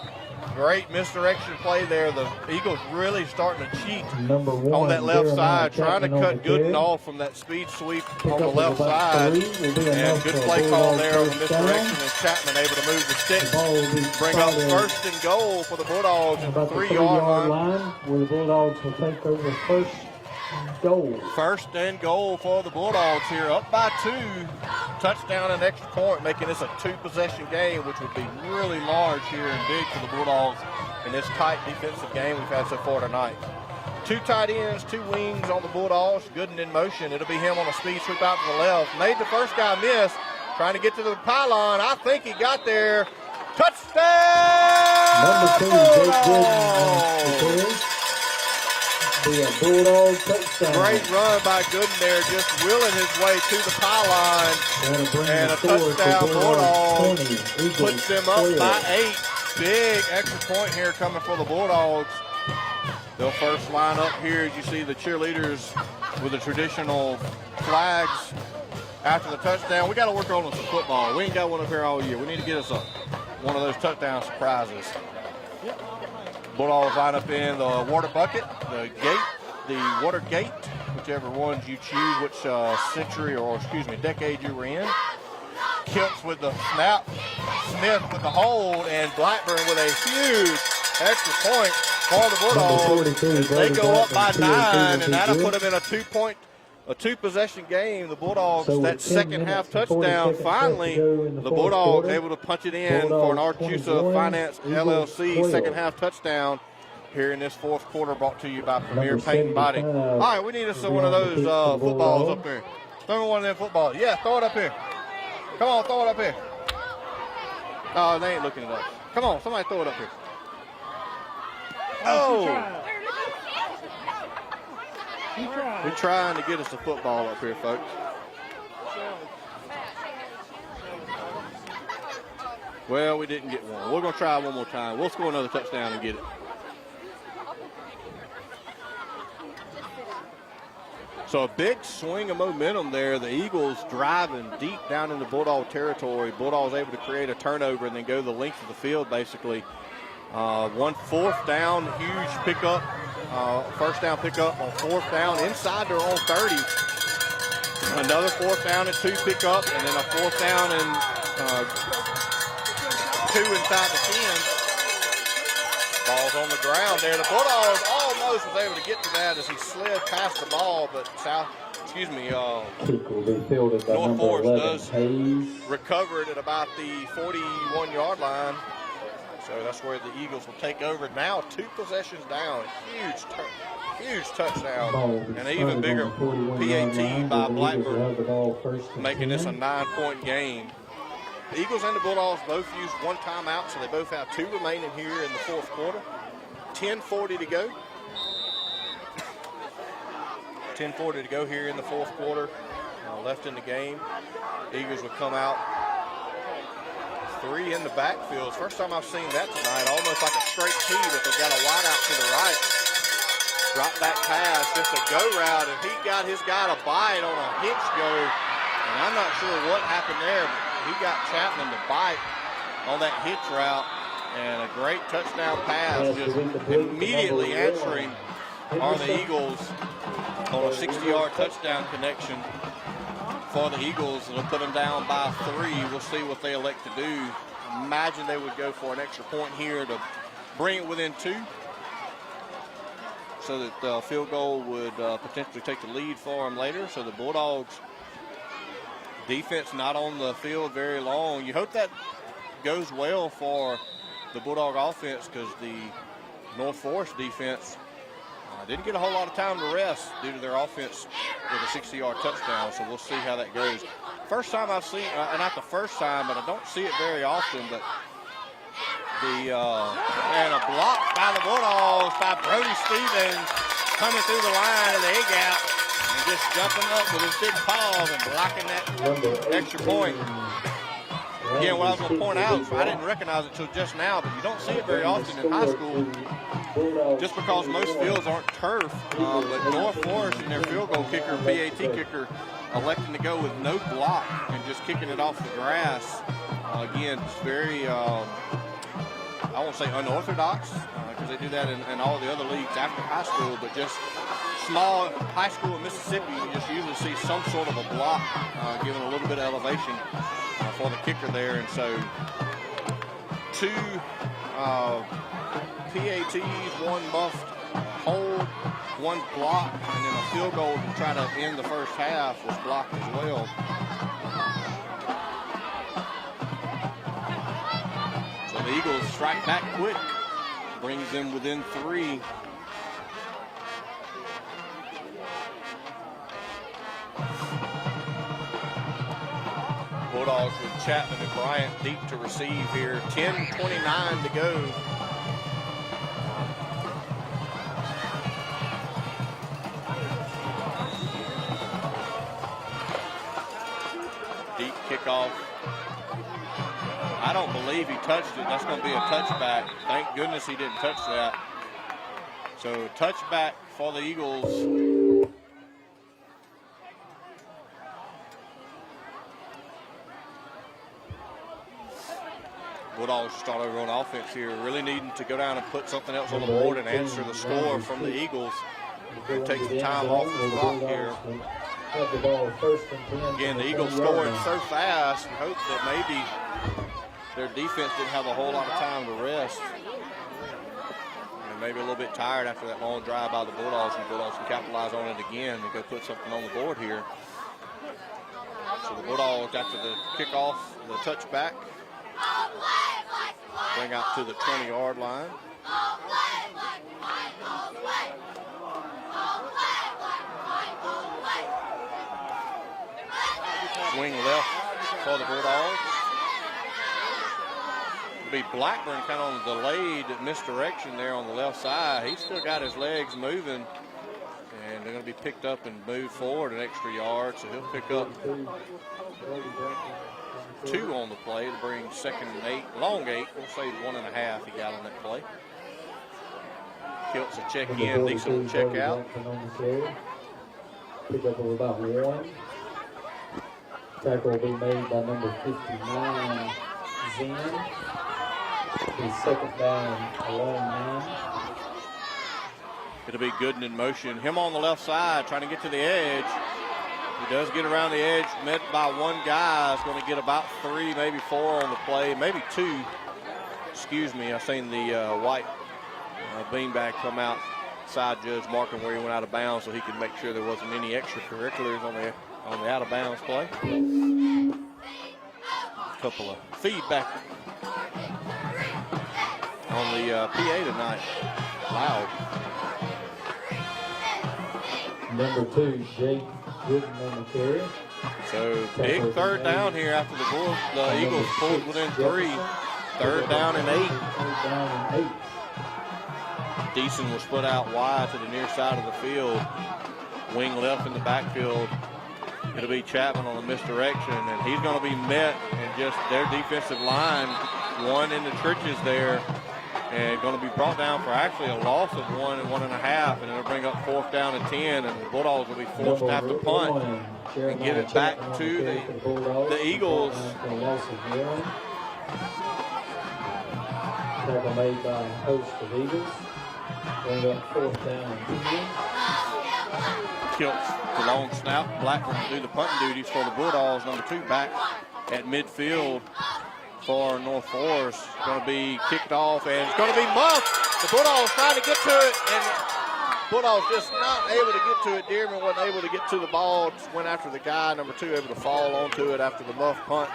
Great misdirection play there. The Eagles really starting to cheat on that left side, trying to cut Gooden off from that speed sweep on the left side. And good play call there on the misdirection, and Chapman able to move the stick. Bring up 1st and goal for the Bulldogs at the 3-yard line. Where the Bulldogs will take over 1st goal. 1st and goal for the Bulldogs here, up by 2. Touchdown and extra point, making this a 2-possession game, which would be really large here and big for the Bulldogs in this tight defensive game we've had so far tonight. 2 tight ends, 2 wings on the Bulldogs. Gooden in motion. It'll be him on a speed sweep out to the left. Made the first guy miss, trying to get to the pylon. I think he got there. Touchdown! Number 2, Jake Gooden. Bulldog touchdown. Great run by Gooden there, just wheeling his way to the pylon. And a touchdown. Bulldogs puts them up by 8. Big extra point here coming for the Bulldogs. They'll first line up here as you see the cheerleaders with the traditional flags after the touchdown. We got to work on some football. We ain't got one up here all year. We need to get us one of those touchdown surprises. Bulldogs line up in the water bucket, the gate, the water gate, whichever ones you choose, which century or, decade you were in. Kilts with the snap, Smith with the hold, and Blackburn with a huge extra point for the Bulldogs. They go up by 9, and that'll put them in a 2-point a two-possession game. The Bulldogs, So that with 10 second half minutes and 40 touchdown, seconds left to finally, go in the the fourth Bulldogs quarter. able to punch it in for an Bulldogs Archusa 21, Finance Eagles LLC 12. second half touchdown here in this fourth quarter, brought to you by Premier Number Paint and Body. 75 All right, we need us will be one of on the those kick for the footballs Bulldogs. up there. Throw me one of them footballs. Yeah, throw it up here. Come on, throw it up here. Oh, they ain't looking at us. Come on, somebody throw it up here. Oh! We're trying to get us a football up here, folks. Well, we didn't get one. We're going to try one more time. We'll score another touchdown and get it. So a big swing of momentum there. The Eagles driving deep down into Bulldog territory. Bulldogs able to create a turnover and then go the length of the field, basically. 1 4th down, huge pickup. First down pickup on 4th down inside their own 30. Another 4th down and 2 pickup, and then a 4th down and 2 inside the 10. Ball's on the ground there. The Bulldogs almost was able to get to that as he slid past the ball, but Kick will be fielded by North number Forrest 11, does Hayes. recover it at about the 41-yard line. So that's where the Eagles will take over. Now 2 possessions down. Huge touchdown. And an even bigger PAT by Blackburn, making this a 9-point game. The Eagles and the Bulldogs both used 1 timeout, so they both have 2 remaining here in the fourth quarter. 10:40 to go. 10:40 to go here in the fourth quarter. Left in the game. Eagles will come out 3 in the backfield. First time I've seen that tonight. Almost like a straight T, but they've got a wide out to the right. Drop back pass, just a go route, and he got his guy to bite on a hitch go. And I'm not sure what happened there, but he got Chapman to bite on that hitch route. And a great touchdown pass, just immediately answering are the Eagles on a 60-yard touchdown connection for the Eagles. It'll put them down by 3. We'll see what they elect to do. Imagine they would go for an extra point here to bring it within 2, so that the field goal would potentially take the lead for them later. So the Bulldogs defense not on the field very long. You hope that goes well for the Bulldog offense, because the North Forest defense didn't get a whole lot of time to rest due to their offense with a 60-yard touchdown. So we'll see how that goes. First time I've seen, not the first time, but I don't see it very often, but and a block by the Bulldogs by Brody Stevens, coming through the line of the A-gap and just jumping up with his big paws and blocking that extra point. Again, what I was going to point out, I didn't recognize it until just now, but you don't see it very often in high school, just because most fields aren't turf. But North Forest and their field goal kicker, PAT kicker, electing to go with no block and just kicking it off the grass. Again, it's very, I won't say unorthodox, because they do that in all the other leagues after high school, but just small high school in Mississippi, you just usually see some sort of a block, giving a little bit of elevation for the kicker there. And so 2 PATs, 1 muffed hold, 1 block, and then a field goal to try to end the first half was blocked as well. So the Eagles strike back quick, brings them within 3. Bulldogs with Chapman and Bryant deep to receive here. 10:29 to go. Deep kickoff. I don't believe he touched it. That's going to be a touchback. Thank goodness he didn't touch that. So touchback for the Eagles. Bulldogs start over on offense here, really needing to go down and put something else on the board and answer the score from the Eagles. They'll take some time off the clock here. Again, the Eagles scoring so fast, we hope that maybe their defense didn't have a whole lot of time to rest. and maybe a little bit tired after that long drive by the Bulldogs, and the Bulldogs can capitalize on it again and go put something on the board here. So the Bulldogs, after the kickoff, the touchback, bring out to the 20-yard line. Swing left for the Bulldogs. It'll be Blackburn kind of on the delayed misdirection there on the left side. He's still got his legs moving, and they're going to be picked up and moved forward an extra yard, so he'll pick up 2 on the play to bring 2nd and 8, long 8. We'll say 1.5 he got on that play. Kilt's a check in, Deason will check out. Pick up of about 1. Tackle will be made by number 59, Zen. His 2nd down, a long 9. It'll be Gooden in motion. Him on the left side, trying to get to the edge. He does get around the edge, met by one guy. Is going to get about 3, maybe 4 on the play, maybe 2. Excuse me, I seen the white beanbag come out, side judge marking where he went out of bounds so he could make sure there wasn't any extracurriculars on the out of bounds play. A couple of feedback on the PA tonight. Loud. Number 2, Jake Gooden on the carry. So big 3rd down here after the Eagles pulled within 3. 3rd down and 8. 3rd down and 8. Deason will split out wide to the near side of the field. Wing left in the backfield. It'll be Chapman on the misdirection, and he's going to be met in just their defensive line. 1 in the trenches there, and going to be brought down for actually a loss of 1 and 1.5, and it'll bring up 4th down and 10, and the Bulldogs will be forced to have to punt and give it back to the Eagles. Tackle made by a host of Eagles. Bring up 4th down and 10. Kilts the long snap. Blackburn will do the punting duties for the Bulldogs. Number 2 back at midfield for North Forrest. Going to be kicked off, and it's going to be muffed. The Bulldogs trying to get to it, and Bulldogs just not able to get to it. Dearman wasn't able to get to the ball. Just went after the guy. Number 2 able to fall onto it after the muff punt.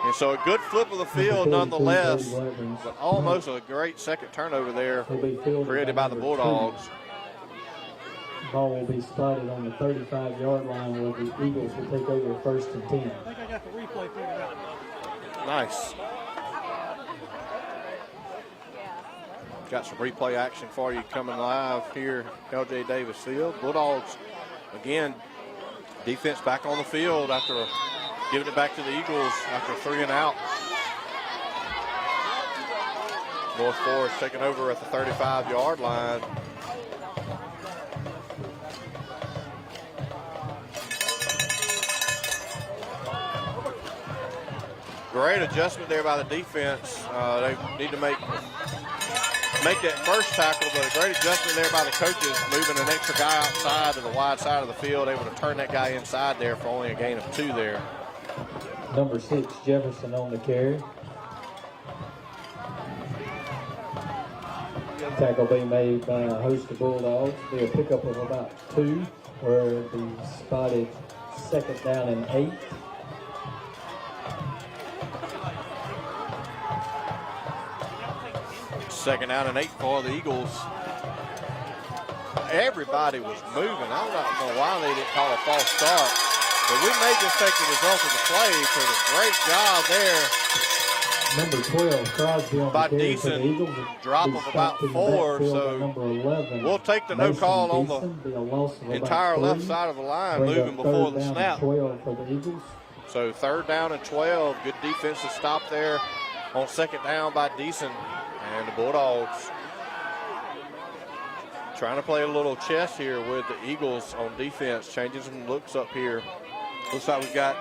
And so a good flip of the field nonetheless, but almost a great 2nd turnover there created by the Bulldogs. Ball will be spotted on the 35-yard line where the Eagles will take over 1st and 10. I think I got the replay figured out. Nice. Got some replay action for you coming live here, LJ Davis Field. Bulldogs, again, defense back on the field after giving it back to the Eagles after 3 and out. North Forrest taking over at the 35-yard line. Great adjustment there by the defense. They need to make that first tackle, but a great adjustment there by the coaches, moving an extra guy outside to the wide side of the field, able to turn that guy inside there for only a gain of 2 there. Number 6, Jefferson on the carry. Tackle being made by a host of Bulldogs. Be a pickup of about 2, where the spotted 2nd down and 8. Second down and 8 for the Eagles. Everybody was moving. I don't know why they didn't call a false start, but we may just take the result of the play because a great job there. Number 12, Crosby on by the carry Deason, for the Eagles. drop Be of stopped about in the 4, backfield so by number 11, we'll take the no Mason call on Deason. Be a loss of the about entire 3. left side of the line, Bring moving up before 3rd the down and snap. 12 for the Eagles. So 3rd down and 12. Good defensive stop there on 2nd down by Deason. And the Bulldogs trying to play a little chess here with the Eagles on defense, changing some looks up here. Looks like we've got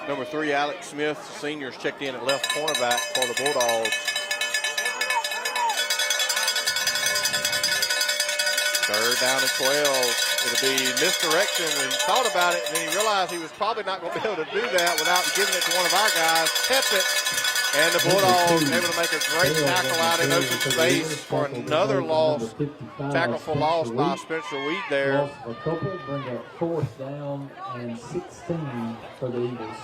number 3, Alex Smith, seniors, checked in at left cornerback for the Bulldogs. 3rd down and 12. It'll be misdirection, and he thought about it, and then he realized he was probably not going to be able to do that without giving it to one of our guys. Kept it, And the Bulldogs able to make a great tackle out in open space for another loss. Tackle for loss by Spencer Wheat there. Loss of a couple, bring up 4th down and 16 for the Eagles.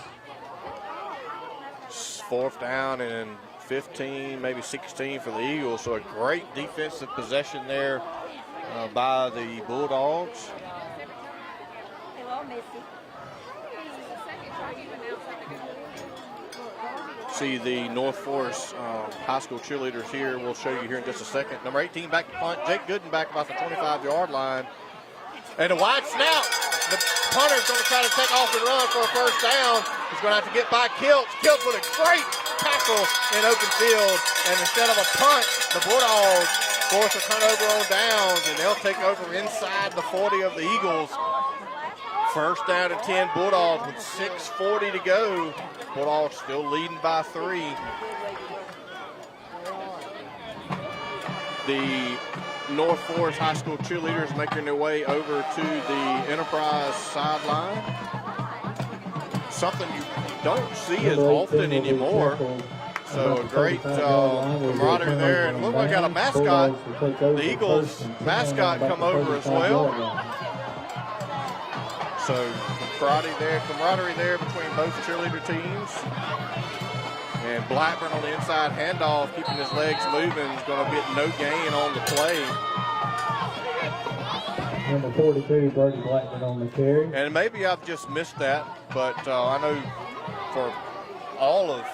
4th down and 15, maybe 16 for the Eagles. So a great defensive possession there by the Bulldogs. Hello, Missy. See the North Forest high school cheerleaders here. We'll show you here in just a second. Number 18 back to punt. Jake Gooden back about the 25-yard line. And a wide snap. The punter's going to try to take off and run for a first down. He's going to have to get by Kiltz. Kiltz with a great tackle in open field. And instead of a punt, the Bulldogs force a turnover on downs, and they'll take over inside the 40 of the Eagles. First down and 10 Bulldogs with 6:40 to go. Bulldogs still leading by 3. The North Forest High School cheerleaders making their way over to the Enterprise sideline. Something you don't see as often anymore. So a great camaraderie there. And look, we got a mascot. The Eagles mascot come over as well. So camaraderie there between both cheerleader teams. And Blackburn on the inside handoff, keeping his legs moving, is going to get no gain on the play. Number 42, Brody Blackburn on the carry. And maybe I've just missed that, but I know for all of,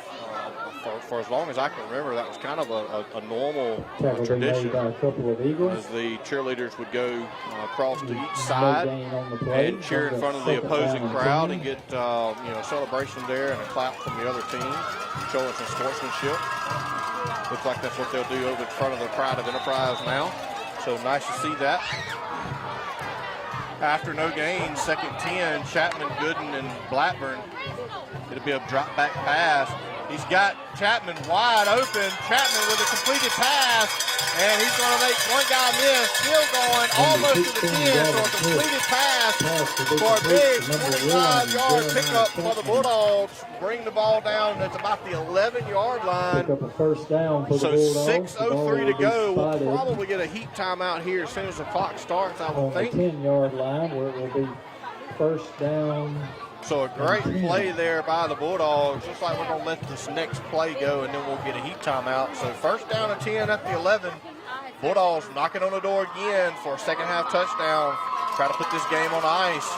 for as long as I can remember, that was kind of a normal tradition. By a couple of Eagles. As the cheerleaders would go across to each side and cheer in front of the opposing crowd and get celebration there and a clap from the other team, showing some sportsmanship. Looks like that's what they'll do over in front of the Pride of Enterprise now. So nice to see that. After no gain, 2nd 10, Chapman, Gooden, and Blackburn. It'll be a drop back pass. He's got Chapman wide open. Chapman with a completed pass, and he's going to make one guy miss. Still going almost to the 10, so a completed pass for a big 25-yard pickup for the Bulldogs. Bring the ball down. It's about the 11-yard line. Pick up a first down for the So Bulldogs. 6:03 to go. We'll probably get a heat timeout here as soon as the clock starts, I would think. On the 10-yard line, where it will be first down. So a great play there by the Bulldogs. Looks like we're going to let this next play go, and then we'll get a heat timeout. So first down and 10 at the 11. Bulldogs knocking on the door again for a second-half touchdown. Try to put this game on ice.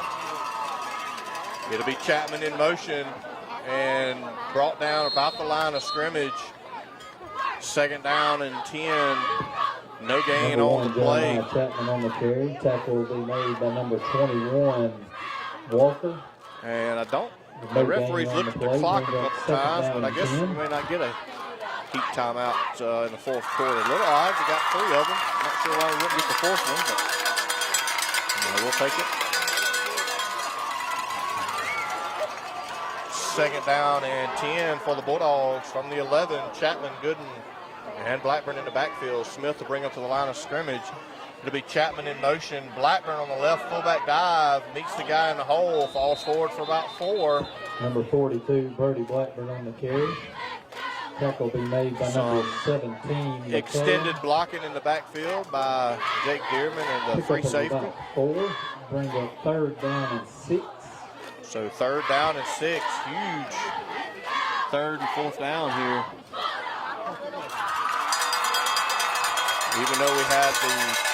It'll be Chapman in motion and brought down about the line of scrimmage. Second down and 10. No gain on the play. Chapman on the carry. Tackle will be made by number 21, Walker. And the referee's looked at the clock a couple times, but I guess we may not get a heat timeout in the fourth quarter. A little odd, we got 3 of them. Not sure why we wouldn't get the fourth one, but we'll take it. Second down and 10 for the Bulldogs from the 11. Chapman, Gooden, and Blackburn in the backfield. Smith to bring up to the line of scrimmage. It'll be Chapman in motion. Blackburn on the left fullback dive. Meets the guy in the hole. Falls forward for about 4. Number 42, Brody Blackburn on the carry. Tackle will be made by number 17. Extended blocking in the backfield by Jake Dearman and the free safety. About 4. Bring up third down and 6. So third down and 6. Huge third and fourth down here. Even though we had the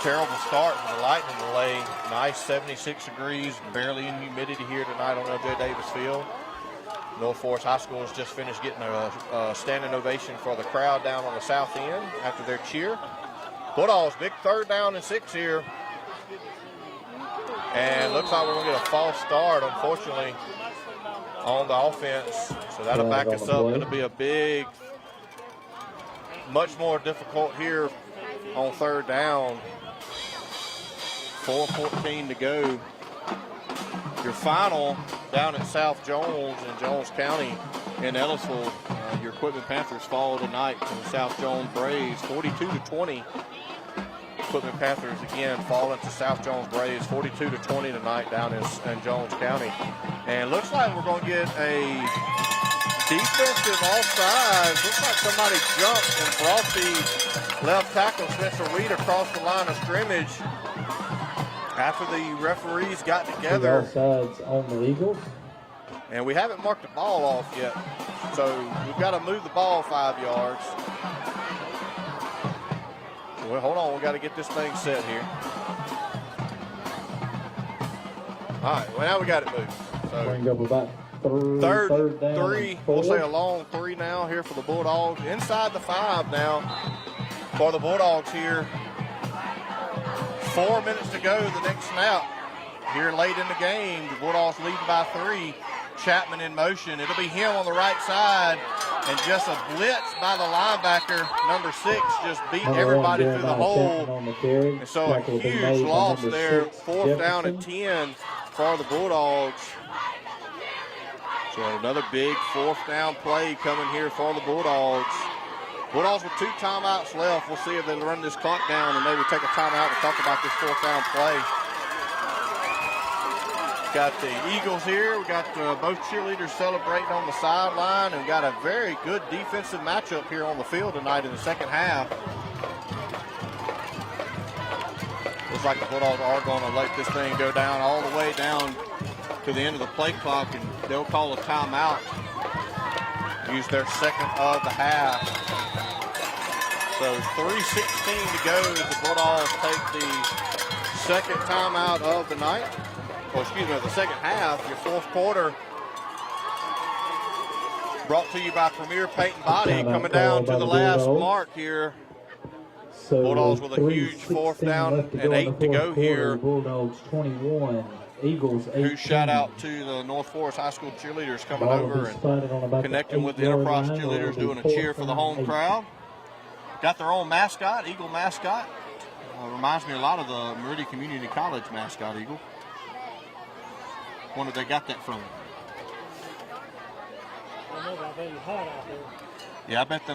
terrible start with the lightning delay. Nice 76 degrees, barely in humidity here tonight on LJ Davis Field. North Forest High School has just finished getting a standing ovation for the crowd down on the south end after their cheer. Bulldogs, big third down and 6 here. And looks like we're going to get a false start, unfortunately, on the offense. So that'll back us up. It'll be a big, much more difficult here on third down. 4:14 to go. Your final down at South Jones in Jones County in Ellisville. Your Equipment Panthers fall tonight to the South Jones Braves, 42-20. Equipment Panthers again falling to South Jones Braves 42-20 tonight down in Jones County. And looks like we're going to get a defensive offside. Looks like somebody jumped and brought the left tackle, Spencer Reed, across the line of scrimmage after the referees got together. Offsides on the Eagles. And we haven't marked the ball off yet. So we've got to move the ball 5 yards. Well, hold on. We've got to get this thing set here. All right. Well, now we got it moved. So Bring up about third down three. four. We'll say a long 3 now here for the Bulldogs. Inside the 5 now for the Bulldogs here. 4 minutes to go the next snap. Here late in the game, the Bulldogs leading by 3. Chapman in motion. It'll be him on the right side. And just a blitz by the linebacker, number 6, just beat everybody through the hole. And so a huge loss there. 4th down and 10 for the Bulldogs. So another big 4th down play coming here for the Bulldogs. Bulldogs with 2 timeouts left. We'll see if they'll run this clock down and maybe take a timeout to talk about this 4th down play. Got the Eagles here. We got both cheerleaders celebrating on the sideline, and got a very good defensive matchup here on the field tonight in the second half. Looks like the Bulldogs are going to let this thing go down all the way down to the end of the play clock, and they'll call a timeout. Use their second of the half. So 3:16 to go as the Bulldogs take the second timeout of the night. Well, excuse me, the second half, your 4th quarter. Brought to you by Premier Paint and Body, coming down to the last mark here. So Bulldogs with a huge 4th down and 8 to go here. Bulldogs 21, Eagles 18. Huge shout out to the North Forest High School cheerleaders coming over and connecting with the Enterprise cheerleaders, doing a cheer for the home crowd. Got their own mascot, Eagle mascot. Reminds me a lot of the Meridian Community College mascot, Eagle. Wonder if they got that from. Yeah, I bet the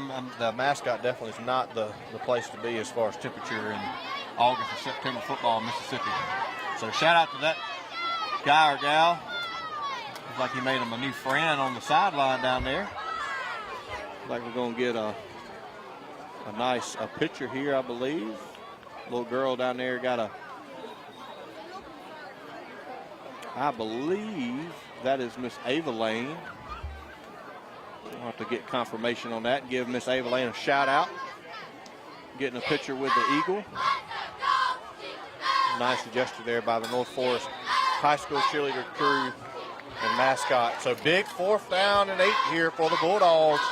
mascot definitely is not the place to be as far as temperature in August and September football in Mississippi. So shout out to that guy or gal. Looks like he made him a new friend on the sideline down there. Looks like we're going to get a nice picture here, I believe. Little girl down there got I believe that is Miss Ava Lane. We'll have to get confirmation on that and give Miss Ava Lane a shout out. Getting a picture with the Eagle. Nice gesture there by the North Forest High School cheerleader crew and mascot. So big 4th down and 8 here for the Bulldogs.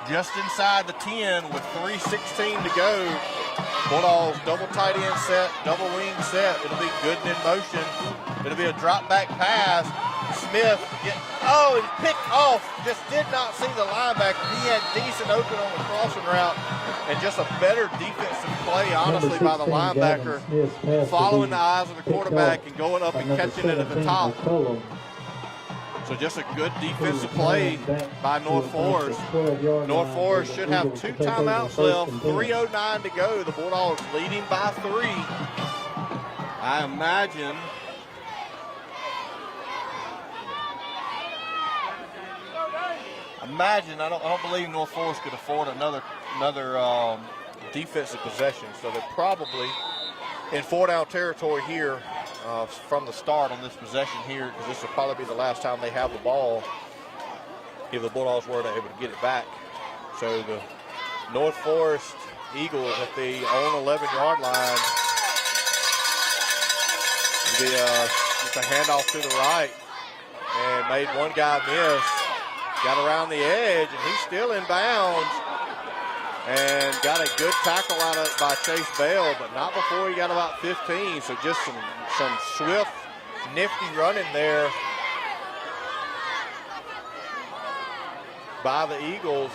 Just inside the 10 with 3:16 to go. Bulldogs double tight end set, double wing set. It'll be Gooden in motion. It'll be a drop back pass. Smith, he picked off. Just did not see the linebacker. He had decent open on the crossing route, and just a better defensive play, honestly, by the linebacker, following the eyes of the quarterback and going up and catching it at the top. So just a good defensive play by North Forest. North Forest should have 2 timeouts left, 3:09 to go. The Bulldogs leading by 3. I imagine I don't believe North Forest could afford another defensive possession. So they're probably in 4-down territory here from the start on this possession here, because this will probably be the last time they have the ball if the Bulldogs were able to get it back. So the North Forest Eagles at the own 11-yard line. It'll be just a handoff to the right, and made one guy miss. Got around the edge, and he's still in bounds. And got a good tackle out of it by Chase Bell, but not before he got about 15. So just some swift, nifty running there by the Eagles.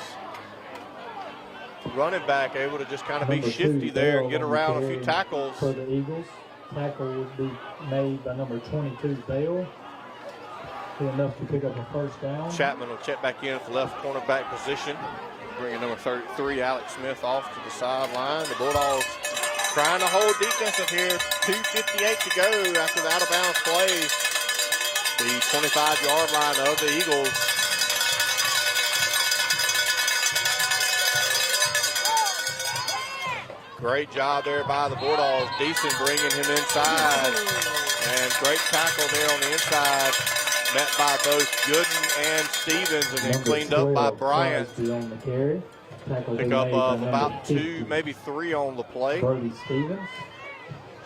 Running back able to just kind of be shifty there and get around a few tackles. For the Eagles, tackle would be made by number 22, Bell. Enough to pick up a 1st down. Chapman will check back in at the left cornerback position. Bringing number 33, Alex Smith, off to the sideline. The Bulldogs trying to hold defensive here. 2:58 to go after the out-of-bounds play. The 25-yard line of the Eagles. Great job there by the Bulldogs. Deason bringing him inside. And great tackle there on the inside. Met by both Gooden and Stevens, and then cleaned up by Bryant. On the carry. Pick up of about 2, maybe 3 on the play. Brody Stevens.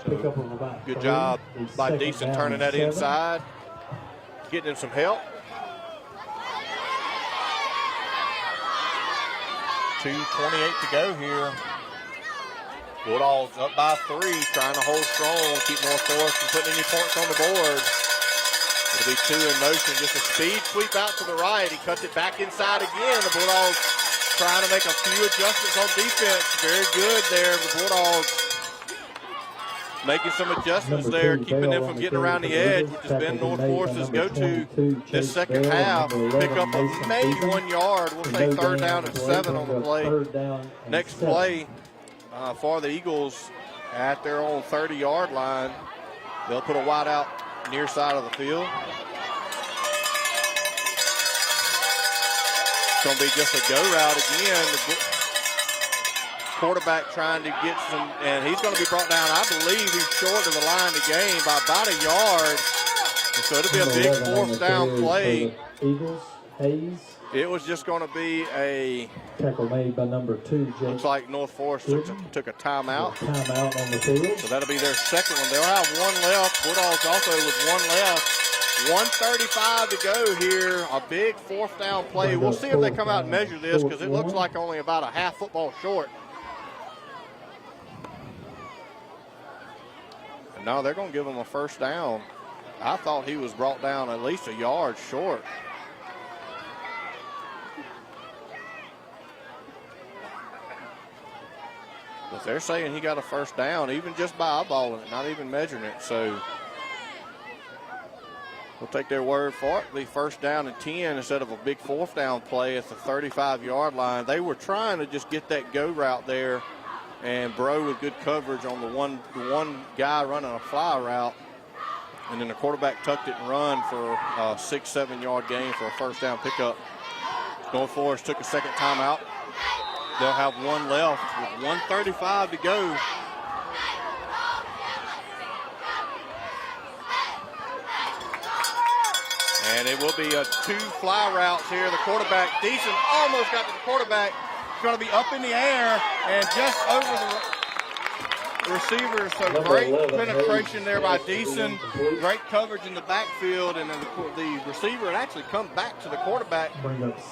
Pick up of about Good 3. job The by second Deason down turning and that 7. inside. Getting him some help. 2:28 to go here. Bulldogs up by 3, trying to hold strong, keep North Forrest from putting any points on the board. It'll be 2 in motion, just a speed sweep out to the right. He cuts it back inside again. The Bulldogs trying to make a few adjustments on defense. Very good there. The Bulldogs making some adjustments there, keeping them from getting around the edge, which has been North Forest's go-to this second half. Pick up of maybe 1 yard. We'll say 3rd down and 7 on the play. Next play for the Eagles at their own 30-yard line. They'll put a wide out near side of the field. It's going to be just a go route again. The quarterback trying to get some, and he's going to be brought down. I believe he's short of the line of the game by about a yard. And so it'll be a big 4th down play. Eagles, Hayes. It was just going to be a tackle made by number 2, Jake. Looks like North Forest took a timeout. Timeout on the field. So that'll be their second one. They'll have 1 left. Bulldogs also with 1 left. 1:35 to go here. A big 4th down play. We'll see if they come out and measure this because it looks like only about a half football short. And no, they're going to give him a 1st down. I thought he was brought down at least a yard short. But they're saying he got a 1st down, even just by eyeballing it, not even measuring it. So we'll take their word for it. The 1st down and 10 instead of a big 4th down play at the 35-yard line. They were trying to just get that go route there, and Bro with good coverage on the one guy running a fly route. And then the quarterback tucked it and run for a 6-7 yard gain for a 1st down pickup. North Forest took a second timeout. They'll have 1 left with 1:35 to go. And it will be a 2 fly routes here. The quarterback, Deason, almost got to the quarterback. It's going to be up in the air and just over the receiver. So great penetration there by Deason. Great coverage in the backfield, and then the receiver had actually come back to the quarterback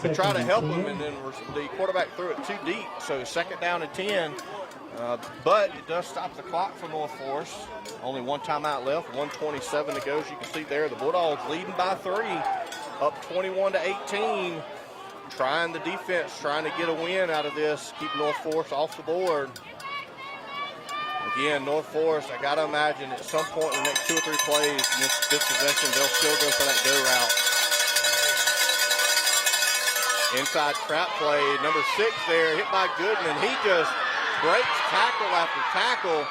to try to help him, and then the quarterback threw it too deep. So 2nd down and 10. But it does stop the clock for North Forest. Only 1 timeout left, 1:27 to go. As you can see there, the Bulldogs leading by 3, up 21-18. Trying the defense, trying to get a win out of this, keep North Forest off the board. Again, North Forest, I got to imagine at some point in the next 2 or 3 plays in this possession, they'll still go for that go route. Inside trap play, number 6 there, hit by Gooden, and he just breaks tackle after tackle.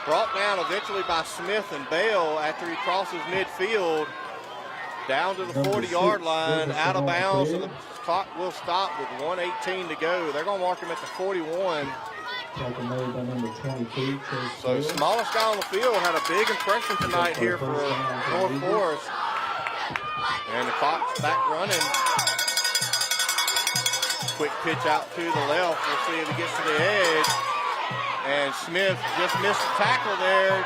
Brought down eventually by Smith and Bell after he crosses midfield. Down to the 40-yard line, out of bounds, and the clock will stop with 1:18 to go. They're going to mark him at the 41. Tackle made by number 22. So smallest guy on the field had a big impression tonight here for North Forest. And the clock's back running. Quick pitch out to the left. We'll see if he gets to the edge. And Smith just missed the tackle there.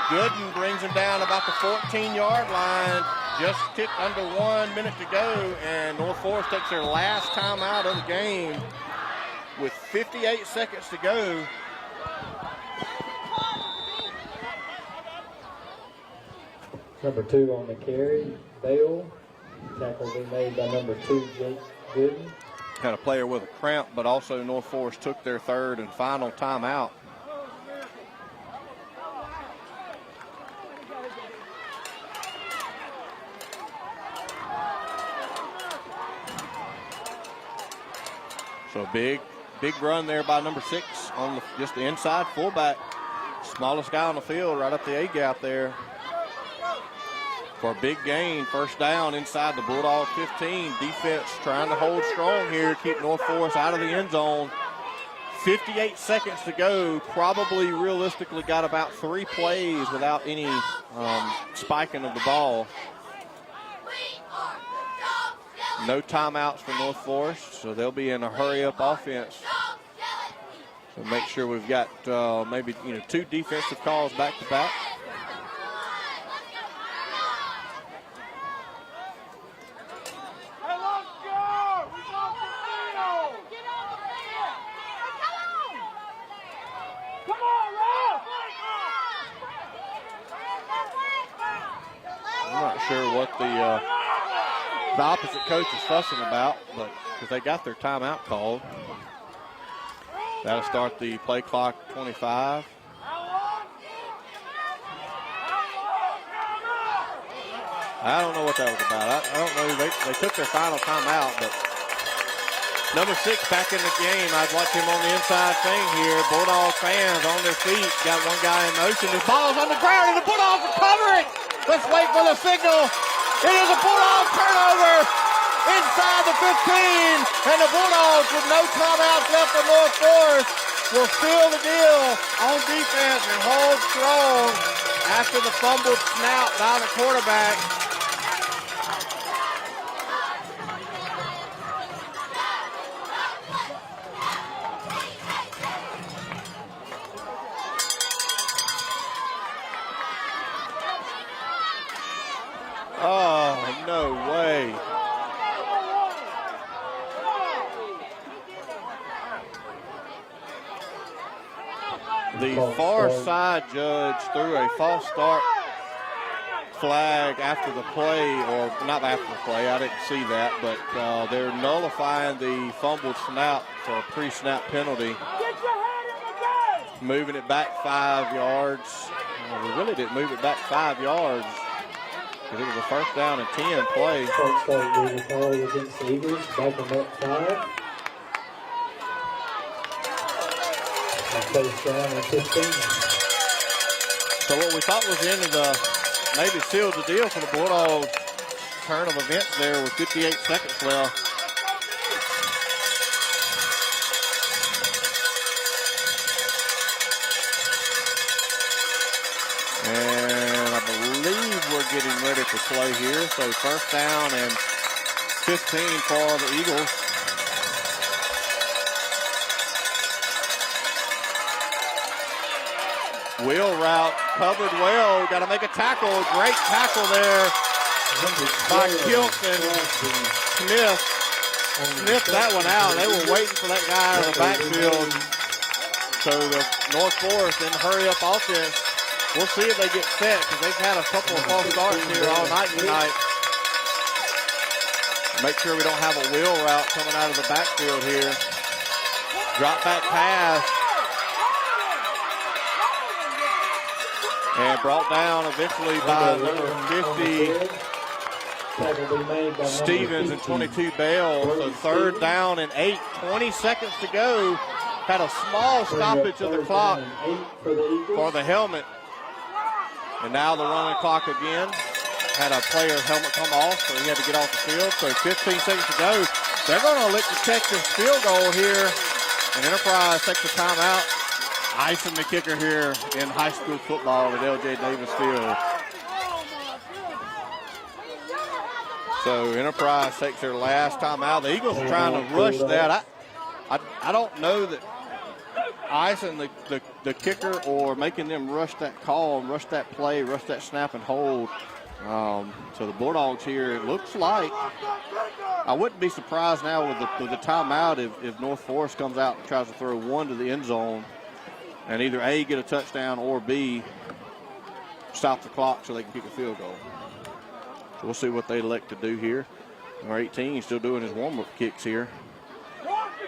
Gooden brings him down about the 14-yard line. Just ticked under 1 minute to go. And North Forest takes their last time out of the game with 58 seconds to go. Number 2 on the carry, Bale. Tackle be made by number 2, Jake Gooden. Had a player with a cramp, but also North Forest took their 3rd and final timeout. So big run there by number 6 on just the inside fullback. Smallest guy on the field, right up the A-gap there. For a big gain, first down inside the Bulldog 15. Defense trying to hold strong here, keep North Forrest out of the end zone. 58 seconds to go. Probably realistically got about 3 plays without any spiking of the ball. No timeouts for North Forrest, so they'll be in a hurry-up offense. So make sure we've got maybe 2 defensive calls back-to-back. I'm not sure what the opposite coach is fussing about, but because they got their timeout called. That'll start the play clock 25. I don't know what that was about. I don't know. They took their final timeout, but number 6 back in the game. I'd watch him on the inside thing here. Bulldog fans on their feet. Got one guy in motion. The ball's on the ground, and the Bulldogs are covering. Let's wait for the signal. It is a Bulldog turnover inside the 15, and the Bulldogs with no timeouts left for North Forrest will seal the deal on defense and hold strong after the fumbled snap by the quarterback. Oh, no way. The far side judge threw a false start flag after the play, or not after the play, I didn't see that, but they're nullifying the fumbled snap for a pre-snap penalty. Moving it back 5 yards. We really didn't move it back 5 yards. It was a first down and 10 play. First start being called against the Eagles, back them up 5. And first down and 15. So what we thought was the end of the, maybe sealed the deal for the Bulldogs. Turn of events there with 58 seconds left. And I believe we're getting ready to play here. So first down and 15 for the Eagles. Wheel route covered well. Got to make a tackle. Great tackle there by Kilton. Smith sniffed that one out. They were waiting for that guy in the backfield. So the North Forrest in hurry-up offense. We'll see if they get set because they've had a couple of false starts here all night tonight. Make sure we don't have a wheel route coming out of the backfield here. Drop back pass. And brought down eventually by number 50, Stevens, and 22, Bell. So third down and 8, 20 seconds to go. Had a small stoppage of the clock for the helmet. And now the running clock again. Had a player's helmet come off, so he had to get off the field. So 15 seconds to go. They're going to look to check this field goal here. And Enterprise takes a timeout. Icing the kicker here in high school football at L.J. Davis Field. So Enterprise takes their last timeout. The Eagles are trying to rush that. I don't know that icing the kicker or making them rush that call, rush that play, rush that snap and hold. So the Bulldogs here, it looks like, I wouldn't be surprised now with the timeout if North Forrest comes out and tries to throw one to the end zone and either A, get a touchdown, or B, stop the clock so they can kick a field goal. So we'll see what they elect to do here. Number 18 still doing his warm-up kicks here.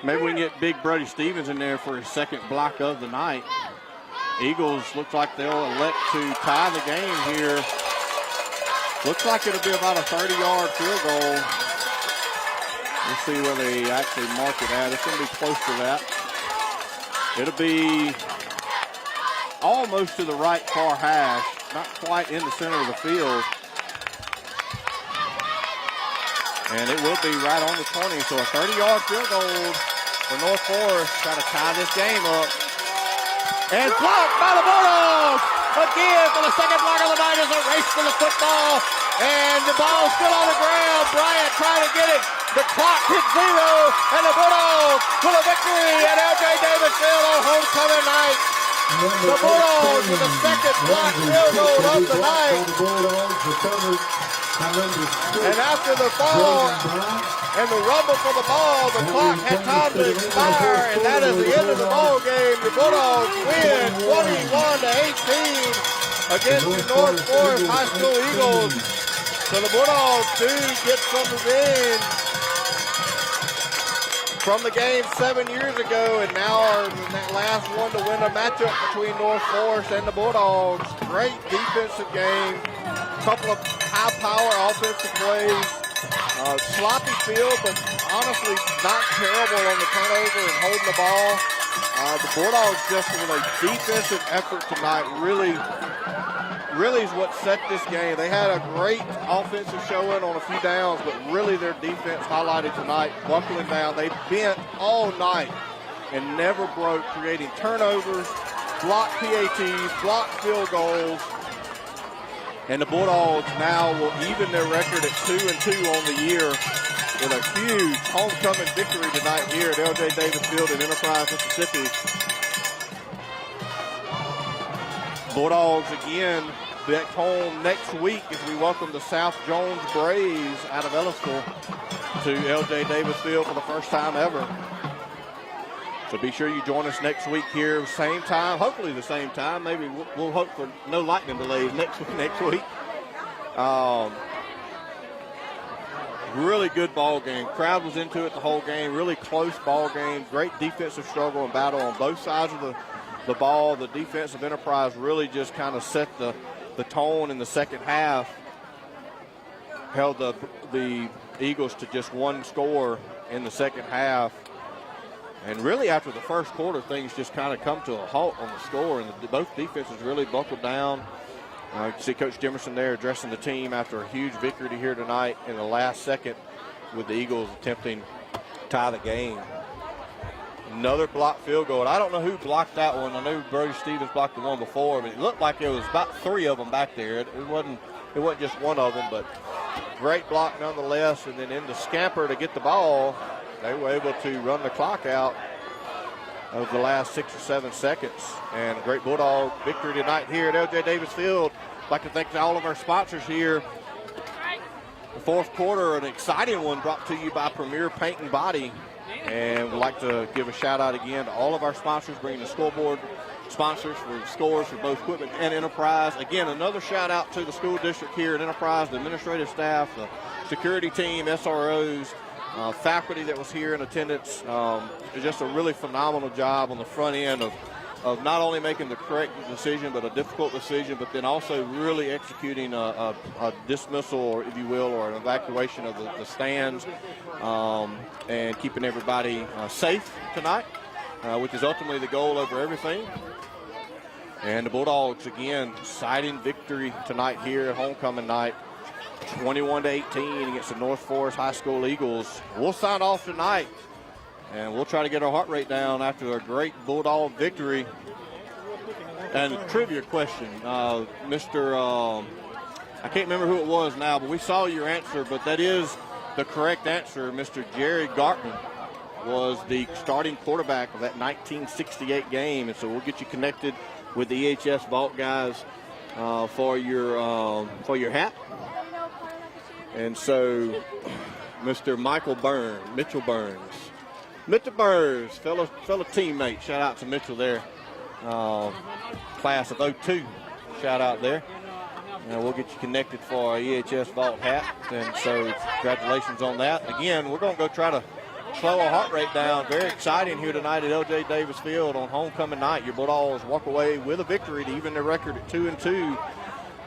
Maybe we can get Big Brody Stevens in there for his second block of the night. Eagles looks like they'll elect to tie the game here. Looks like it'll be about a 30-yard field goal. We'll see where they actually mark it at. It's going to be close to that. It'll be almost to the right far hash, not quite in the center of the field. And it will be right on the 20, so a 30-yard field goal for North Forrest, trying to tie this game up. And blocked by the Bulldogs! Again, for the second block of the night is a race for the football. And the ball's still on the ground. Bryant trying to get it. The clock hit 0, and the Bulldogs with a victory at L.J. Davis Field on homecoming night. The Bulldogs with the second block field goal of the night. And after the fall and the rumble for the ball, the clock had time to expire, and that is the end of the ball game. The Bulldogs win 21-18 against the North Forrest High School Eagles. So the Bulldogs do get some revenge from the game 7 years ago, and now are in that last one to win a matchup between North Forrest and the Bulldogs. Great defensive game. Couple of high-power offensive plays. Sloppy field, but honestly not terrible on the turnover and holding the ball. The Bulldogs just with a defensive effort tonight really is what set this game. They had a great offensive showing on a few downs, but really their defense highlighted tonight, buckling down. They bent all night and never broke, creating turnovers, blocked PATs, blocked field goals. And the Bulldogs now will even their record at 2-2 on the year with a huge homecoming victory tonight here at L.J. Davis Field in Enterprise, Mississippi. Bulldogs again back home next week as we welcome the South Jones Braves out of Ellisville to L.J. Davis Field for the first time ever. So be sure you join us next week here, same time, hopefully the same time. Maybe we'll hope for no lightning delays next week. Really good ball game. Crowd was into it the whole game. Really close ball game. Great defensive struggle and battle on both sides of the ball. The defensive Enterprise really just kind of set the tone in the second half. Held the Eagles to just one score in the second half. And really after the first quarter, things just kind of come to a halt on the score, and both defenses really buckled down. You see Coach Jimerson there addressing the team after a huge victory here tonight in the last second with the Eagles attempting to tie the game. Another blocked field goal. And I don't know who blocked that one. I knew Brody Stevens blocked the one before, but it looked like it was about 3 of them back there. It wasn't just one of them, but great block nonetheless. And then in the scamper to get the ball, they were able to run the clock out of the last 6 or 7 seconds. And a great Bulldog victory tonight here at L.J. Davis Field. I'd like to thank all of our sponsors here. The fourth quarter, an exciting one brought to you by Premier Paint and Body. And we'd like to give a shout out again to all of our sponsors, bringing the scoreboard sponsors for scores for both equipment and Enterprise. Again, another shout out to the school district here at Enterprise, the administrative staff, the security team, SROs, faculty that was here in attendance. Just a really phenomenal job on the front end of not only making the correct decision, but a difficult decision, but then also really executing a dismissal, or if you will, or an evacuation of the stands, and keeping everybody safe tonight, which is ultimately the goal over everything. And the Bulldogs, again, exciting victory tonight here at homecoming night, 21-18 against the North Forrest High School Eagles. We'll sign off tonight, and we'll try to get our heart rate down after a great Bulldog victory. And a trivia question, Mr. I can't remember who it was now, but we saw your answer, but that is the correct answer. Mr. Jerry Gartman was the starting quarterback of that 1968 game, and so we'll get you connected with the EHS Vault guys for your hat. And so, Mr. Mitchell Burns, fellow teammate. Shout out to Mitchell there, class of 02. Shout out there. And we'll get you connected for our EHS Vault hat. And so, congratulations on that. Again, we're going to go try to slow our heart rate down. Very exciting here tonight at L.J. Davis Field on homecoming night. Your Bulldogs walk away with a victory to even their record at 2-2.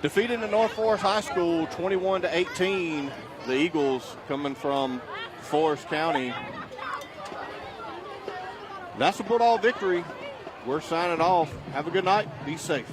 Defeating the North Forrest High School 21-18. The Eagles coming from Forrest County. That's a Bulldog victory. we're signing off. Have a good night. Be safe.